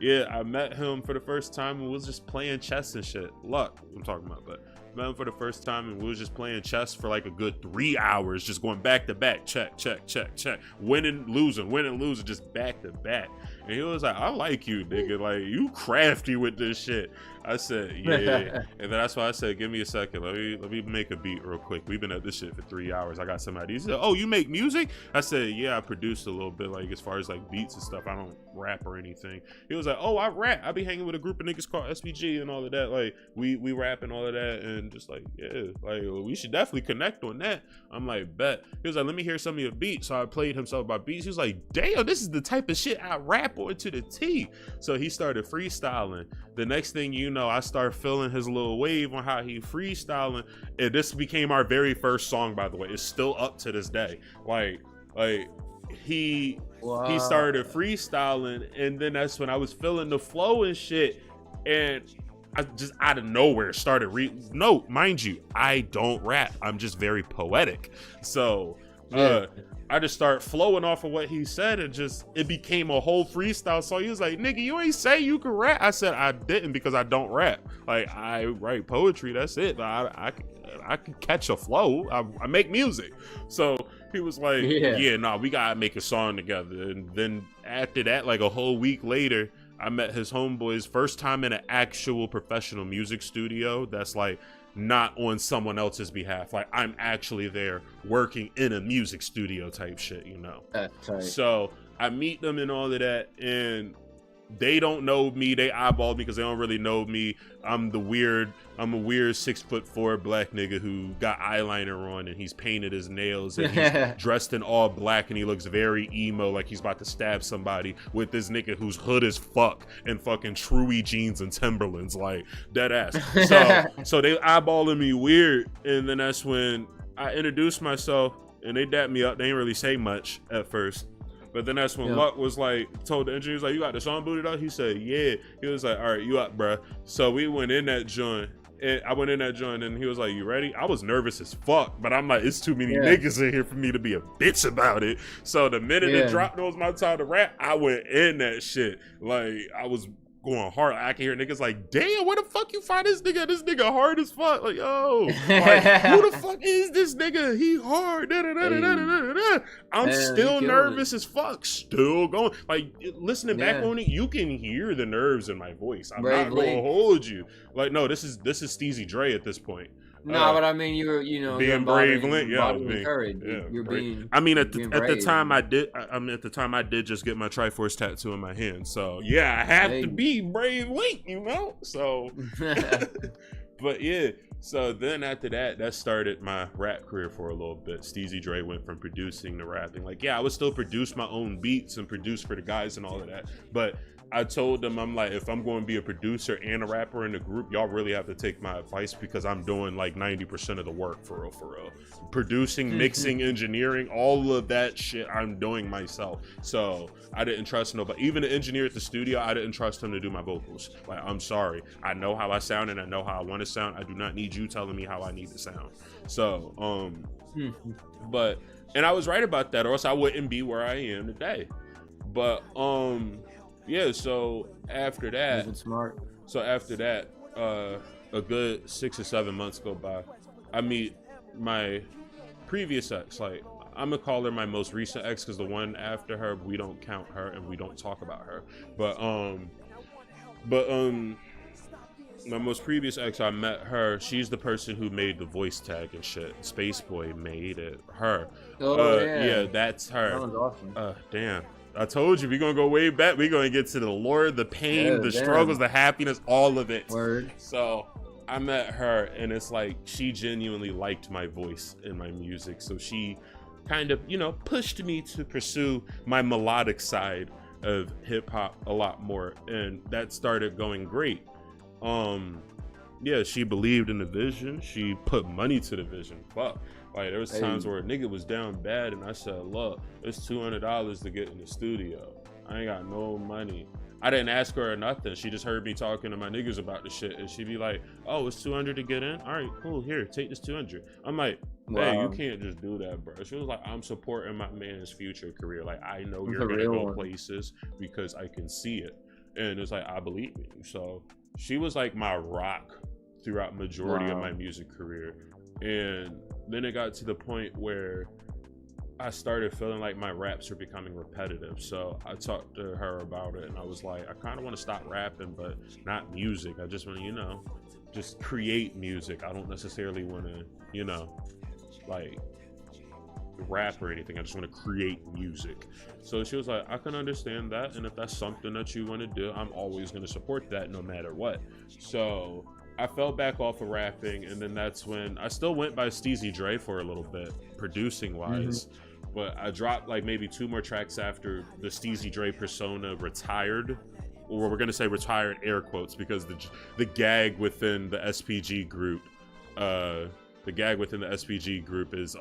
yeah, I met him for the first time and we was just playing chess and shit. Luck, I'm talking about, but met him for the first time and we was just playing chess for like a good 3 hours, just going back to back, check, winning, losing, just back to back. And he was like, I like you, nigga, like you crafty with this shit. I said, yeah. And then that's why I said, give me a second. Let me make a beat real quick. We've been at this shit for 3 hours. I got some ideas. He said, oh, you make music? I said, yeah, I produced a little bit, like as far as like beats and stuff. I don't rap or anything. He was like, oh, I rap. I be hanging with a group of niggas called SVG and all of that. Like we rap and all of that. And just like, yeah, like we should definitely connect on that. I'm like, bet. He was like, let me hear some of your beats. So I played him some of my beats. He was like, damn, this is the type of shit I rap on to the T. So he started freestyling. The next thing you know, I started feeling his little wave on how he freestyling, and this became our very first song, by the way. It's still up to this day. Like he started freestyling, and then that's when I was feeling the flow and shit, and I just out of nowhere started no, mind you, I don't rap. I'm just very poetic. So I just start flowing off of what he said, and just it became a whole freestyle song. He was like, nigga, you ain't say you can rap. I said I didn't because I don't rap. Like I write poetry, that's it. I can catch a flow. I make music. So he was like, yeah, nah, we gotta make a song together. And then after that, like a whole week later, I met his homeboys, first time in an actual professional music studio that's like not on someone else's behalf. Like I'm actually there working in a music studio type shit, you know. So I meet them and all of that, and they don't know me. They eyeball me because they don't really know me. I'm a weird 6'4" black nigga who got eyeliner on and he's painted his nails and he's dressed in all black and he looks very emo, like he's about to stab somebody, with this nigga who's hood as fuck and fucking Truey jeans and Timberlands, like dead ass. So they eyeballing me weird, and then that's when I introduced myself and they dapped me up. They didn't really say much at first. But then that's when Luck was like, told the engineer, like, you got the song booted up? He said, yeah. He was like, all right, you up, bruh. So we went in that joint. And I went in that joint and he was like, you ready? I was nervous as fuck, but I'm like, it's too many niggas in here for me to be a bitch about it. So the minute it dropped, it was my time to rap, I went in that shit. Like, I was going hard. I can hear niggas like, damn, where the fuck you find this nigga? This nigga hard as fuck. Like, yo, like, who the fuck is this nigga? He hard. I'm still nervous as fuck. Still going. Like, listening back on it, you can hear the nerves in my voice. I'm not gonna hold you. Like, no, this is Steezy Dre at this point. No, but I mean, being brave, courage. You're being. I mean, at the time I did just get my Triforce tattoo in my hand, so yeah, I have to be brave, Link, you know. So, but yeah. So then after that started my rap career for a little bit. Steezy Dre went from producing to rapping. Like, yeah, I would still produce my own beats and produce for the guys and all of that, but I told them, I'm like, if I'm going to be a producer and a rapper in the group, y'all really have to take my advice because I'm doing like 90% of the work for real. Producing, mixing, engineering, all of that shit I'm doing myself. So I didn't trust nobody. Even the engineer at the studio, I didn't trust him to do my vocals. Like, I'm sorry. I know how I sound and I know how I want to sound. I do not need you telling me how I need to sound. So, and I was right about that, or else I wouldn't be where I am today. But, yeah, so after that, a good 6 or 7 months go by. I meet my previous ex. Like, I'm gonna call her my most recent ex because the one after her, we don't count her and we don't talk about her. But my most previous ex, I met her. She's the person who made the voice tag and shit. Space Boy made it. Her. Yeah, that's her. That was awesome. Damn. I told you, we're going to go way back. We're going to get to the lore, the pain, the struggles, the happiness, all of it. Word. So I met her, and it's like she genuinely liked my voice and my music. So she kind of, pushed me to pursue my melodic side of hip hop a lot more. And that started going great. yeah, she believed in the vision. She put money to the vision. Fuck. Like, there was times where a nigga was down bad and I said, look, it's $200 to get in the studio. I ain't got no money. I didn't ask her or nothing. She just heard me talking to my niggas about the shit, and she'd be like, oh, it's 200 to get in? All right, cool, here, take this 200. I'm like, hey, you can't just do that, bro. She was like, I'm supporting my man's future career. Like, I know you're gonna go places because I can see it. And it's like, I believe in you. So she was like my rock throughout majority of my music career. And then it got to the point where I started feeling like my raps were becoming repetitive. So I talked to her about it and I was like, I kind of want to stop rapping, but not music. I just want to, you know, just create music. I don't necessarily want to, you know, like rap or anything. I just want to create music. So she was like, I can understand that. And if that's something that you want to do, I'm always going to support that no matter what. So I fell back off of rapping. And then that's when I still went by Steezy Dre for a little bit, producing wise. But I dropped like maybe 2 more tracks after the Steezy Dre persona retired. Or we're going to say retired air quotes because the gag within the SPG group, is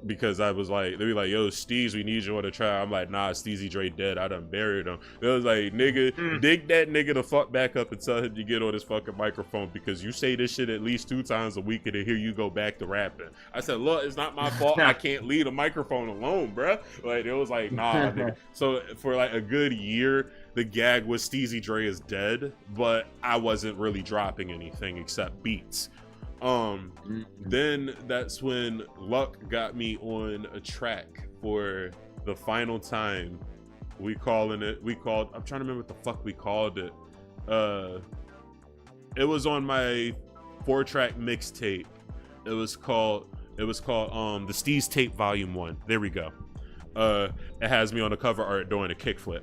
because I was like, they be like, yo, Steez, we need you on the track. I'm like, nah, Steezy Dre dead. I done buried him. They was like, nigga, dig that nigga the fuck back up and tell him to get on his fucking microphone because you say this shit at least 2 times a week and then here you go back to rapping. I said, look, it's not my fault. I can't leave a microphone alone, bruh. Like, it was like, nah, nigga. So for like a good year, the gag was Steezy Dre is dead, but I wasn't really dropping anything except beats. Then that's when Luck got me on a track for the final time. I'm trying to remember what the fuck we called it. It was on my 4-track mixtape. It was called the Steez Tape Volume 1. There we go. It has me on the cover art doing a kickflip.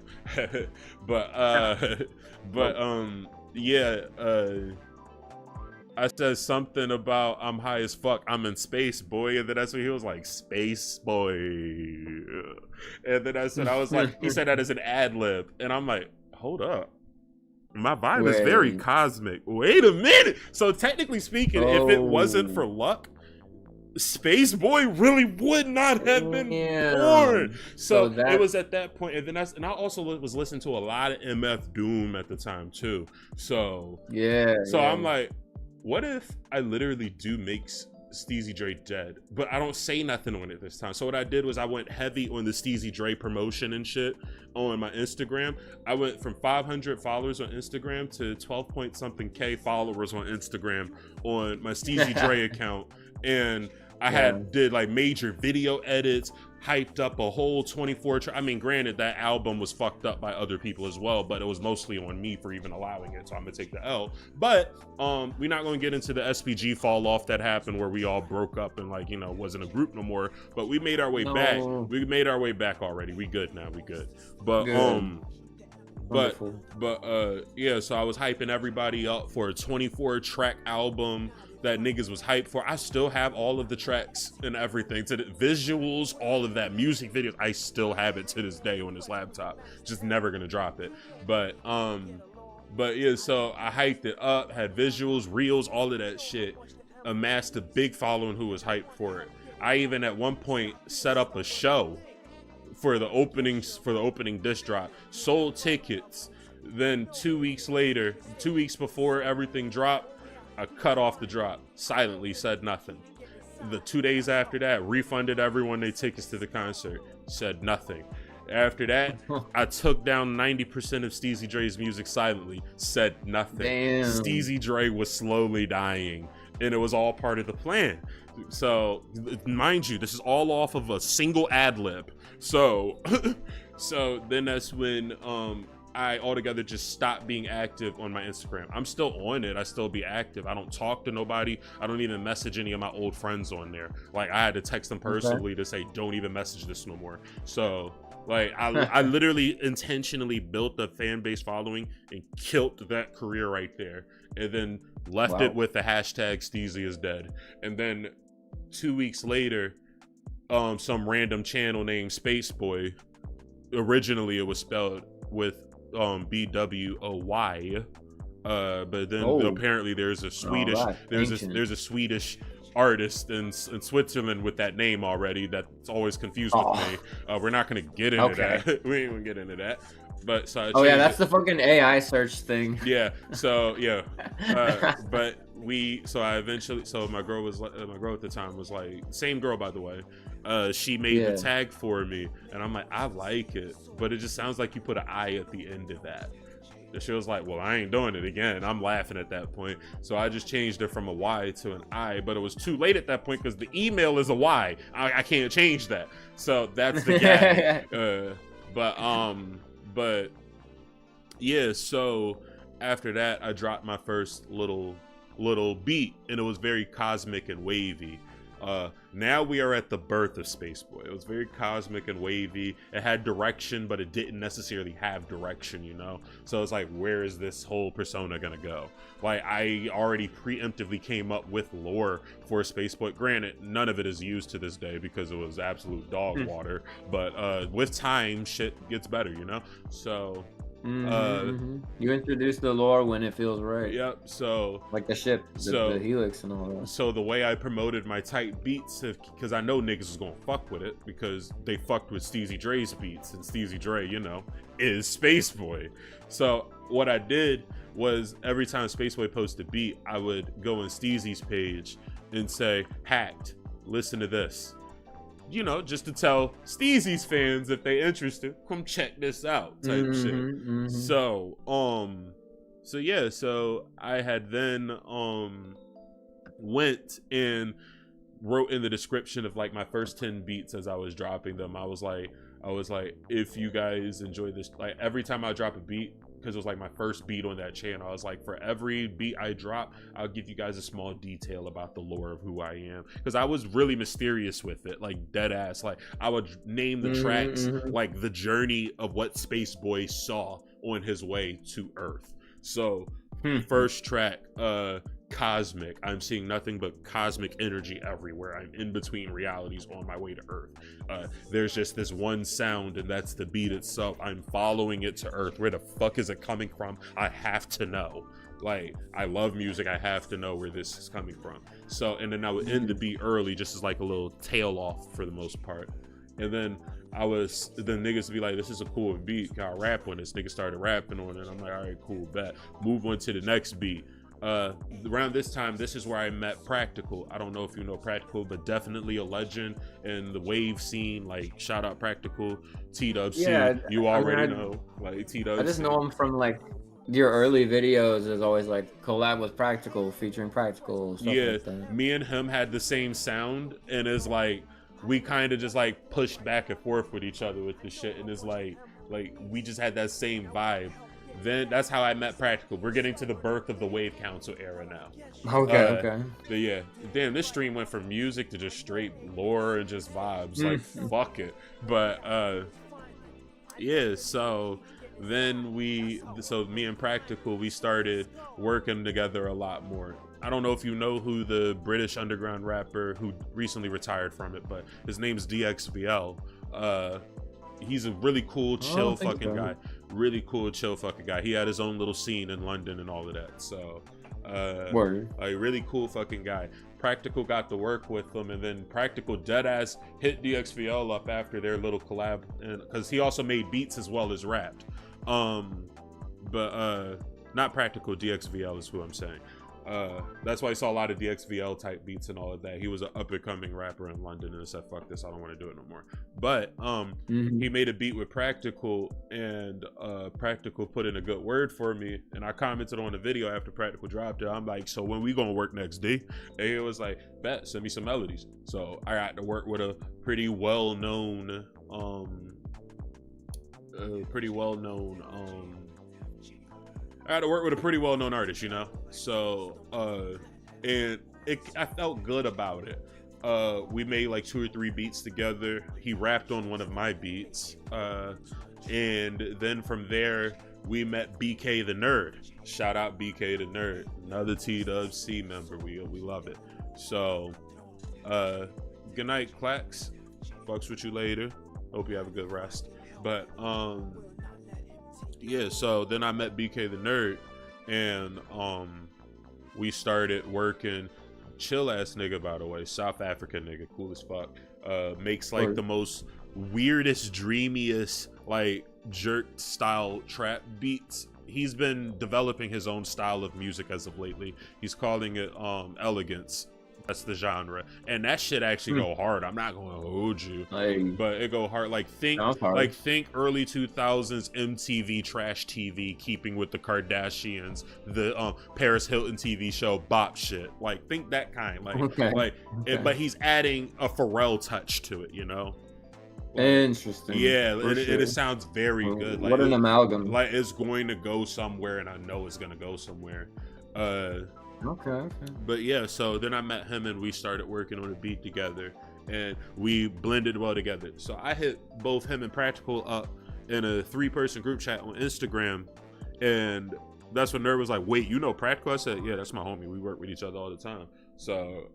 I said something about I'm high as fuck, I'm in space, boy, and then that's when he was like, space boy. And then I was like, he said that as an ad lib, and I'm like, hold up. My vibe is very cosmic. Wait a minute. So technically speaking, if it wasn't for Luck, Space Boy really would not have been born. So it was at that point, and then I also was listening to a lot of MF Doom at the time too. So I'm like, what if I literally do make Steezy Dre dead, but I don't say nothing on it this time? So what I did was I went heavy on the Steezy Dre promotion and shit on my Instagram. I went from 500 followers on Instagram to 12-point-something K followers on Instagram on my Steezy Dre account. And I did like major video edits, hyped up a whole 24 I mean, granted, that album was fucked up by other people as well, but it was mostly on me for even allowing it, so I'm gonna take the L. But we're not gonna get into the SPG fall off that happened where we all broke up and, like, you know, wasn't a group no more, but we made our way back. We made our way back already. We good now. We good. But yeah, so I was hyping everybody up for a 24-track album that niggas was hyped for. I still have all of the tracks and everything, to the visuals, all of that, music videos. I still have it to this day on this laptop. Just never gonna drop it. But yeah, so I hyped it up, had visuals, reels, all of that shit. Amassed a big following who was hyped for it. I even at one point set up a show for the opening disc drop, sold tickets. Then 2 weeks later, 2 weeks before everything dropped, I cut off the drop, silently said nothing. The 2 days after that, refunded everyone their tickets to the concert, said nothing. After that, I took down 90% of Steezy Dre's music silently, said nothing. Damn. Steezy Dre was slowly dying, and it was all part of the plan. So, mind you, this is all off of a single ad lib. So then that's when I altogether just stopped being active on my Instagram. I'm still on it. I still be active. I don't talk to nobody. I don't even message any of my old friends on there. Like, I had to text them personally to say, don't even message this no more. So, like, I literally intentionally built a fan base following and killed that career right there. And then left it with the hashtag Steezy is dead. And then 2 weeks later, some random channel named Space Boy, originally it was spelled with BWOY, But then Oh. apparently there's a Swedish Alright, there's ancient. a Swedish artist in Switzerland with that name already that's always confused with me. We're not gonna get into that. We ain't gonna get into that. But so I Oh yeah, changed that's it. the fucking AI search thing. Yeah. So yeah. But my girl at the time was like, same girl by the way. She made the tag for me, and I'm like, I like it, but it just sounds like you put an I at the end of that. And she was like, well, I ain't doing it again. I'm laughing at that point. So I just changed it from a Y to an I, but it was too late at that point because the email is a Y. I can't change that. So that's the gag. But yeah, so after that, I dropped my first little beat, and it was very cosmic and wavy. Now we are at the birth of Spaceboy. It was very cosmic and wavy. It had direction, but it didn't necessarily have direction, you know? So it's like, where is this whole persona gonna go? Like, I already preemptively came up with lore for Spaceboy. Granted, none of it is used to this day because it was absolute dog water. But with time, shit gets better, you know? So... You introduce the lore when it feels right. Yep. So like the ship, the helix and all that. So the way I promoted my tight beats, because I know niggas was gonna fuck with it because they fucked with Steezy Dre's beats, and Steezy Dre, you know, is Spaceboy. So what I did was every time Spaceboy posted a beat, I would go on Steezy's page and say, "Hacked, listen to this." You know, just to tell Steezy's fans if they interested, come check this out type shit. So I had then went and wrote in the description of like my first 10 beats as I was dropping them. I was like, if you guys enjoy this, like every time I drop a beat, because it was like my first beat on that channel, I was like, for every beat I drop, I'll give you guys a small detail about the lore of who I am, because I was really mysterious with it, like dead ass. Like I would name the tracks like the journey of what Spaceboy saw on his way to Earth. So first track, Cosmic. I'm seeing nothing but cosmic energy everywhere. I'm in between realities on my way to Earth. There's just this one sound, and that's the beat itself. I'm following it to Earth. Where the fuck is it coming from? I have to know. Like, I love music. I have to know where this is coming from. So, and then I would end the beat early, just as like a little tail off for the most part. And then niggas would be like, this is a cool beat. Can I rap on this? Niggas started rapping on it. I'm like, all right, cool, bet. Move on to the next beat. Around this time, this is where I met Practical. I don't know if you know Practical, but definitely a legend in the wave scene. Like, shout out Practical, T-Dub-C. Yeah, you already know, like T-Dub-C. I just know him from like your early videos. Is always like collab with Practical, featuring Practical. Stuff like that. Me and him had the same sound, and it's like we kind of just like pushed back and forth with each other with the shit, and it's like we just had that same vibe. Then that's how I met Practical. We're getting to the birth of the Wave Council era now. Okay. But yeah, damn, this stream went from music to just straight lore and just vibes. Like, fuck it. But yeah, so then me and Practical, we started working together a lot more. I don't know if you know who the British underground rapper who recently retired from it, but his name's DXVL. He's a really cool, chill fucking guy. Really cool, chill fucking guy. He had his own little scene in London and all of that. So, a really cool fucking guy. Practical got to work with him, and then Practical deadass hit DXVL up after their little collab, because he also made beats as well as rapped. But not Practical, DXVL is who I'm saying. That's why I saw a lot of DXVL type beats and all of that. He was an up and coming rapper in London, and said, fuck this, I don't want to do it no more. But he made a beat with Practical, and Practical put in a good word for me, and I commented on the video after Practical dropped it. I'm like, so when we gonna work next, D? And he was like, bet, send me some melodies. So I got to work with a pretty well-known I had to work with a pretty well-known artist, you know? So, and I felt good about it. We made like 2 or 3 beats together. He rapped on one of my beats. And then from there, we met BK the Nerd. Shout out BK the Nerd. Another T-Dub-C member. We love it. So, good night, Clax. Fucks with you later. Hope you have a good rest. But, yeah, so then I met BK the Nerd, and we started working. Chill ass nigga, by the way, South African nigga, cool as fuck. Makes like the most weirdest, dreamiest, like jerk style trap beats. He's been developing his own style of music as of lately. He's calling it elegance. That's the genre, and that shit actually go hard. I'm not gonna hold you, but it go hard. Like think early 2000s MTV trash TV, keeping with the Kardashians, the Paris Hilton TV show bop shit. Like think that kind. But he's adding a Pharrell touch to it, you know. Interesting. Yeah, it sounds very good. Like, what an amalgam. Like it's going to go somewhere, and I know it's gonna go somewhere. Okay. But yeah, so then I met him and we started working on a beat together, and we blended well together. So I hit both him and Practical up in a 3-person group chat on Instagram, and that's when Nerd was like, "Wait, you know Practical?" I said, "Yeah, that's my homie. We work with each other all the time." So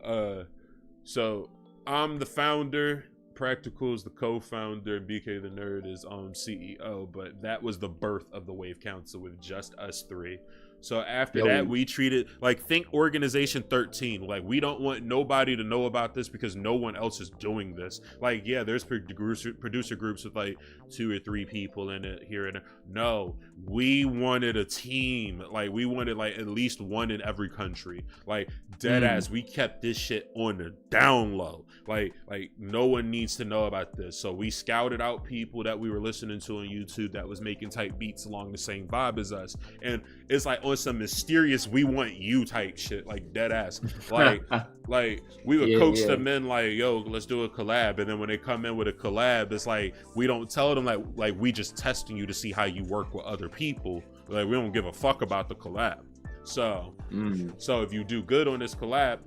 I'm the founder. Practical is the co-founder. BK the Nerd is CEO. But that was the birth of the Wave Council with just us 3. So after that, we treated like think Organization 13. Like we don't want nobody to know about this because no one else is doing this. Like yeah, there's producer groups with like 2 or 3 people in it here and there. No, we wanted a team. Like we wanted like at least one in every country. Like dead ass. We kept this shit on the down low. Like no one needs to know about this. So we scouted out people that we were listening to on YouTube that was making type beats along the same vibe as us, and it's like on some mysterious "we want you" type shit, like dead ass. Like we would coach them in like, "Yo, let's do a collab," and then when they come in with a collab, it's like we don't tell them like we just testing you to see how you work with other people. Like we don't give a fuck about the collab. So if you do good on this collab,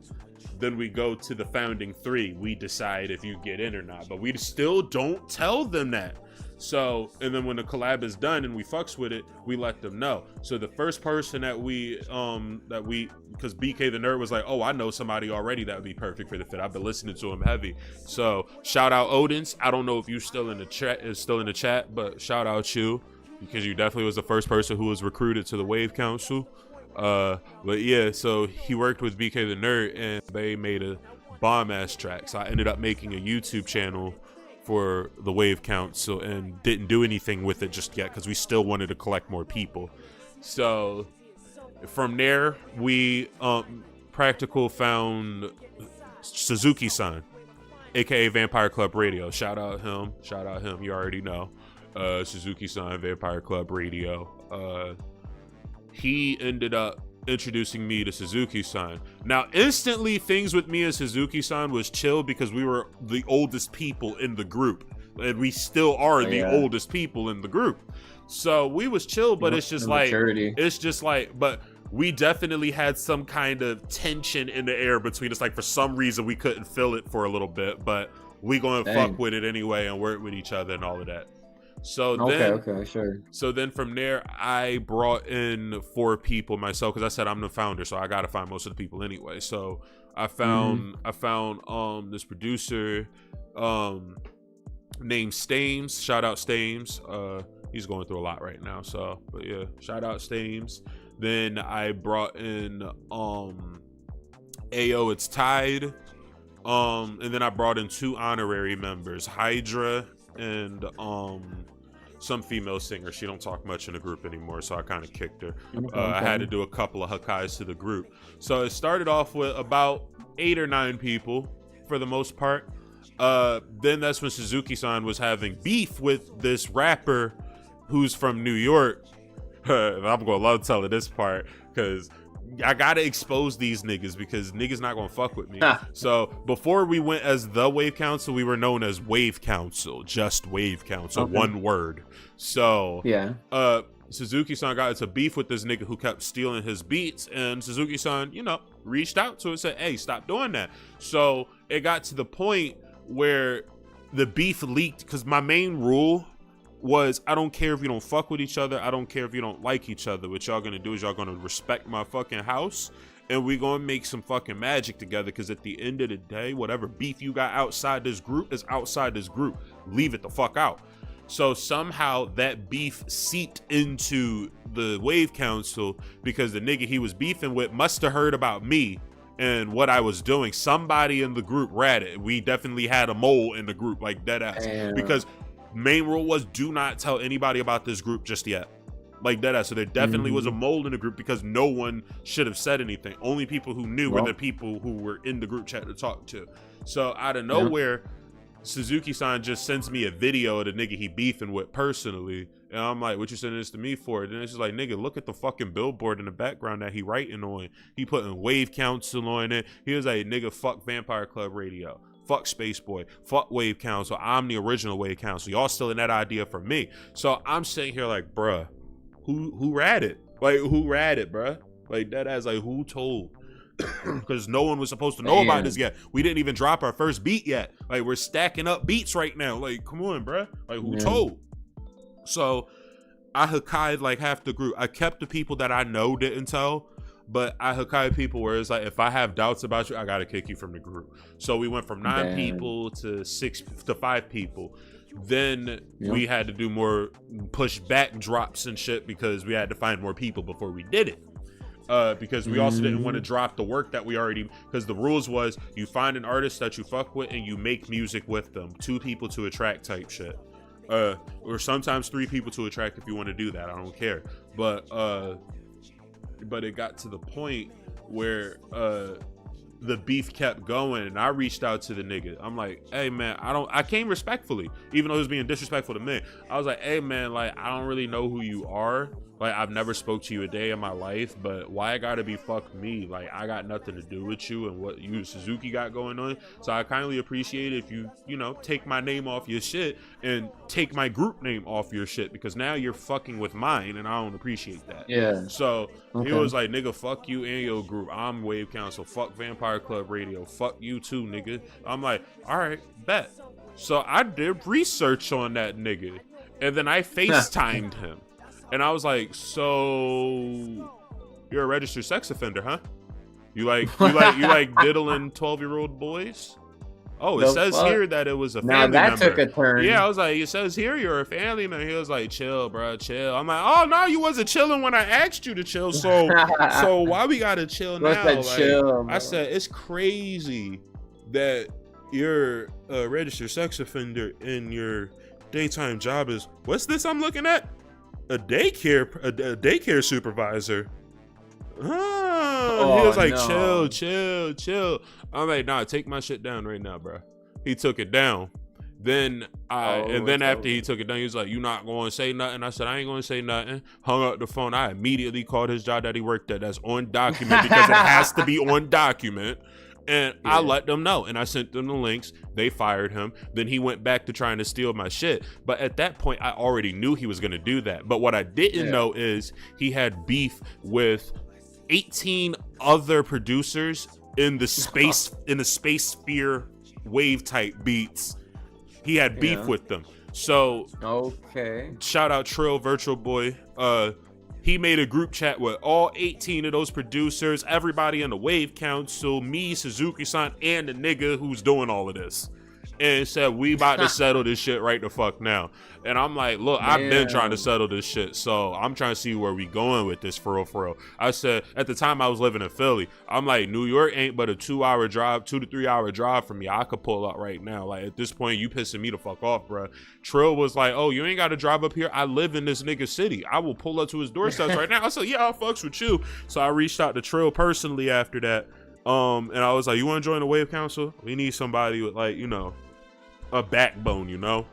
then we go to the founding 3. We decide if you get in or not, but we still don't tell them that. So, and then when the collab is done and we fucks with it, we let them know. So the first person that we because BK the Nerd was like, "Oh, I know somebody already that would be perfect for the fit. I've been listening to him heavy." So shout out Odins. I don't know if you still in the chat, but shout out you, because you definitely was the first person who was recruited to the Wave Council. But yeah, so he worked with BK the Nerd and they made a bomb ass track. So I ended up making a YouTube channel for the Wave Council and didn't do anything with it just yet because we still wanted to collect more people. So from there, we Practical found Suzuki-san, aka Vampire Club Radio. Shout out him. You already know. Suzuki-san, Vampire Club Radio. He ended up introducing me to Suzuki-san. Now, instantly, things with me and Suzuki-san was chill because we were the oldest people in the group, and we still are the oldest people in the group. So we was chill, but it's just like, but we definitely had some kind of tension in the air between us. Like for some reason, we couldn't feel it for a little bit, but we gonna fuck with it anyway and work with each other and all of that. So So then from there, I brought in 4 people myself because I said I'm the founder, so I gotta find most of the people anyway. So I found this producer named Stames. Shout out Stames. He's going through a lot right now. So, but yeah, shout out Stames. Then I brought in Ayo It's Tide. And then I brought in 2 honorary members, Hydra and some female singer. She don't talk much in the group anymore, so I kind of kicked her. I had to do a couple of Hakais to the group. So it started off with about 8 or 9 people for the most part. Then that's when Suzuki-san was having beef with this rapper who's from New York. I'm gonna love telling this part because I gotta expose these niggas because niggas not gonna fuck with me. So before we went as the Wave Council, we were known as Wave Council, just Wave Council, one word. So Suzuki-san got into beef with this nigga who kept stealing his beats, and Suzuki-san, reached out to him and said, "Hey, stop doing that." So it got to the point where the beef leaked because my main rule was I don't care if you don't fuck with each other. I don't care if you don't like each other. What y'all gonna do is y'all gonna respect my fucking house and we gonna make some fucking magic together, because at the end of the day, whatever beef you got outside this group is outside this group. Leave it the fuck out. So somehow that beef seeped into the Wave Council because the nigga he was beefing with must have heard about me and what I was doing. Somebody in the group ratted. We definitely had a mole in the group, like dead ass. Because main rule was do not tell anybody about this group just yet. Like dead ass. So there definitely was a mole in the group because no one should have said anything. Only people who knew were the people who were in the group chat to talk to. So out of nowhere, Suzuki-san just sends me a video of the nigga he beefing with personally. And I'm like, what you sending this to me for? And then it's just like, nigga, look at the fucking billboard in the background that he writing on. He putting Wave Council on it. He was like, nigga, fuck Vampire Club Radio. Fuck Space Boy. Fuck Wave Council. I'm the original Wave Council. Y'all stealing that idea from me. So I'm sitting here like, bruh, who ratted? Like, who ratted, bruh? Like, that ass, like, who told? Because no one was supposed to know about this yet. We didn't even drop our first beat yet. Like, we're stacking up beats right now. Like, come on, bruh. Like, who told? So I Hakai'd like half the group. I kept the people that I know didn't tell, but I Hakai'd people where it's like, if I have doubts about you, I gotta kick you from the group. So we went from 9 people to 5 people. Then we had to do more push back drops and shit because we had to find more people before we did it. Because we also didn't want to drop the work that we already, because the rules was you find an artist that you fuck with and you make music with them. 2 people to a track type shit. Or sometimes 3 people to a track if you want to do that. I don't care. But it got to the point where the beef kept going and I reached out to the nigga. I'm like, hey man, I came respectfully, even though he was being disrespectful to me. I was like, hey man, like I don't really know who you are. Like I've never spoke to you a day in my life, but why I gotta be fuck me? Like I got nothing to do with you and what you and Suzuki got going on. So I kindly appreciate if you know, take my name off your shit and take my group name off your shit because now you're fucking with mine and I don't appreciate that. Yeah. So he was like, nigga, fuck you and your group. I'm Wave Council. Fuck Vampire Club Radio. Fuck you too, nigga. I'm like, all right, bet. So I did research on that nigga and then I FaceTimed him. And I was like, so you're a registered sex offender, huh? You like diddling 12-year-old boys? Oh, it says here that it was a family member. Took a turn. Yeah, I was like, it says here you're a family member. He was like, chill, bro, chill. I'm like, oh no, you wasn't chilling when I asked you to chill. So why we gotta chill now? Like, chill, I said, it's crazy that you're a registered sex offender and your daytime job is what's this I'm looking at? A daycare supervisor. He was like, chill. I'm like, nah, take my shit down right now, bro. He took it down. Then after he took it down, he was like, you not going to say nothing? I said, I ain't going to say nothing. Hung up the phone. I immediately called his job that he worked at. That's on document because it has to be on document. And I let them know and I sent them the links. They fired him. Then he went back to trying to steal my shit. But at that point, I already knew he was going to do that. But what I didn't know is he had beef with 18 other producers in the space sphere wave type beats. He had beef with them. So shout out Trill Virtual Boy. He made a group chat with all 18 of those producers, everybody in the Wave Council, me, Suzuki-san, and the nigga who's doing all of this. And said, we about to settle this shit right the fuck now. And I'm like, look, I've been trying to settle this shit. So I'm trying to see where we going with this for real. I said, at the time I was living in Philly, I'm like, New York ain't but a 2-hour drive, 2 to 3 hour drive from me. I could pull up right now. Like at this point, you pissing me the fuck off, bro. Trill was like, oh, you ain't got to drive up here. I live in this nigga city. I will pull up to his doorsteps right now. I said, yeah, I'll fucks with you. So I reached out to Trill personally after that. And I was like, you want to join the Wave Council? We need somebody with like, you know, a backbone, you know?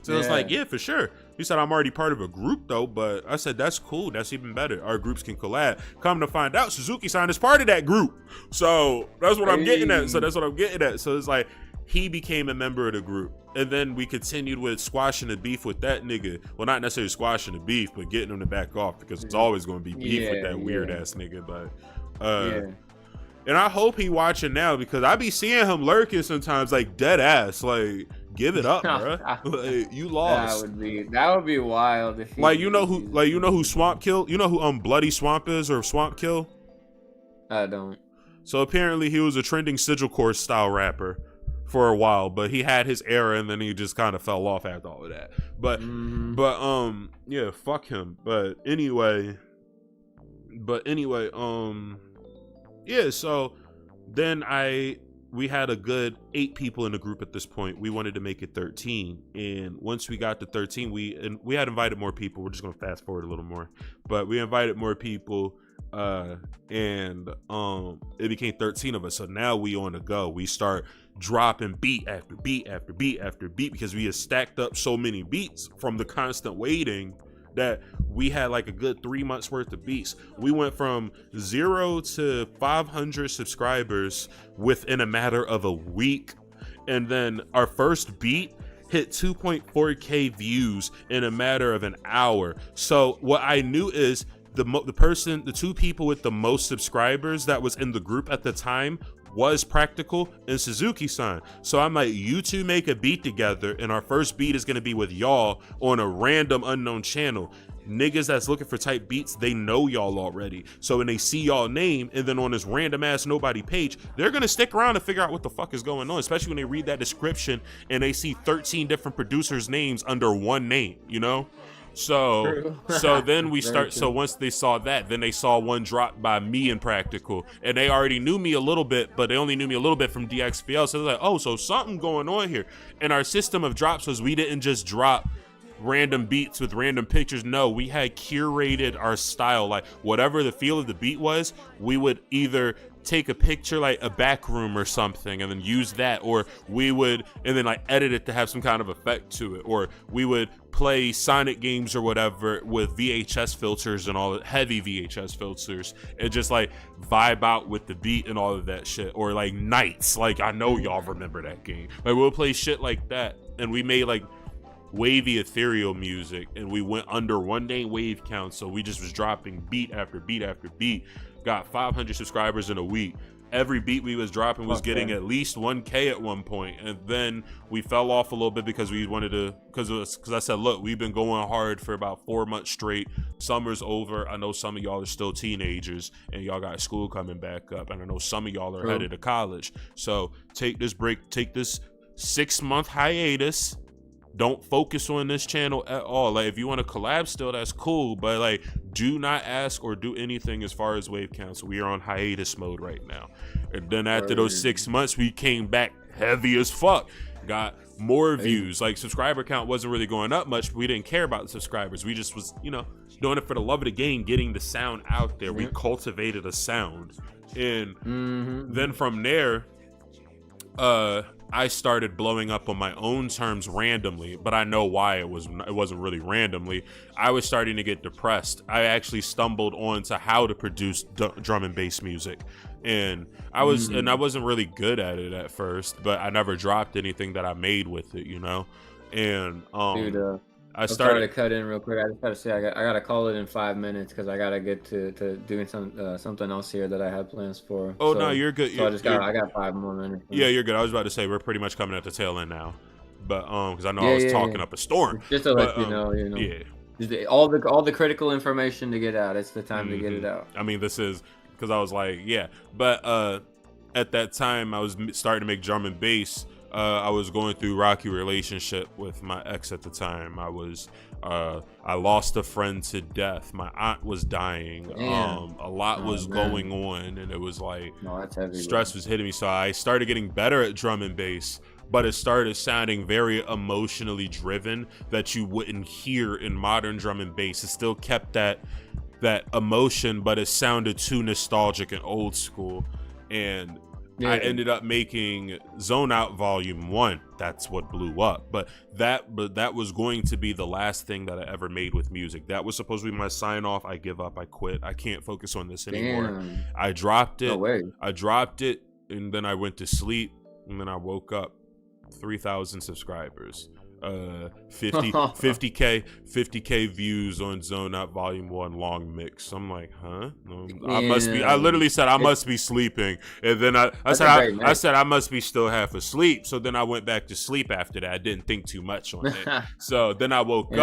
So it's like, yeah, for sure. He said, I'm already part of a group though, but I said, that's cool. That's even better. Our groups can collab. Come to find out, Suzuki-san is part of that group. So that's what I'm getting at. So it's like, he became a member of the group. And then we continued with squashing the beef with that nigga. Well, not necessarily squashing the beef, but getting him to back off because it's always going to be beef with that weird ass nigga. But, and I hope he watching now because I be seeing him lurking sometimes, like dead ass. Like, give it up, bro. Like, you lost. That would be wild. If you know who Swamp Kill? You know who Bloody Swamp is or Swamp Kill? I don't. So apparently he was a trending sigilcore style rapper for a while, but he had his era and then he just kind of fell off after all of that. But yeah, fuck him. But anyway, yeah, so then we had a good 8 people in the group at this point. We wanted to make it 13, and once we got to 13, we had invited more people. We're just gonna fast forward a little more, but we invited more people, and it became 13 of us. So now we on the go. We start dropping beat after beat after beat after beat because we had stacked up so many beats from the constant waiting that we had like a good 3 months worth of beats. We went from 0 to 500 subscribers within a matter of a week. And then our first beat hit 2.4K views in a matter of an hour. So what I knew is the 2 people with the most subscribers that was in the group at the time was Practical and Suzuki-san. So I'm like, you two make a beat together, and our first beat is gonna be with y'all on a random unknown channel. Niggas that's looking for type beats, they know y'all already. So when they see y'all name and then on this random ass nobody page, they're gonna stick around to figure out what the fuck is going on, especially when they read that description and they see 13 different producers' names under one name, you know? So then we start. So once they saw that, then they saw one drop by me and Practical, and they already knew me a little bit, but they only knew me a little bit from DXPL. So they're like, oh, so something going on here. And our system of drops was we didn't just drop random beats with random pictures. No, we had curated our style. Like whatever the feel of the beat was, we would either take a picture like a back room or something and then use that, or we would and then like edit it to have some kind of effect to it, or we would play Sonic games or whatever with VHS filters and all the heavy VHS filters and just like vibe out with the beat and all of that shit. Or like Knights, like I know y'all remember that game. Like we'll play shit like that, and we made like wavy ethereal music, and we went under 1 day wave count. So we just was dropping beat after beat after beat. Got 500 subscribers in a week. Every beat we was dropping was getting at least 1K at one point, and then we fell off a little bit because we wanted to, because I said, look, we've been going hard for about 4 months straight. Summer's over. I know some of y'all are still teenagers and y'all got school coming back up, and I know some of y'all are headed to college. So take this break, take this 6-month hiatus. Don't focus on this channel at all. Like if you want to collab still, that's cool, but like do not ask or do anything as far as wave counts. We are on hiatus mode right now. And then after those 6 months, we came back heavy as fuck. Got more views. Like subscriber count wasn't really going up much, but we didn't care about the subscribers. We just was, you know, doing it for the love of the game, getting the sound out there. We cultivated a sound. And then from there, I started blowing up on my own terms randomly, but I know why it wasn't really randomly. I was starting to get depressed. I actually stumbled onto how to produce drum and bass music, and I wasn't really good at it at first, but I never dropped anything that I made with it, you know. And Dude, I started to cut in real quick. I just gotta say I gotta call it in 5 minutes because I gotta get to doing something else here that I had plans for. Oh, so, no, you're good. So I got 5 more minutes. Yeah, you're good. I was about to say we're pretty much coming at the tail end now, but because I know I was talking up a storm. Just to let you know. Yeah. All the critical information to get out. It's the time to get it out. I mean, this is because I was like, yeah, but at that time I was starting to make drum and bass. I was going through rocky relationship with my ex at the time. I lost a friend to death. My aunt was dying. A lot was going on, and it was like stress was hitting me. So I started getting better at drum and bass, but it started sounding very emotionally driven that you wouldn't hear in modern drum and bass. It still kept that emotion, but it sounded too nostalgic and old school. And I ended up making Zone Out Volume 1. That's what blew up. But that was going to be the last thing that I ever made with music. That was supposed to be my sign off. I give up. I quit. I can't focus on this anymore. I dropped it. No way. I dropped it, and then I went to sleep, and then I woke up. 3,000 subscribers. 50k views on Zone Out Volume 1 long mix. I'm like, huh? No, I literally said I must be sleeping, and then I said I must be still half asleep. So then I went back to sleep after that. I didn't think too much on it. So then I woke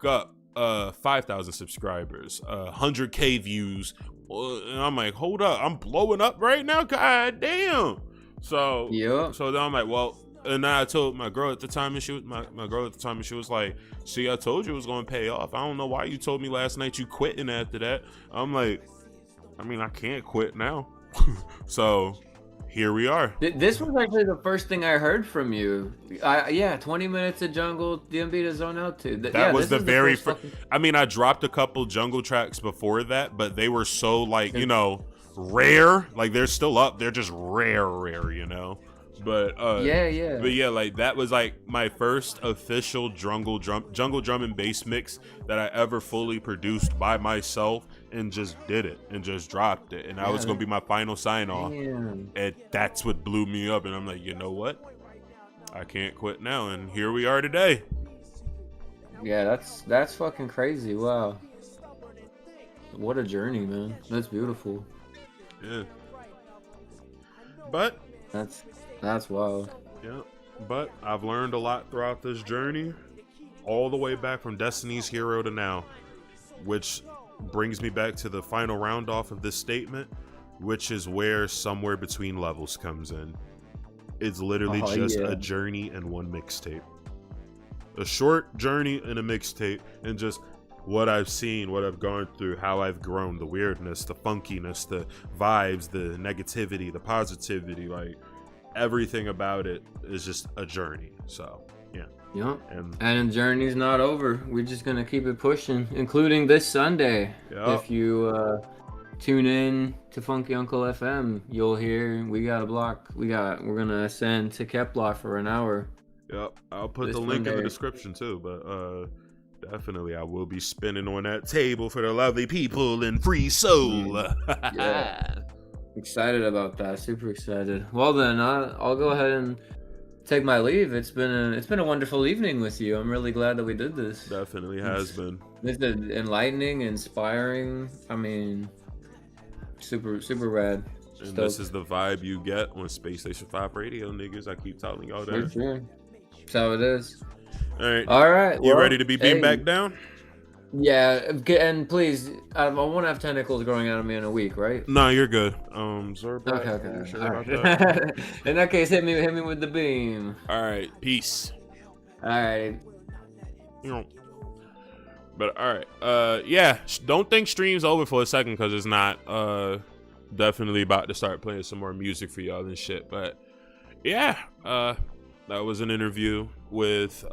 up 5,000 subscribers, 100k views, and I'm like, hold up, I'm blowing up right now. God damn. So Yeah. so then I'm like, well, and then I told my girl at the time, and she was my girl at the time, and she was like, see, I told you it was gonna pay off. I don't know why you told me last night you quitting after that. I'm like, I mean, I can't quit now. So here we are. This was actually the first thing I heard from you. Yeah, 20 minutes of jungle, DMB to zone out to. That was the very first. I mean, I dropped a couple jungle tracks before that, but they were so like, you know, rare. Like they're still up. They're just rare, you know. But but yeah, like that was like my first official jungle drum and bass mix that I ever fully produced by myself and just did it and just dropped it, and that was gonna be my final sign off. And that's what blew me up, and I'm like, you know what, I can't quit now, and here we are today. Yeah, that's fucking crazy. Wow, what a journey, man. That's beautiful. Yeah, but that's wild. Yeah, but I've learned a lot throughout this journey, all the way back from Destiny's Hero to now, which brings me back to the final round off of this statement, which is where Somewhere Between Levels comes in. It's literally just a journey and one mixtape. A short journey and a mixtape, and just what I've seen, what I've gone through, how I've grown, the weirdness, the funkiness, the vibes, the negativity, the positivity, like everything about it is just a journey. So yeah, and the journey's not over. We're just gonna keep it pushing, including this Sunday. If you tune in to Funky Uncle FM, you'll hear we got a block. We're gonna ascend to Kepler for an hour. Yep, I'll put the link in the description too, but definitely I will be spinning on that table for the lovely people in Free Soul. Yeah. Excited about that, super excited. Well then, I'll go ahead and take my leave. It's been a wonderful evening with you. I'm really glad that we did this. Definitely has been. It's enlightening, inspiring. I mean, super rad. And this is the vibe you get on Space Station 5 Radio, niggas. I keep telling y'all that. For sure. That's how it is. All right. You ready to be beamed back down? Yeah, and please, I won't have tentacles growing out of me in a week, right? No, you're good. Okay. Sure about that? In that case, hit me with the beam. All right, peace. All right. But all right, yeah. Don't think stream's over for a second, because it's not. Definitely about to start playing some more music for y'all and shit. But yeah, that was an interview with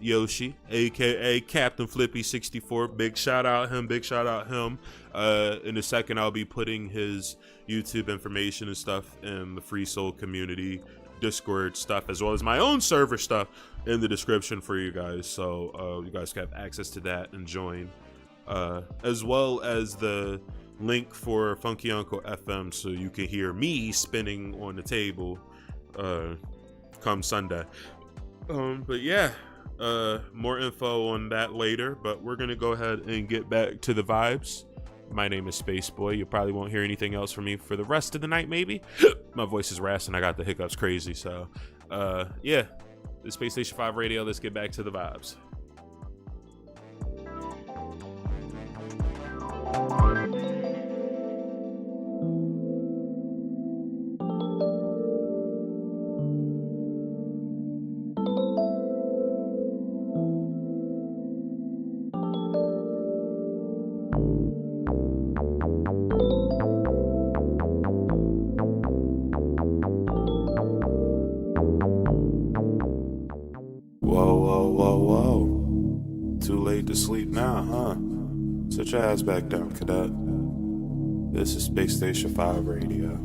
Yoshi, aka Captain Flippy 64. Big shout out him. In a second, I'll be putting his YouTube information and stuff in the Free Soul community Discord stuff, as well as my own server stuff, in the description for you guys, so you guys can have access to that and join, as well as the link for Funky Uncle FM, so you can hear me spinning on the table come Sunday. But yeah, more info on that later, but we're gonna go ahead and get back to the vibes. My name is Space Boy. You probably won't hear anything else from me for the rest of the night, maybe. My voice is rasping. I got the hiccups crazy. So yeah, the Space Station 5 Radio. Let's get back to the vibes. Whoa. Too late to sleep now, huh? Sit your ass back down, cadet. This is Space Station 5 Radio.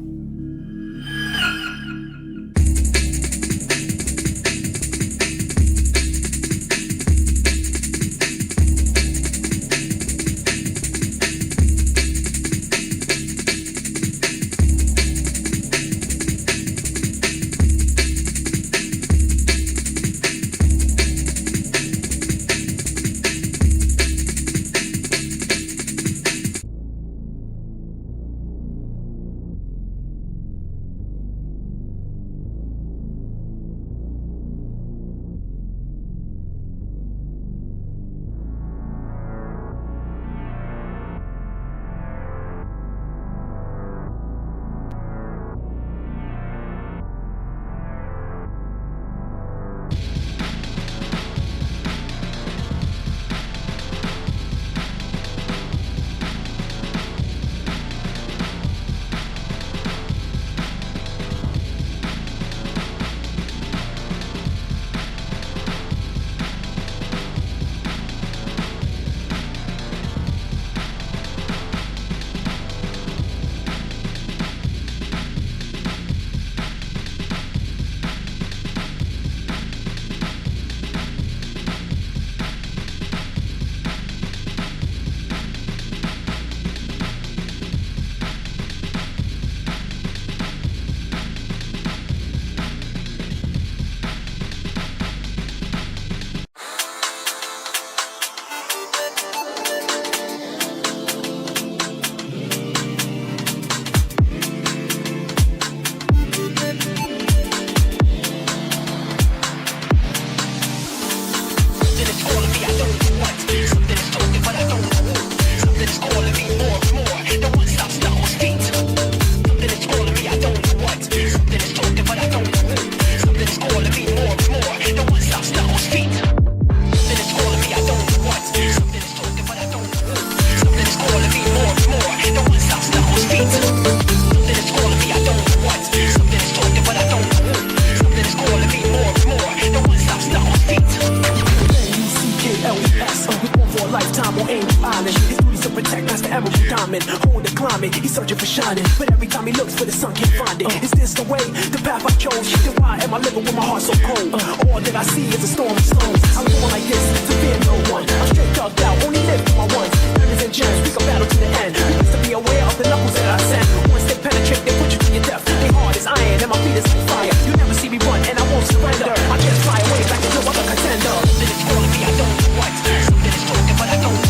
climbing, he's searching for shining. But every time he looks for the sun, can't find it. Is this the way, the path I chose? Then why am I living with my heart so cold? All that I see is a storm of stones. I'm going like this to fear no one. I'm straight thugged out, only live for my ones. Diamonds and gems, we can battle to the end. We used to be aware of the knuckles that I send. Once they penetrate, they put you to your death. They hard as iron and my feet is like fire. You never see me run and I won't surrender. I just fly away like a no other contender. Something is calling me, I don't know what. Something is talking, but I don't know.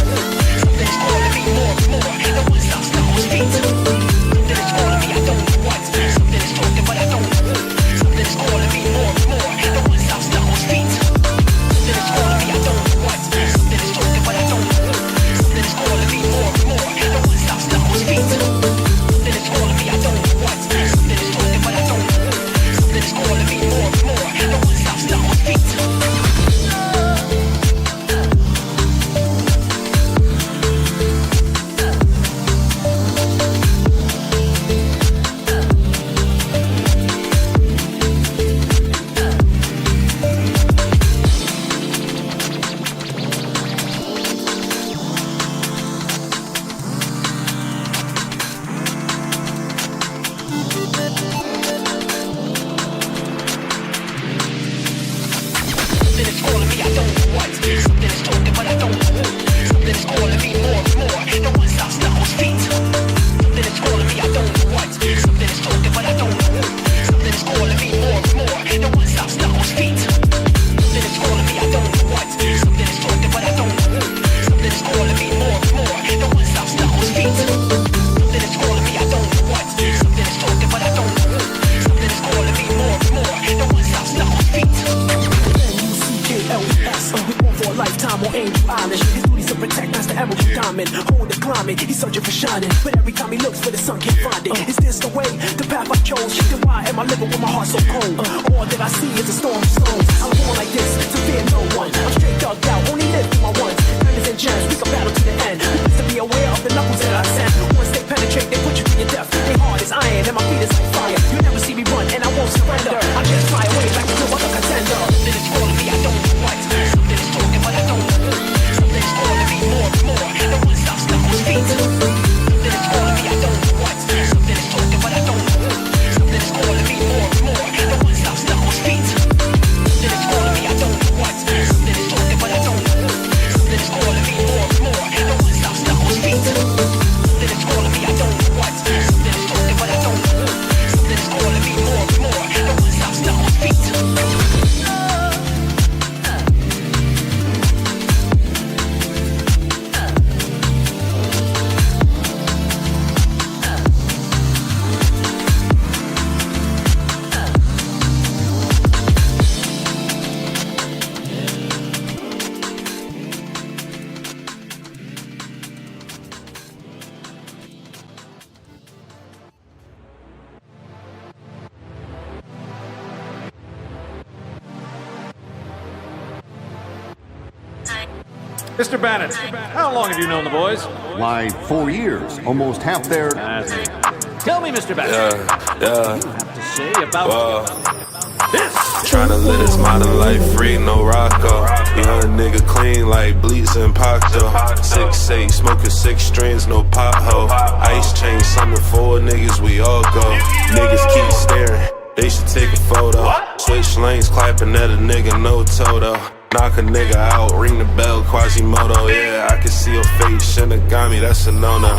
Something is calling me more and more. No one stops now on feet. Something is calling me, I don't know what. Something is talking, but I don't know. Something is calling me more and more. No one stops now on feet. Something is calling me, I don't know what. Something is talking, but I don't know. Something is calling me more and more. No one stops now on feet. Something is calling me, I don't know what. Something is talking, but I don't know. Something is calling me more and more. No one stops now on feet. He's searching for shining, but every time he looks for the sun, can't find it. Is this the way, the path I chose? Then why am I living with my heart so cold? All that I see is a storm of stones. I'm born like this to fear no one. I'm straight thugged out, only live for my ones. Diamonds and gems, we can battle to the end. We used to be aware of the knuckles that I send. Once they penetrate, they put you to your death. They hard as iron and my feet is like fire. You never see me run and I won't surrender. I just fly away like no other contender. Something is calling me, I don't know what. Something is talking, but I don't know. Something is calling me more and more. No one stops now on feet. Something is calling me, I don't know what. Something is talking, but I don't know. Something is calling me more and more. No one stops now on feet. Something is calling me, I don't know what. Something is talking, but I don't know. Something is calling me more and more. No one stops now on feet. Something is calling me, I don't know what. Something is talking, but I don't know. Something is calling me more and more. No one stops now on feet. Mr. Bennett, how long have you known the boys? Like 4 years, almost half there. Tell me, Mr. Bennett. What do you have to say about this? Tryna live this modern life free, no rocko. Young nigga clean like Bleach and Pacto. 6'8", smoking 6 strands, no pothole. Ice chain, something for niggas, we all go. Niggas keep staring, they should take a photo. Switch lanes, clapping at a nigga, no Toto. Knock a nigga out, ring the bell, Quasimodo. Yeah, I can see your face, Shinigami, that's a no-no.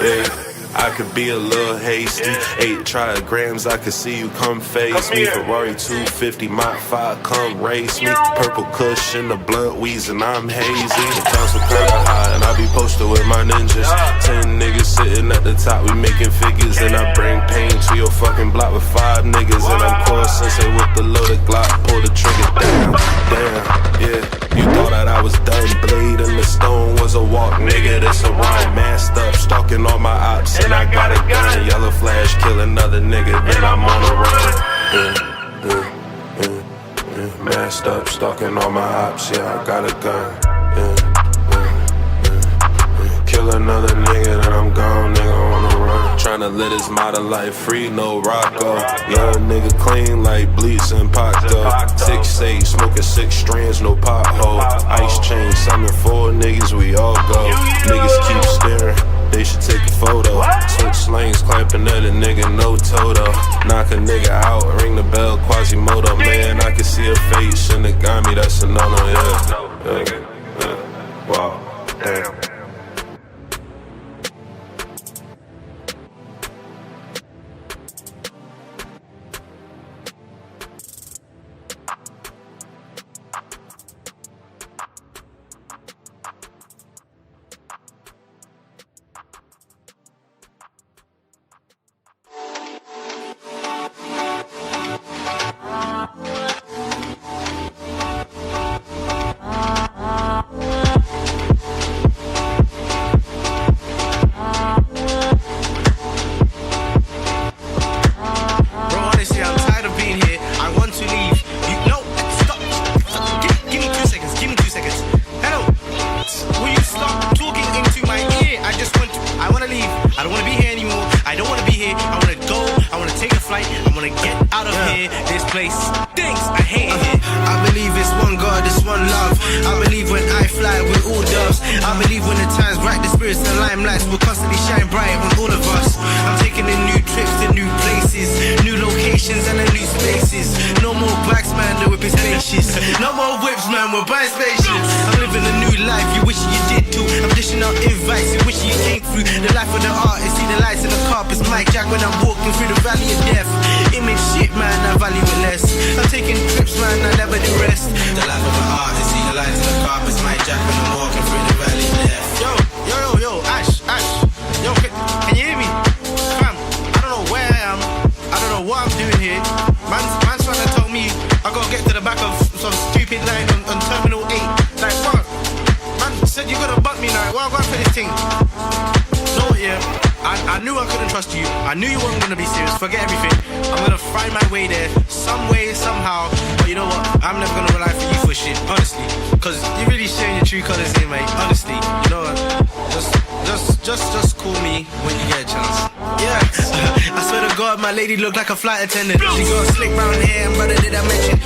Yeah, I could be a little hasty. 8 trigrams, I could see you come face me. Ferrari 250, Mach 5, come race me. Purple cushion, the blunt wheezing, I'm hazy. The council kinda high, and I be posted with my ninjas. 10 niggas sitting at the top, we making figures. And I bring pain to your fucking block with 5 niggas. And I'm core sensei with the loaded Glock, pull the trigger down. Damn, yeah, you thought that I was done. Blade in the stone was a walk, nigga, this a rhyme. Masked up, stalking all my ops. And I got a gun, yellow flash, kill another nigga, then I'm on the run. Masked up, stalking all my ops, yeah, I got a gun. Kill another nigga, then I'm gone, nigga, on the run. Tryna live this modern life free, no rocko. Young nigga clean like Bleach and Pacto. 6'8", smoking 6 strands, no pothole. Ice chain, something for niggas, we all go. Niggas keep staring, they should take a photo. niggas clapping at a nigga, no Toto. Knock a nigga out, ring the bell, Quasimodo. Man, I can see a fate, shouldn't have got me, that's a no-no, yeah. Wow, damn. Look like a flight attendant. She got slick brown hair, and brother, did I mention?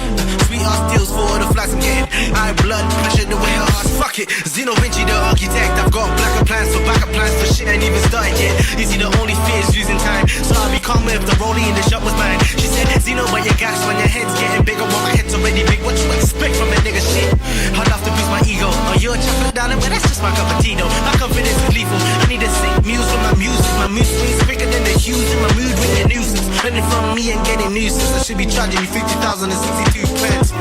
Sweet ass deals for all the flags I'm getting. High blood pressure, the way her ass, fuck it. Zeno Vinci, the architect. I've got blacker plans for backup plans for shit ain't even started yet. You see, the only fear is losing time. So I'll be calmer if the rollie in the shop was mine. She said, Zeno, but your gas when your head's getting bigger. Well, my head's already big. What you expect from a nigga shit? I'd have to boost my ego. Oh, you're a chocolate darling, but that's just my cup of tea, though. My confidence is lethal. I need to sync muse with my music. My mood swings quicker than the hues in my mood ring and nuisance. Running from me and getting nuisance. I should be charging you 50,062 pence.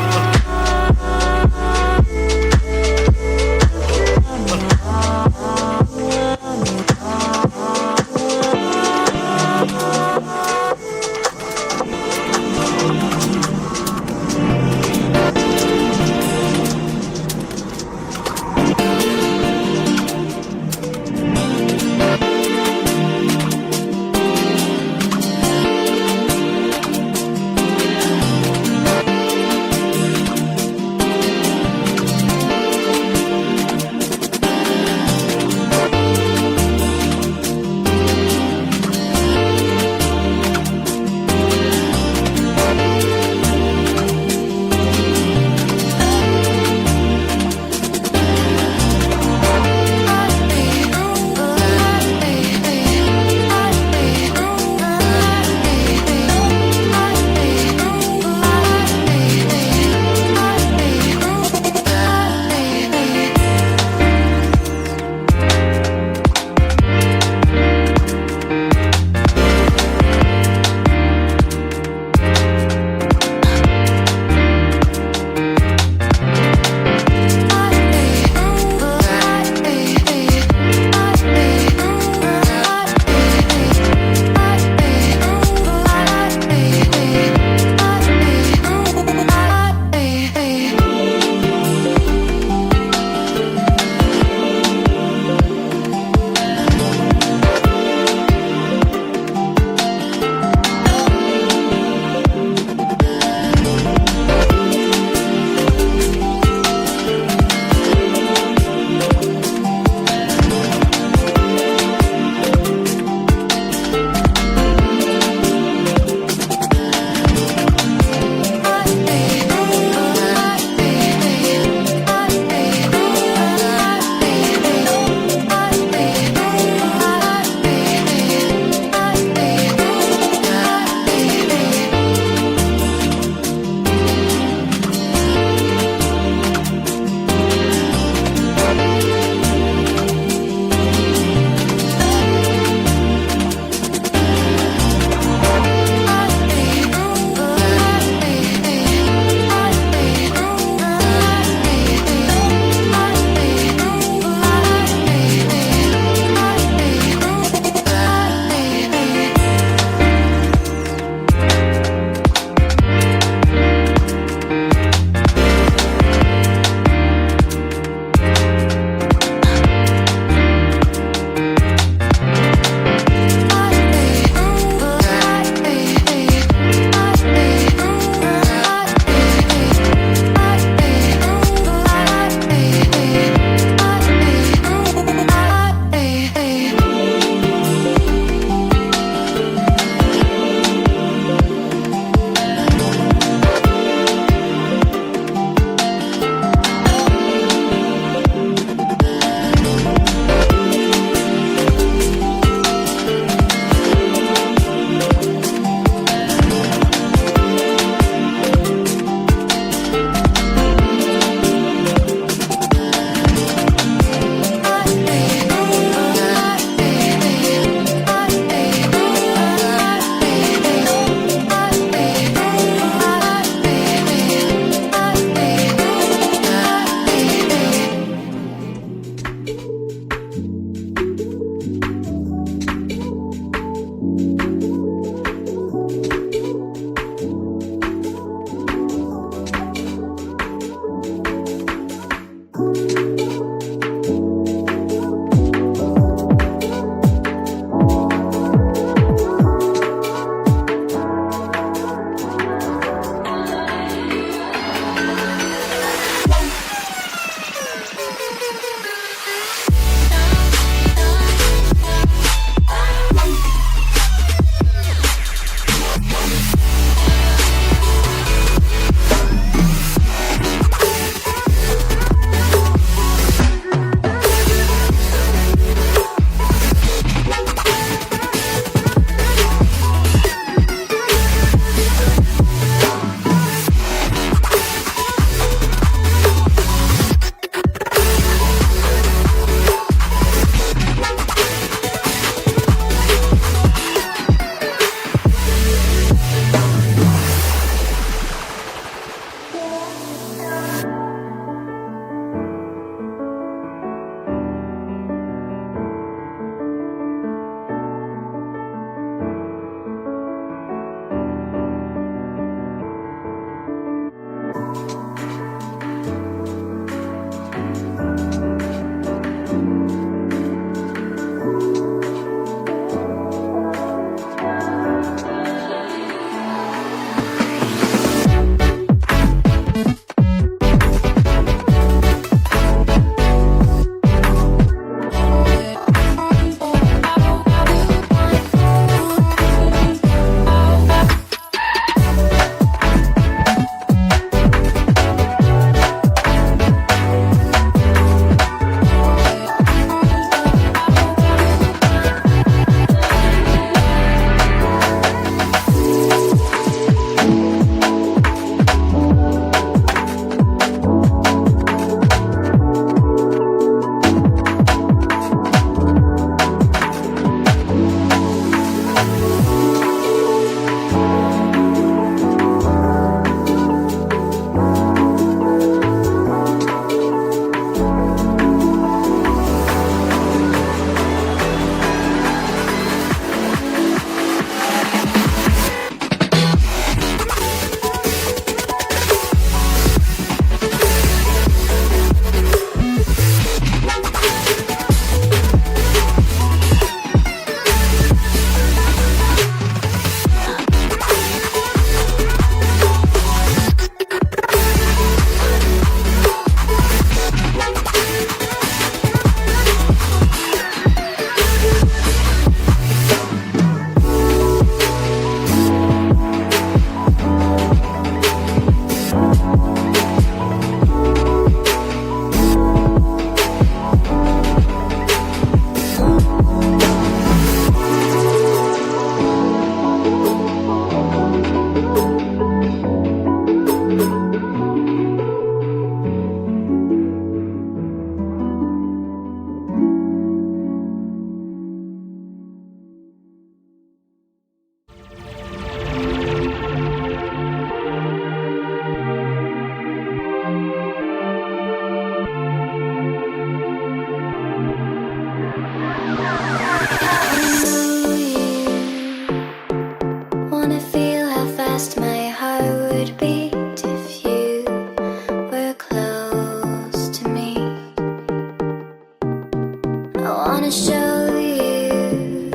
wanna show you,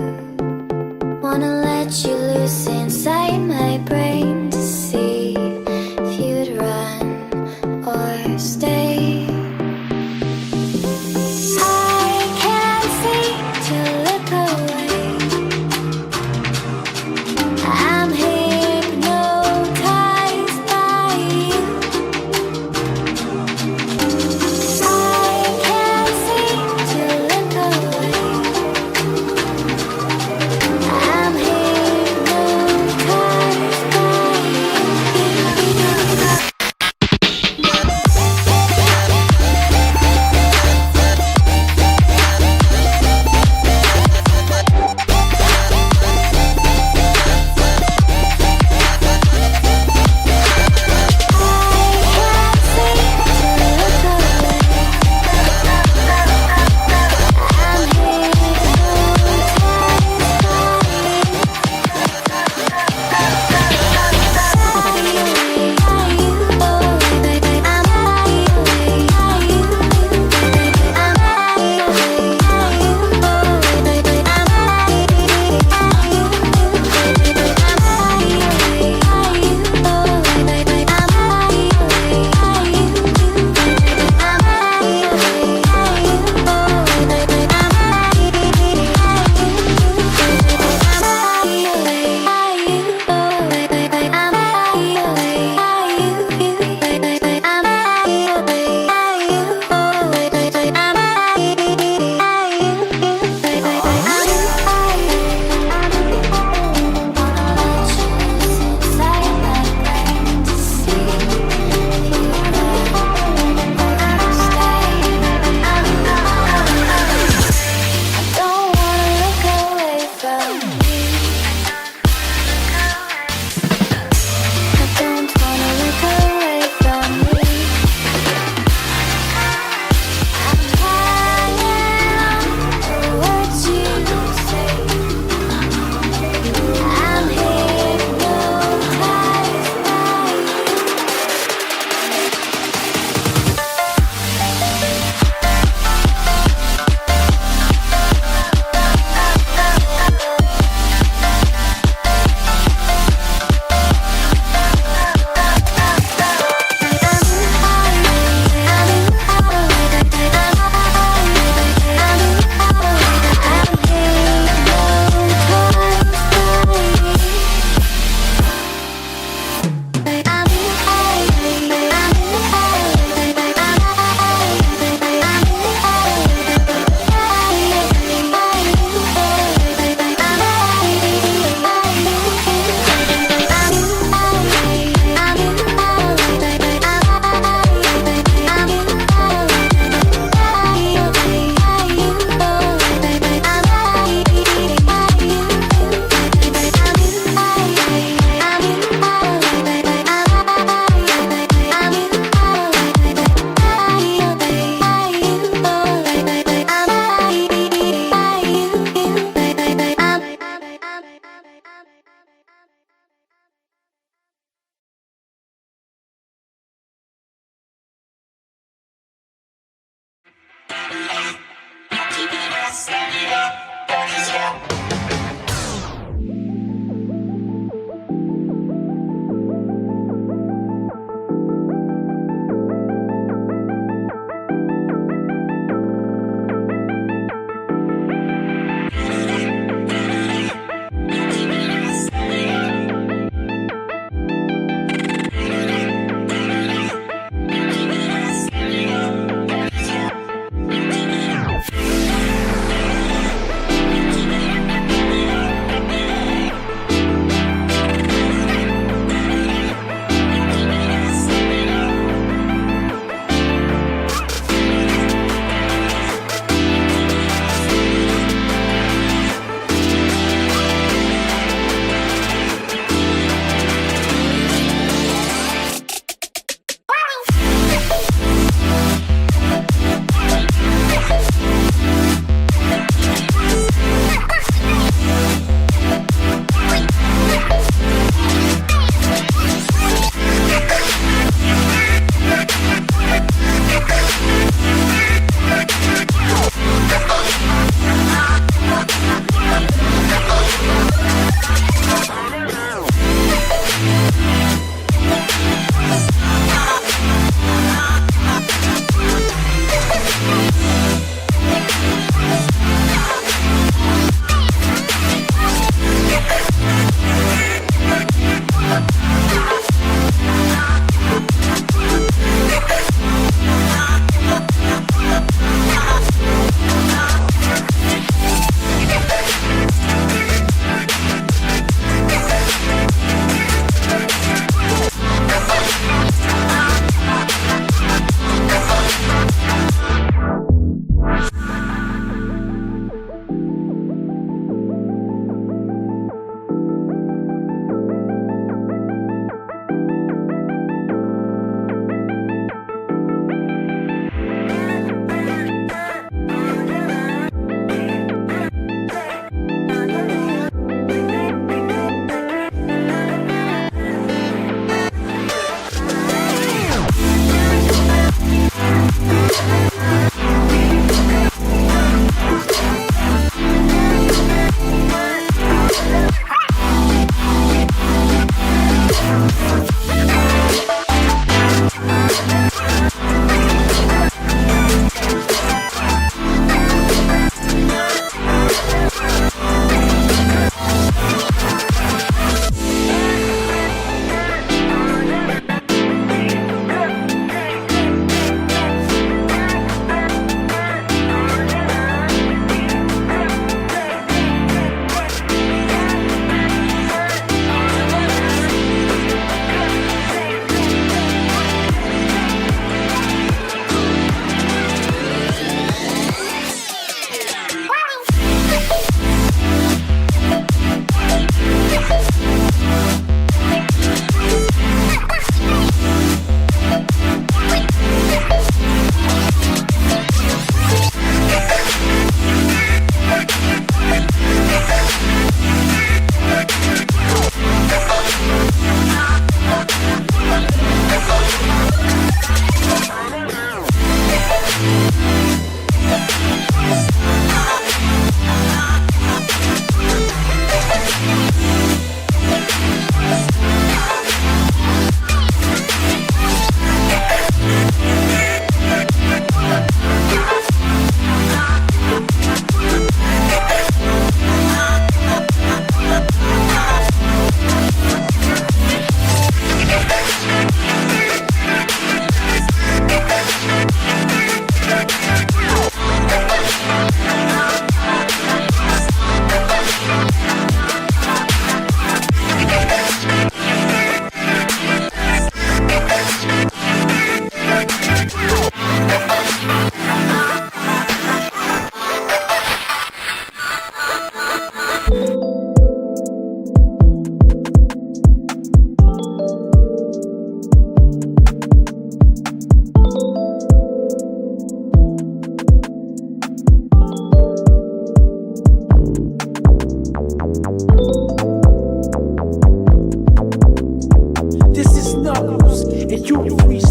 wanna let you loose inside my brain to see if you'd run or stay. I can't seem to look away. I'm hypnotized by you. I can't seem to look away. I'm hypnotized by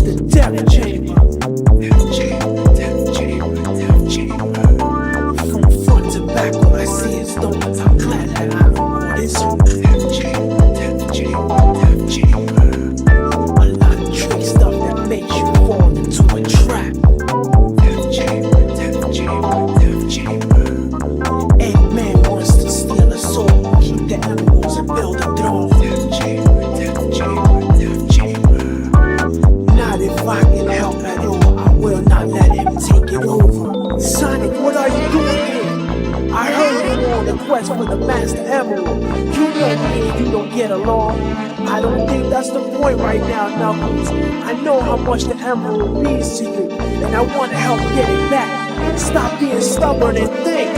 It's the death chamber. From front to back, all I see is stones. I'm glad that I wore this. A lot of trick stuff that makes you fall into a trap. Eggman wants to steal a soul, keep the emeralds and build a throne. Not if I can help at all, I will not let him take it over. Sonic, what are you doing here? I heard you on the quest for the Master Emerald. You know me and you don't get along. I don't think that's the point right now, Knuckles. I know how much the emerald means to you, and I want to help get it back. Stop being stubborn and think.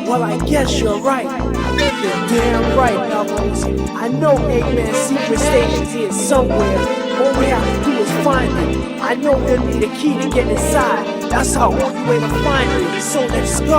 Well, I guess you're right. You're damn right, Knuckles. I know Eggman's secret station's here somewhere. All we have to do is find it. I know he'll need a key to get inside. That's our only way to find it. So let's go.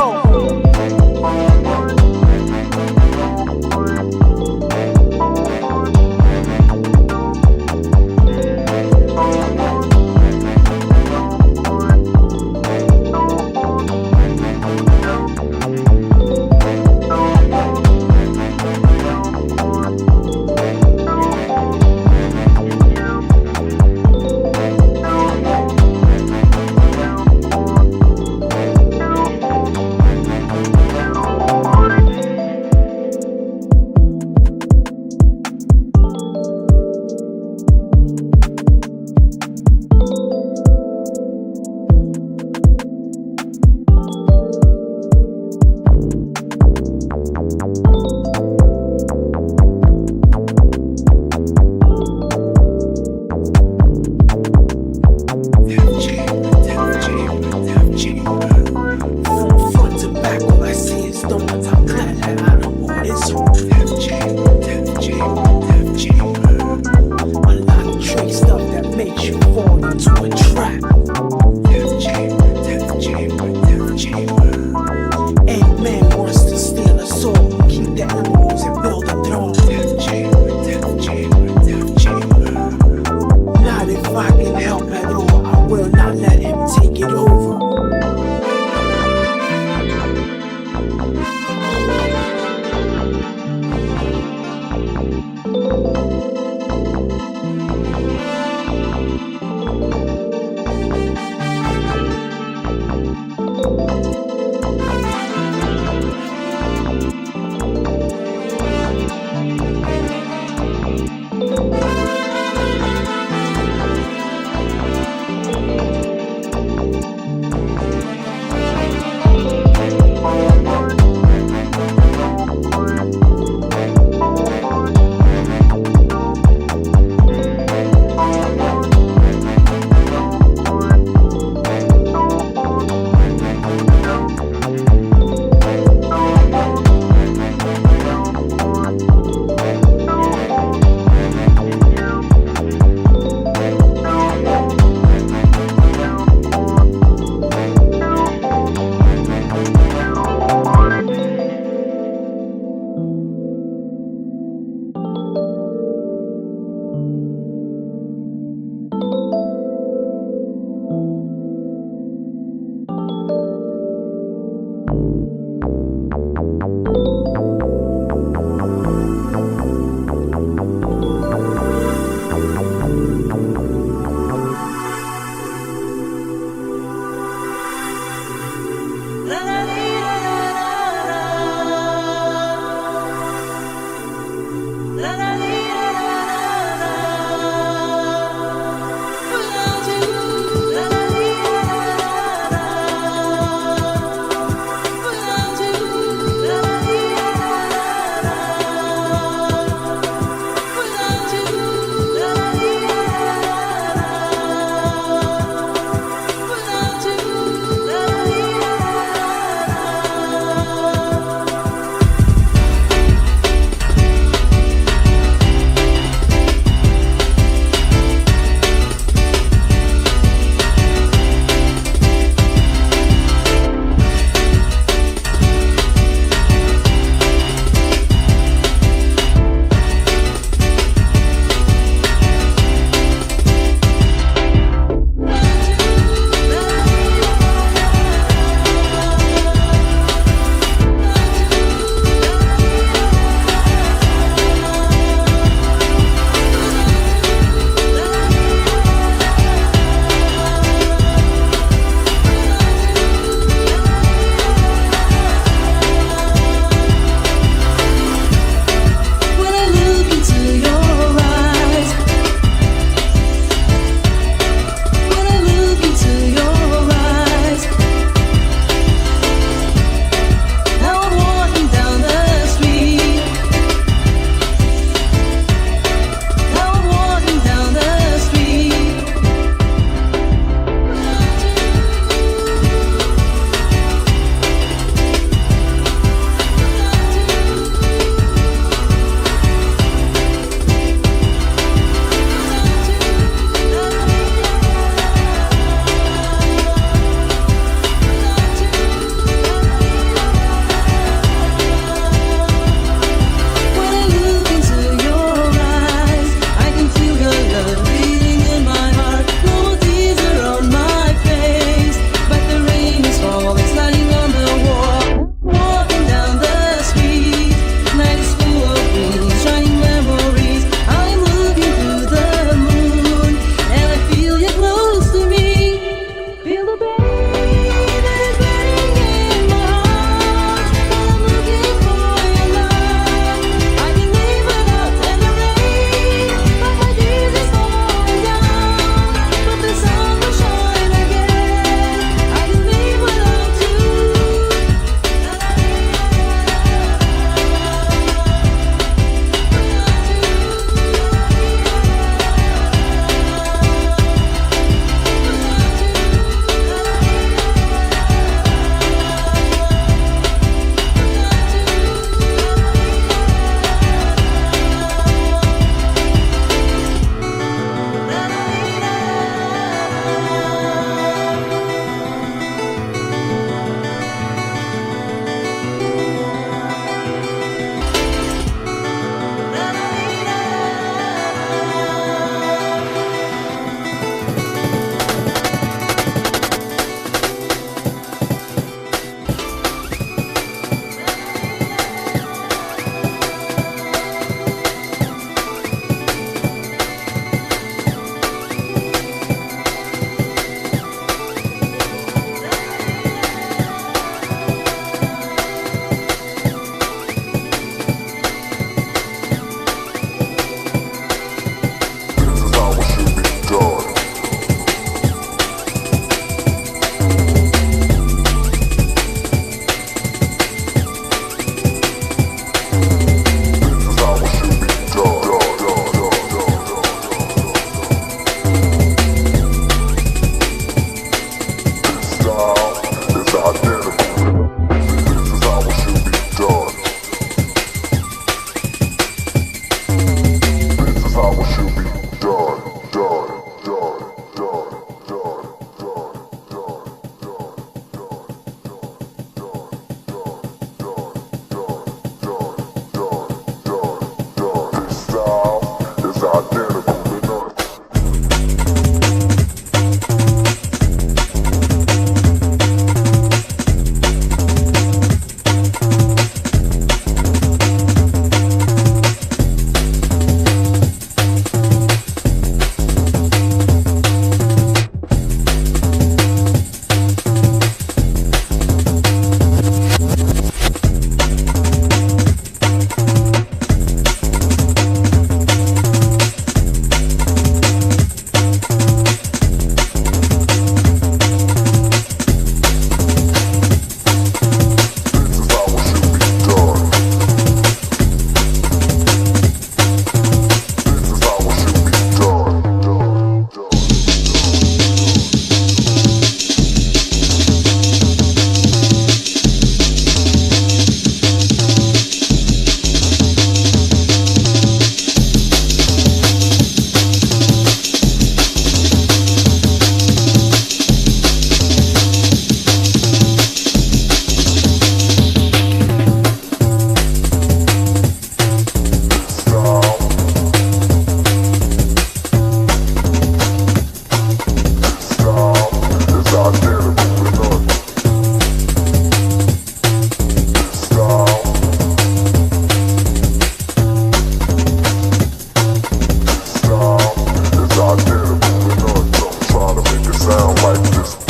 sound like this.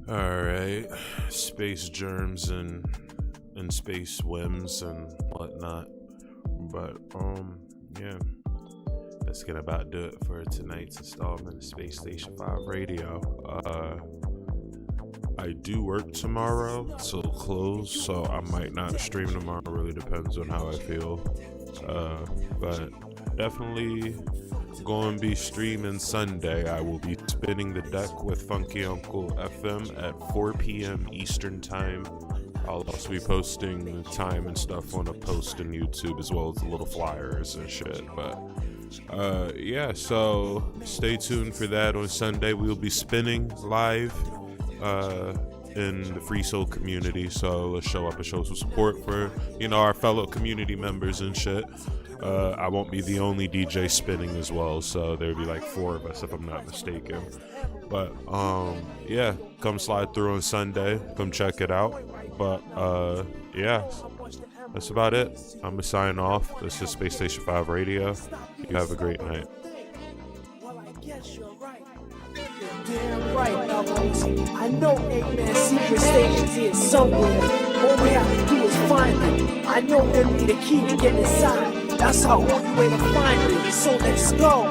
Alright, space germs and space whims and whatnot. But yeah, that's gonna about do it for tonight's installment of Space Station 5 Radio. I do work tomorrow till close, so I might not stream tomorrow. Really depends on how I feel. But definitely going to be streaming Sunday. I will be spinning the deck with Funky Uncle FM at 4 p.m. Eastern Time. I'll also be posting the time and stuff on a post on YouTube, as well as the little flyers and shit. But yeah, so stay tuned for that on Sunday. We'll be spinning live in the Free Soul community, so let's show up and show some support for, you know, our fellow community members and shit. I won't be the only DJ spinning as well, so there'll be like 4 of us if I'm not mistaken. But yeah, come slide through on Sunday, come check it out. But yeah, that's about it. I'm gonna sign off. This is Space Station 5 Radio. You have a great night. Damn right, Elbows. I know 8-man secret stations here somewhere. All we have to do is find them. I know them need a key to get inside. That's our only way to find it. So let's go.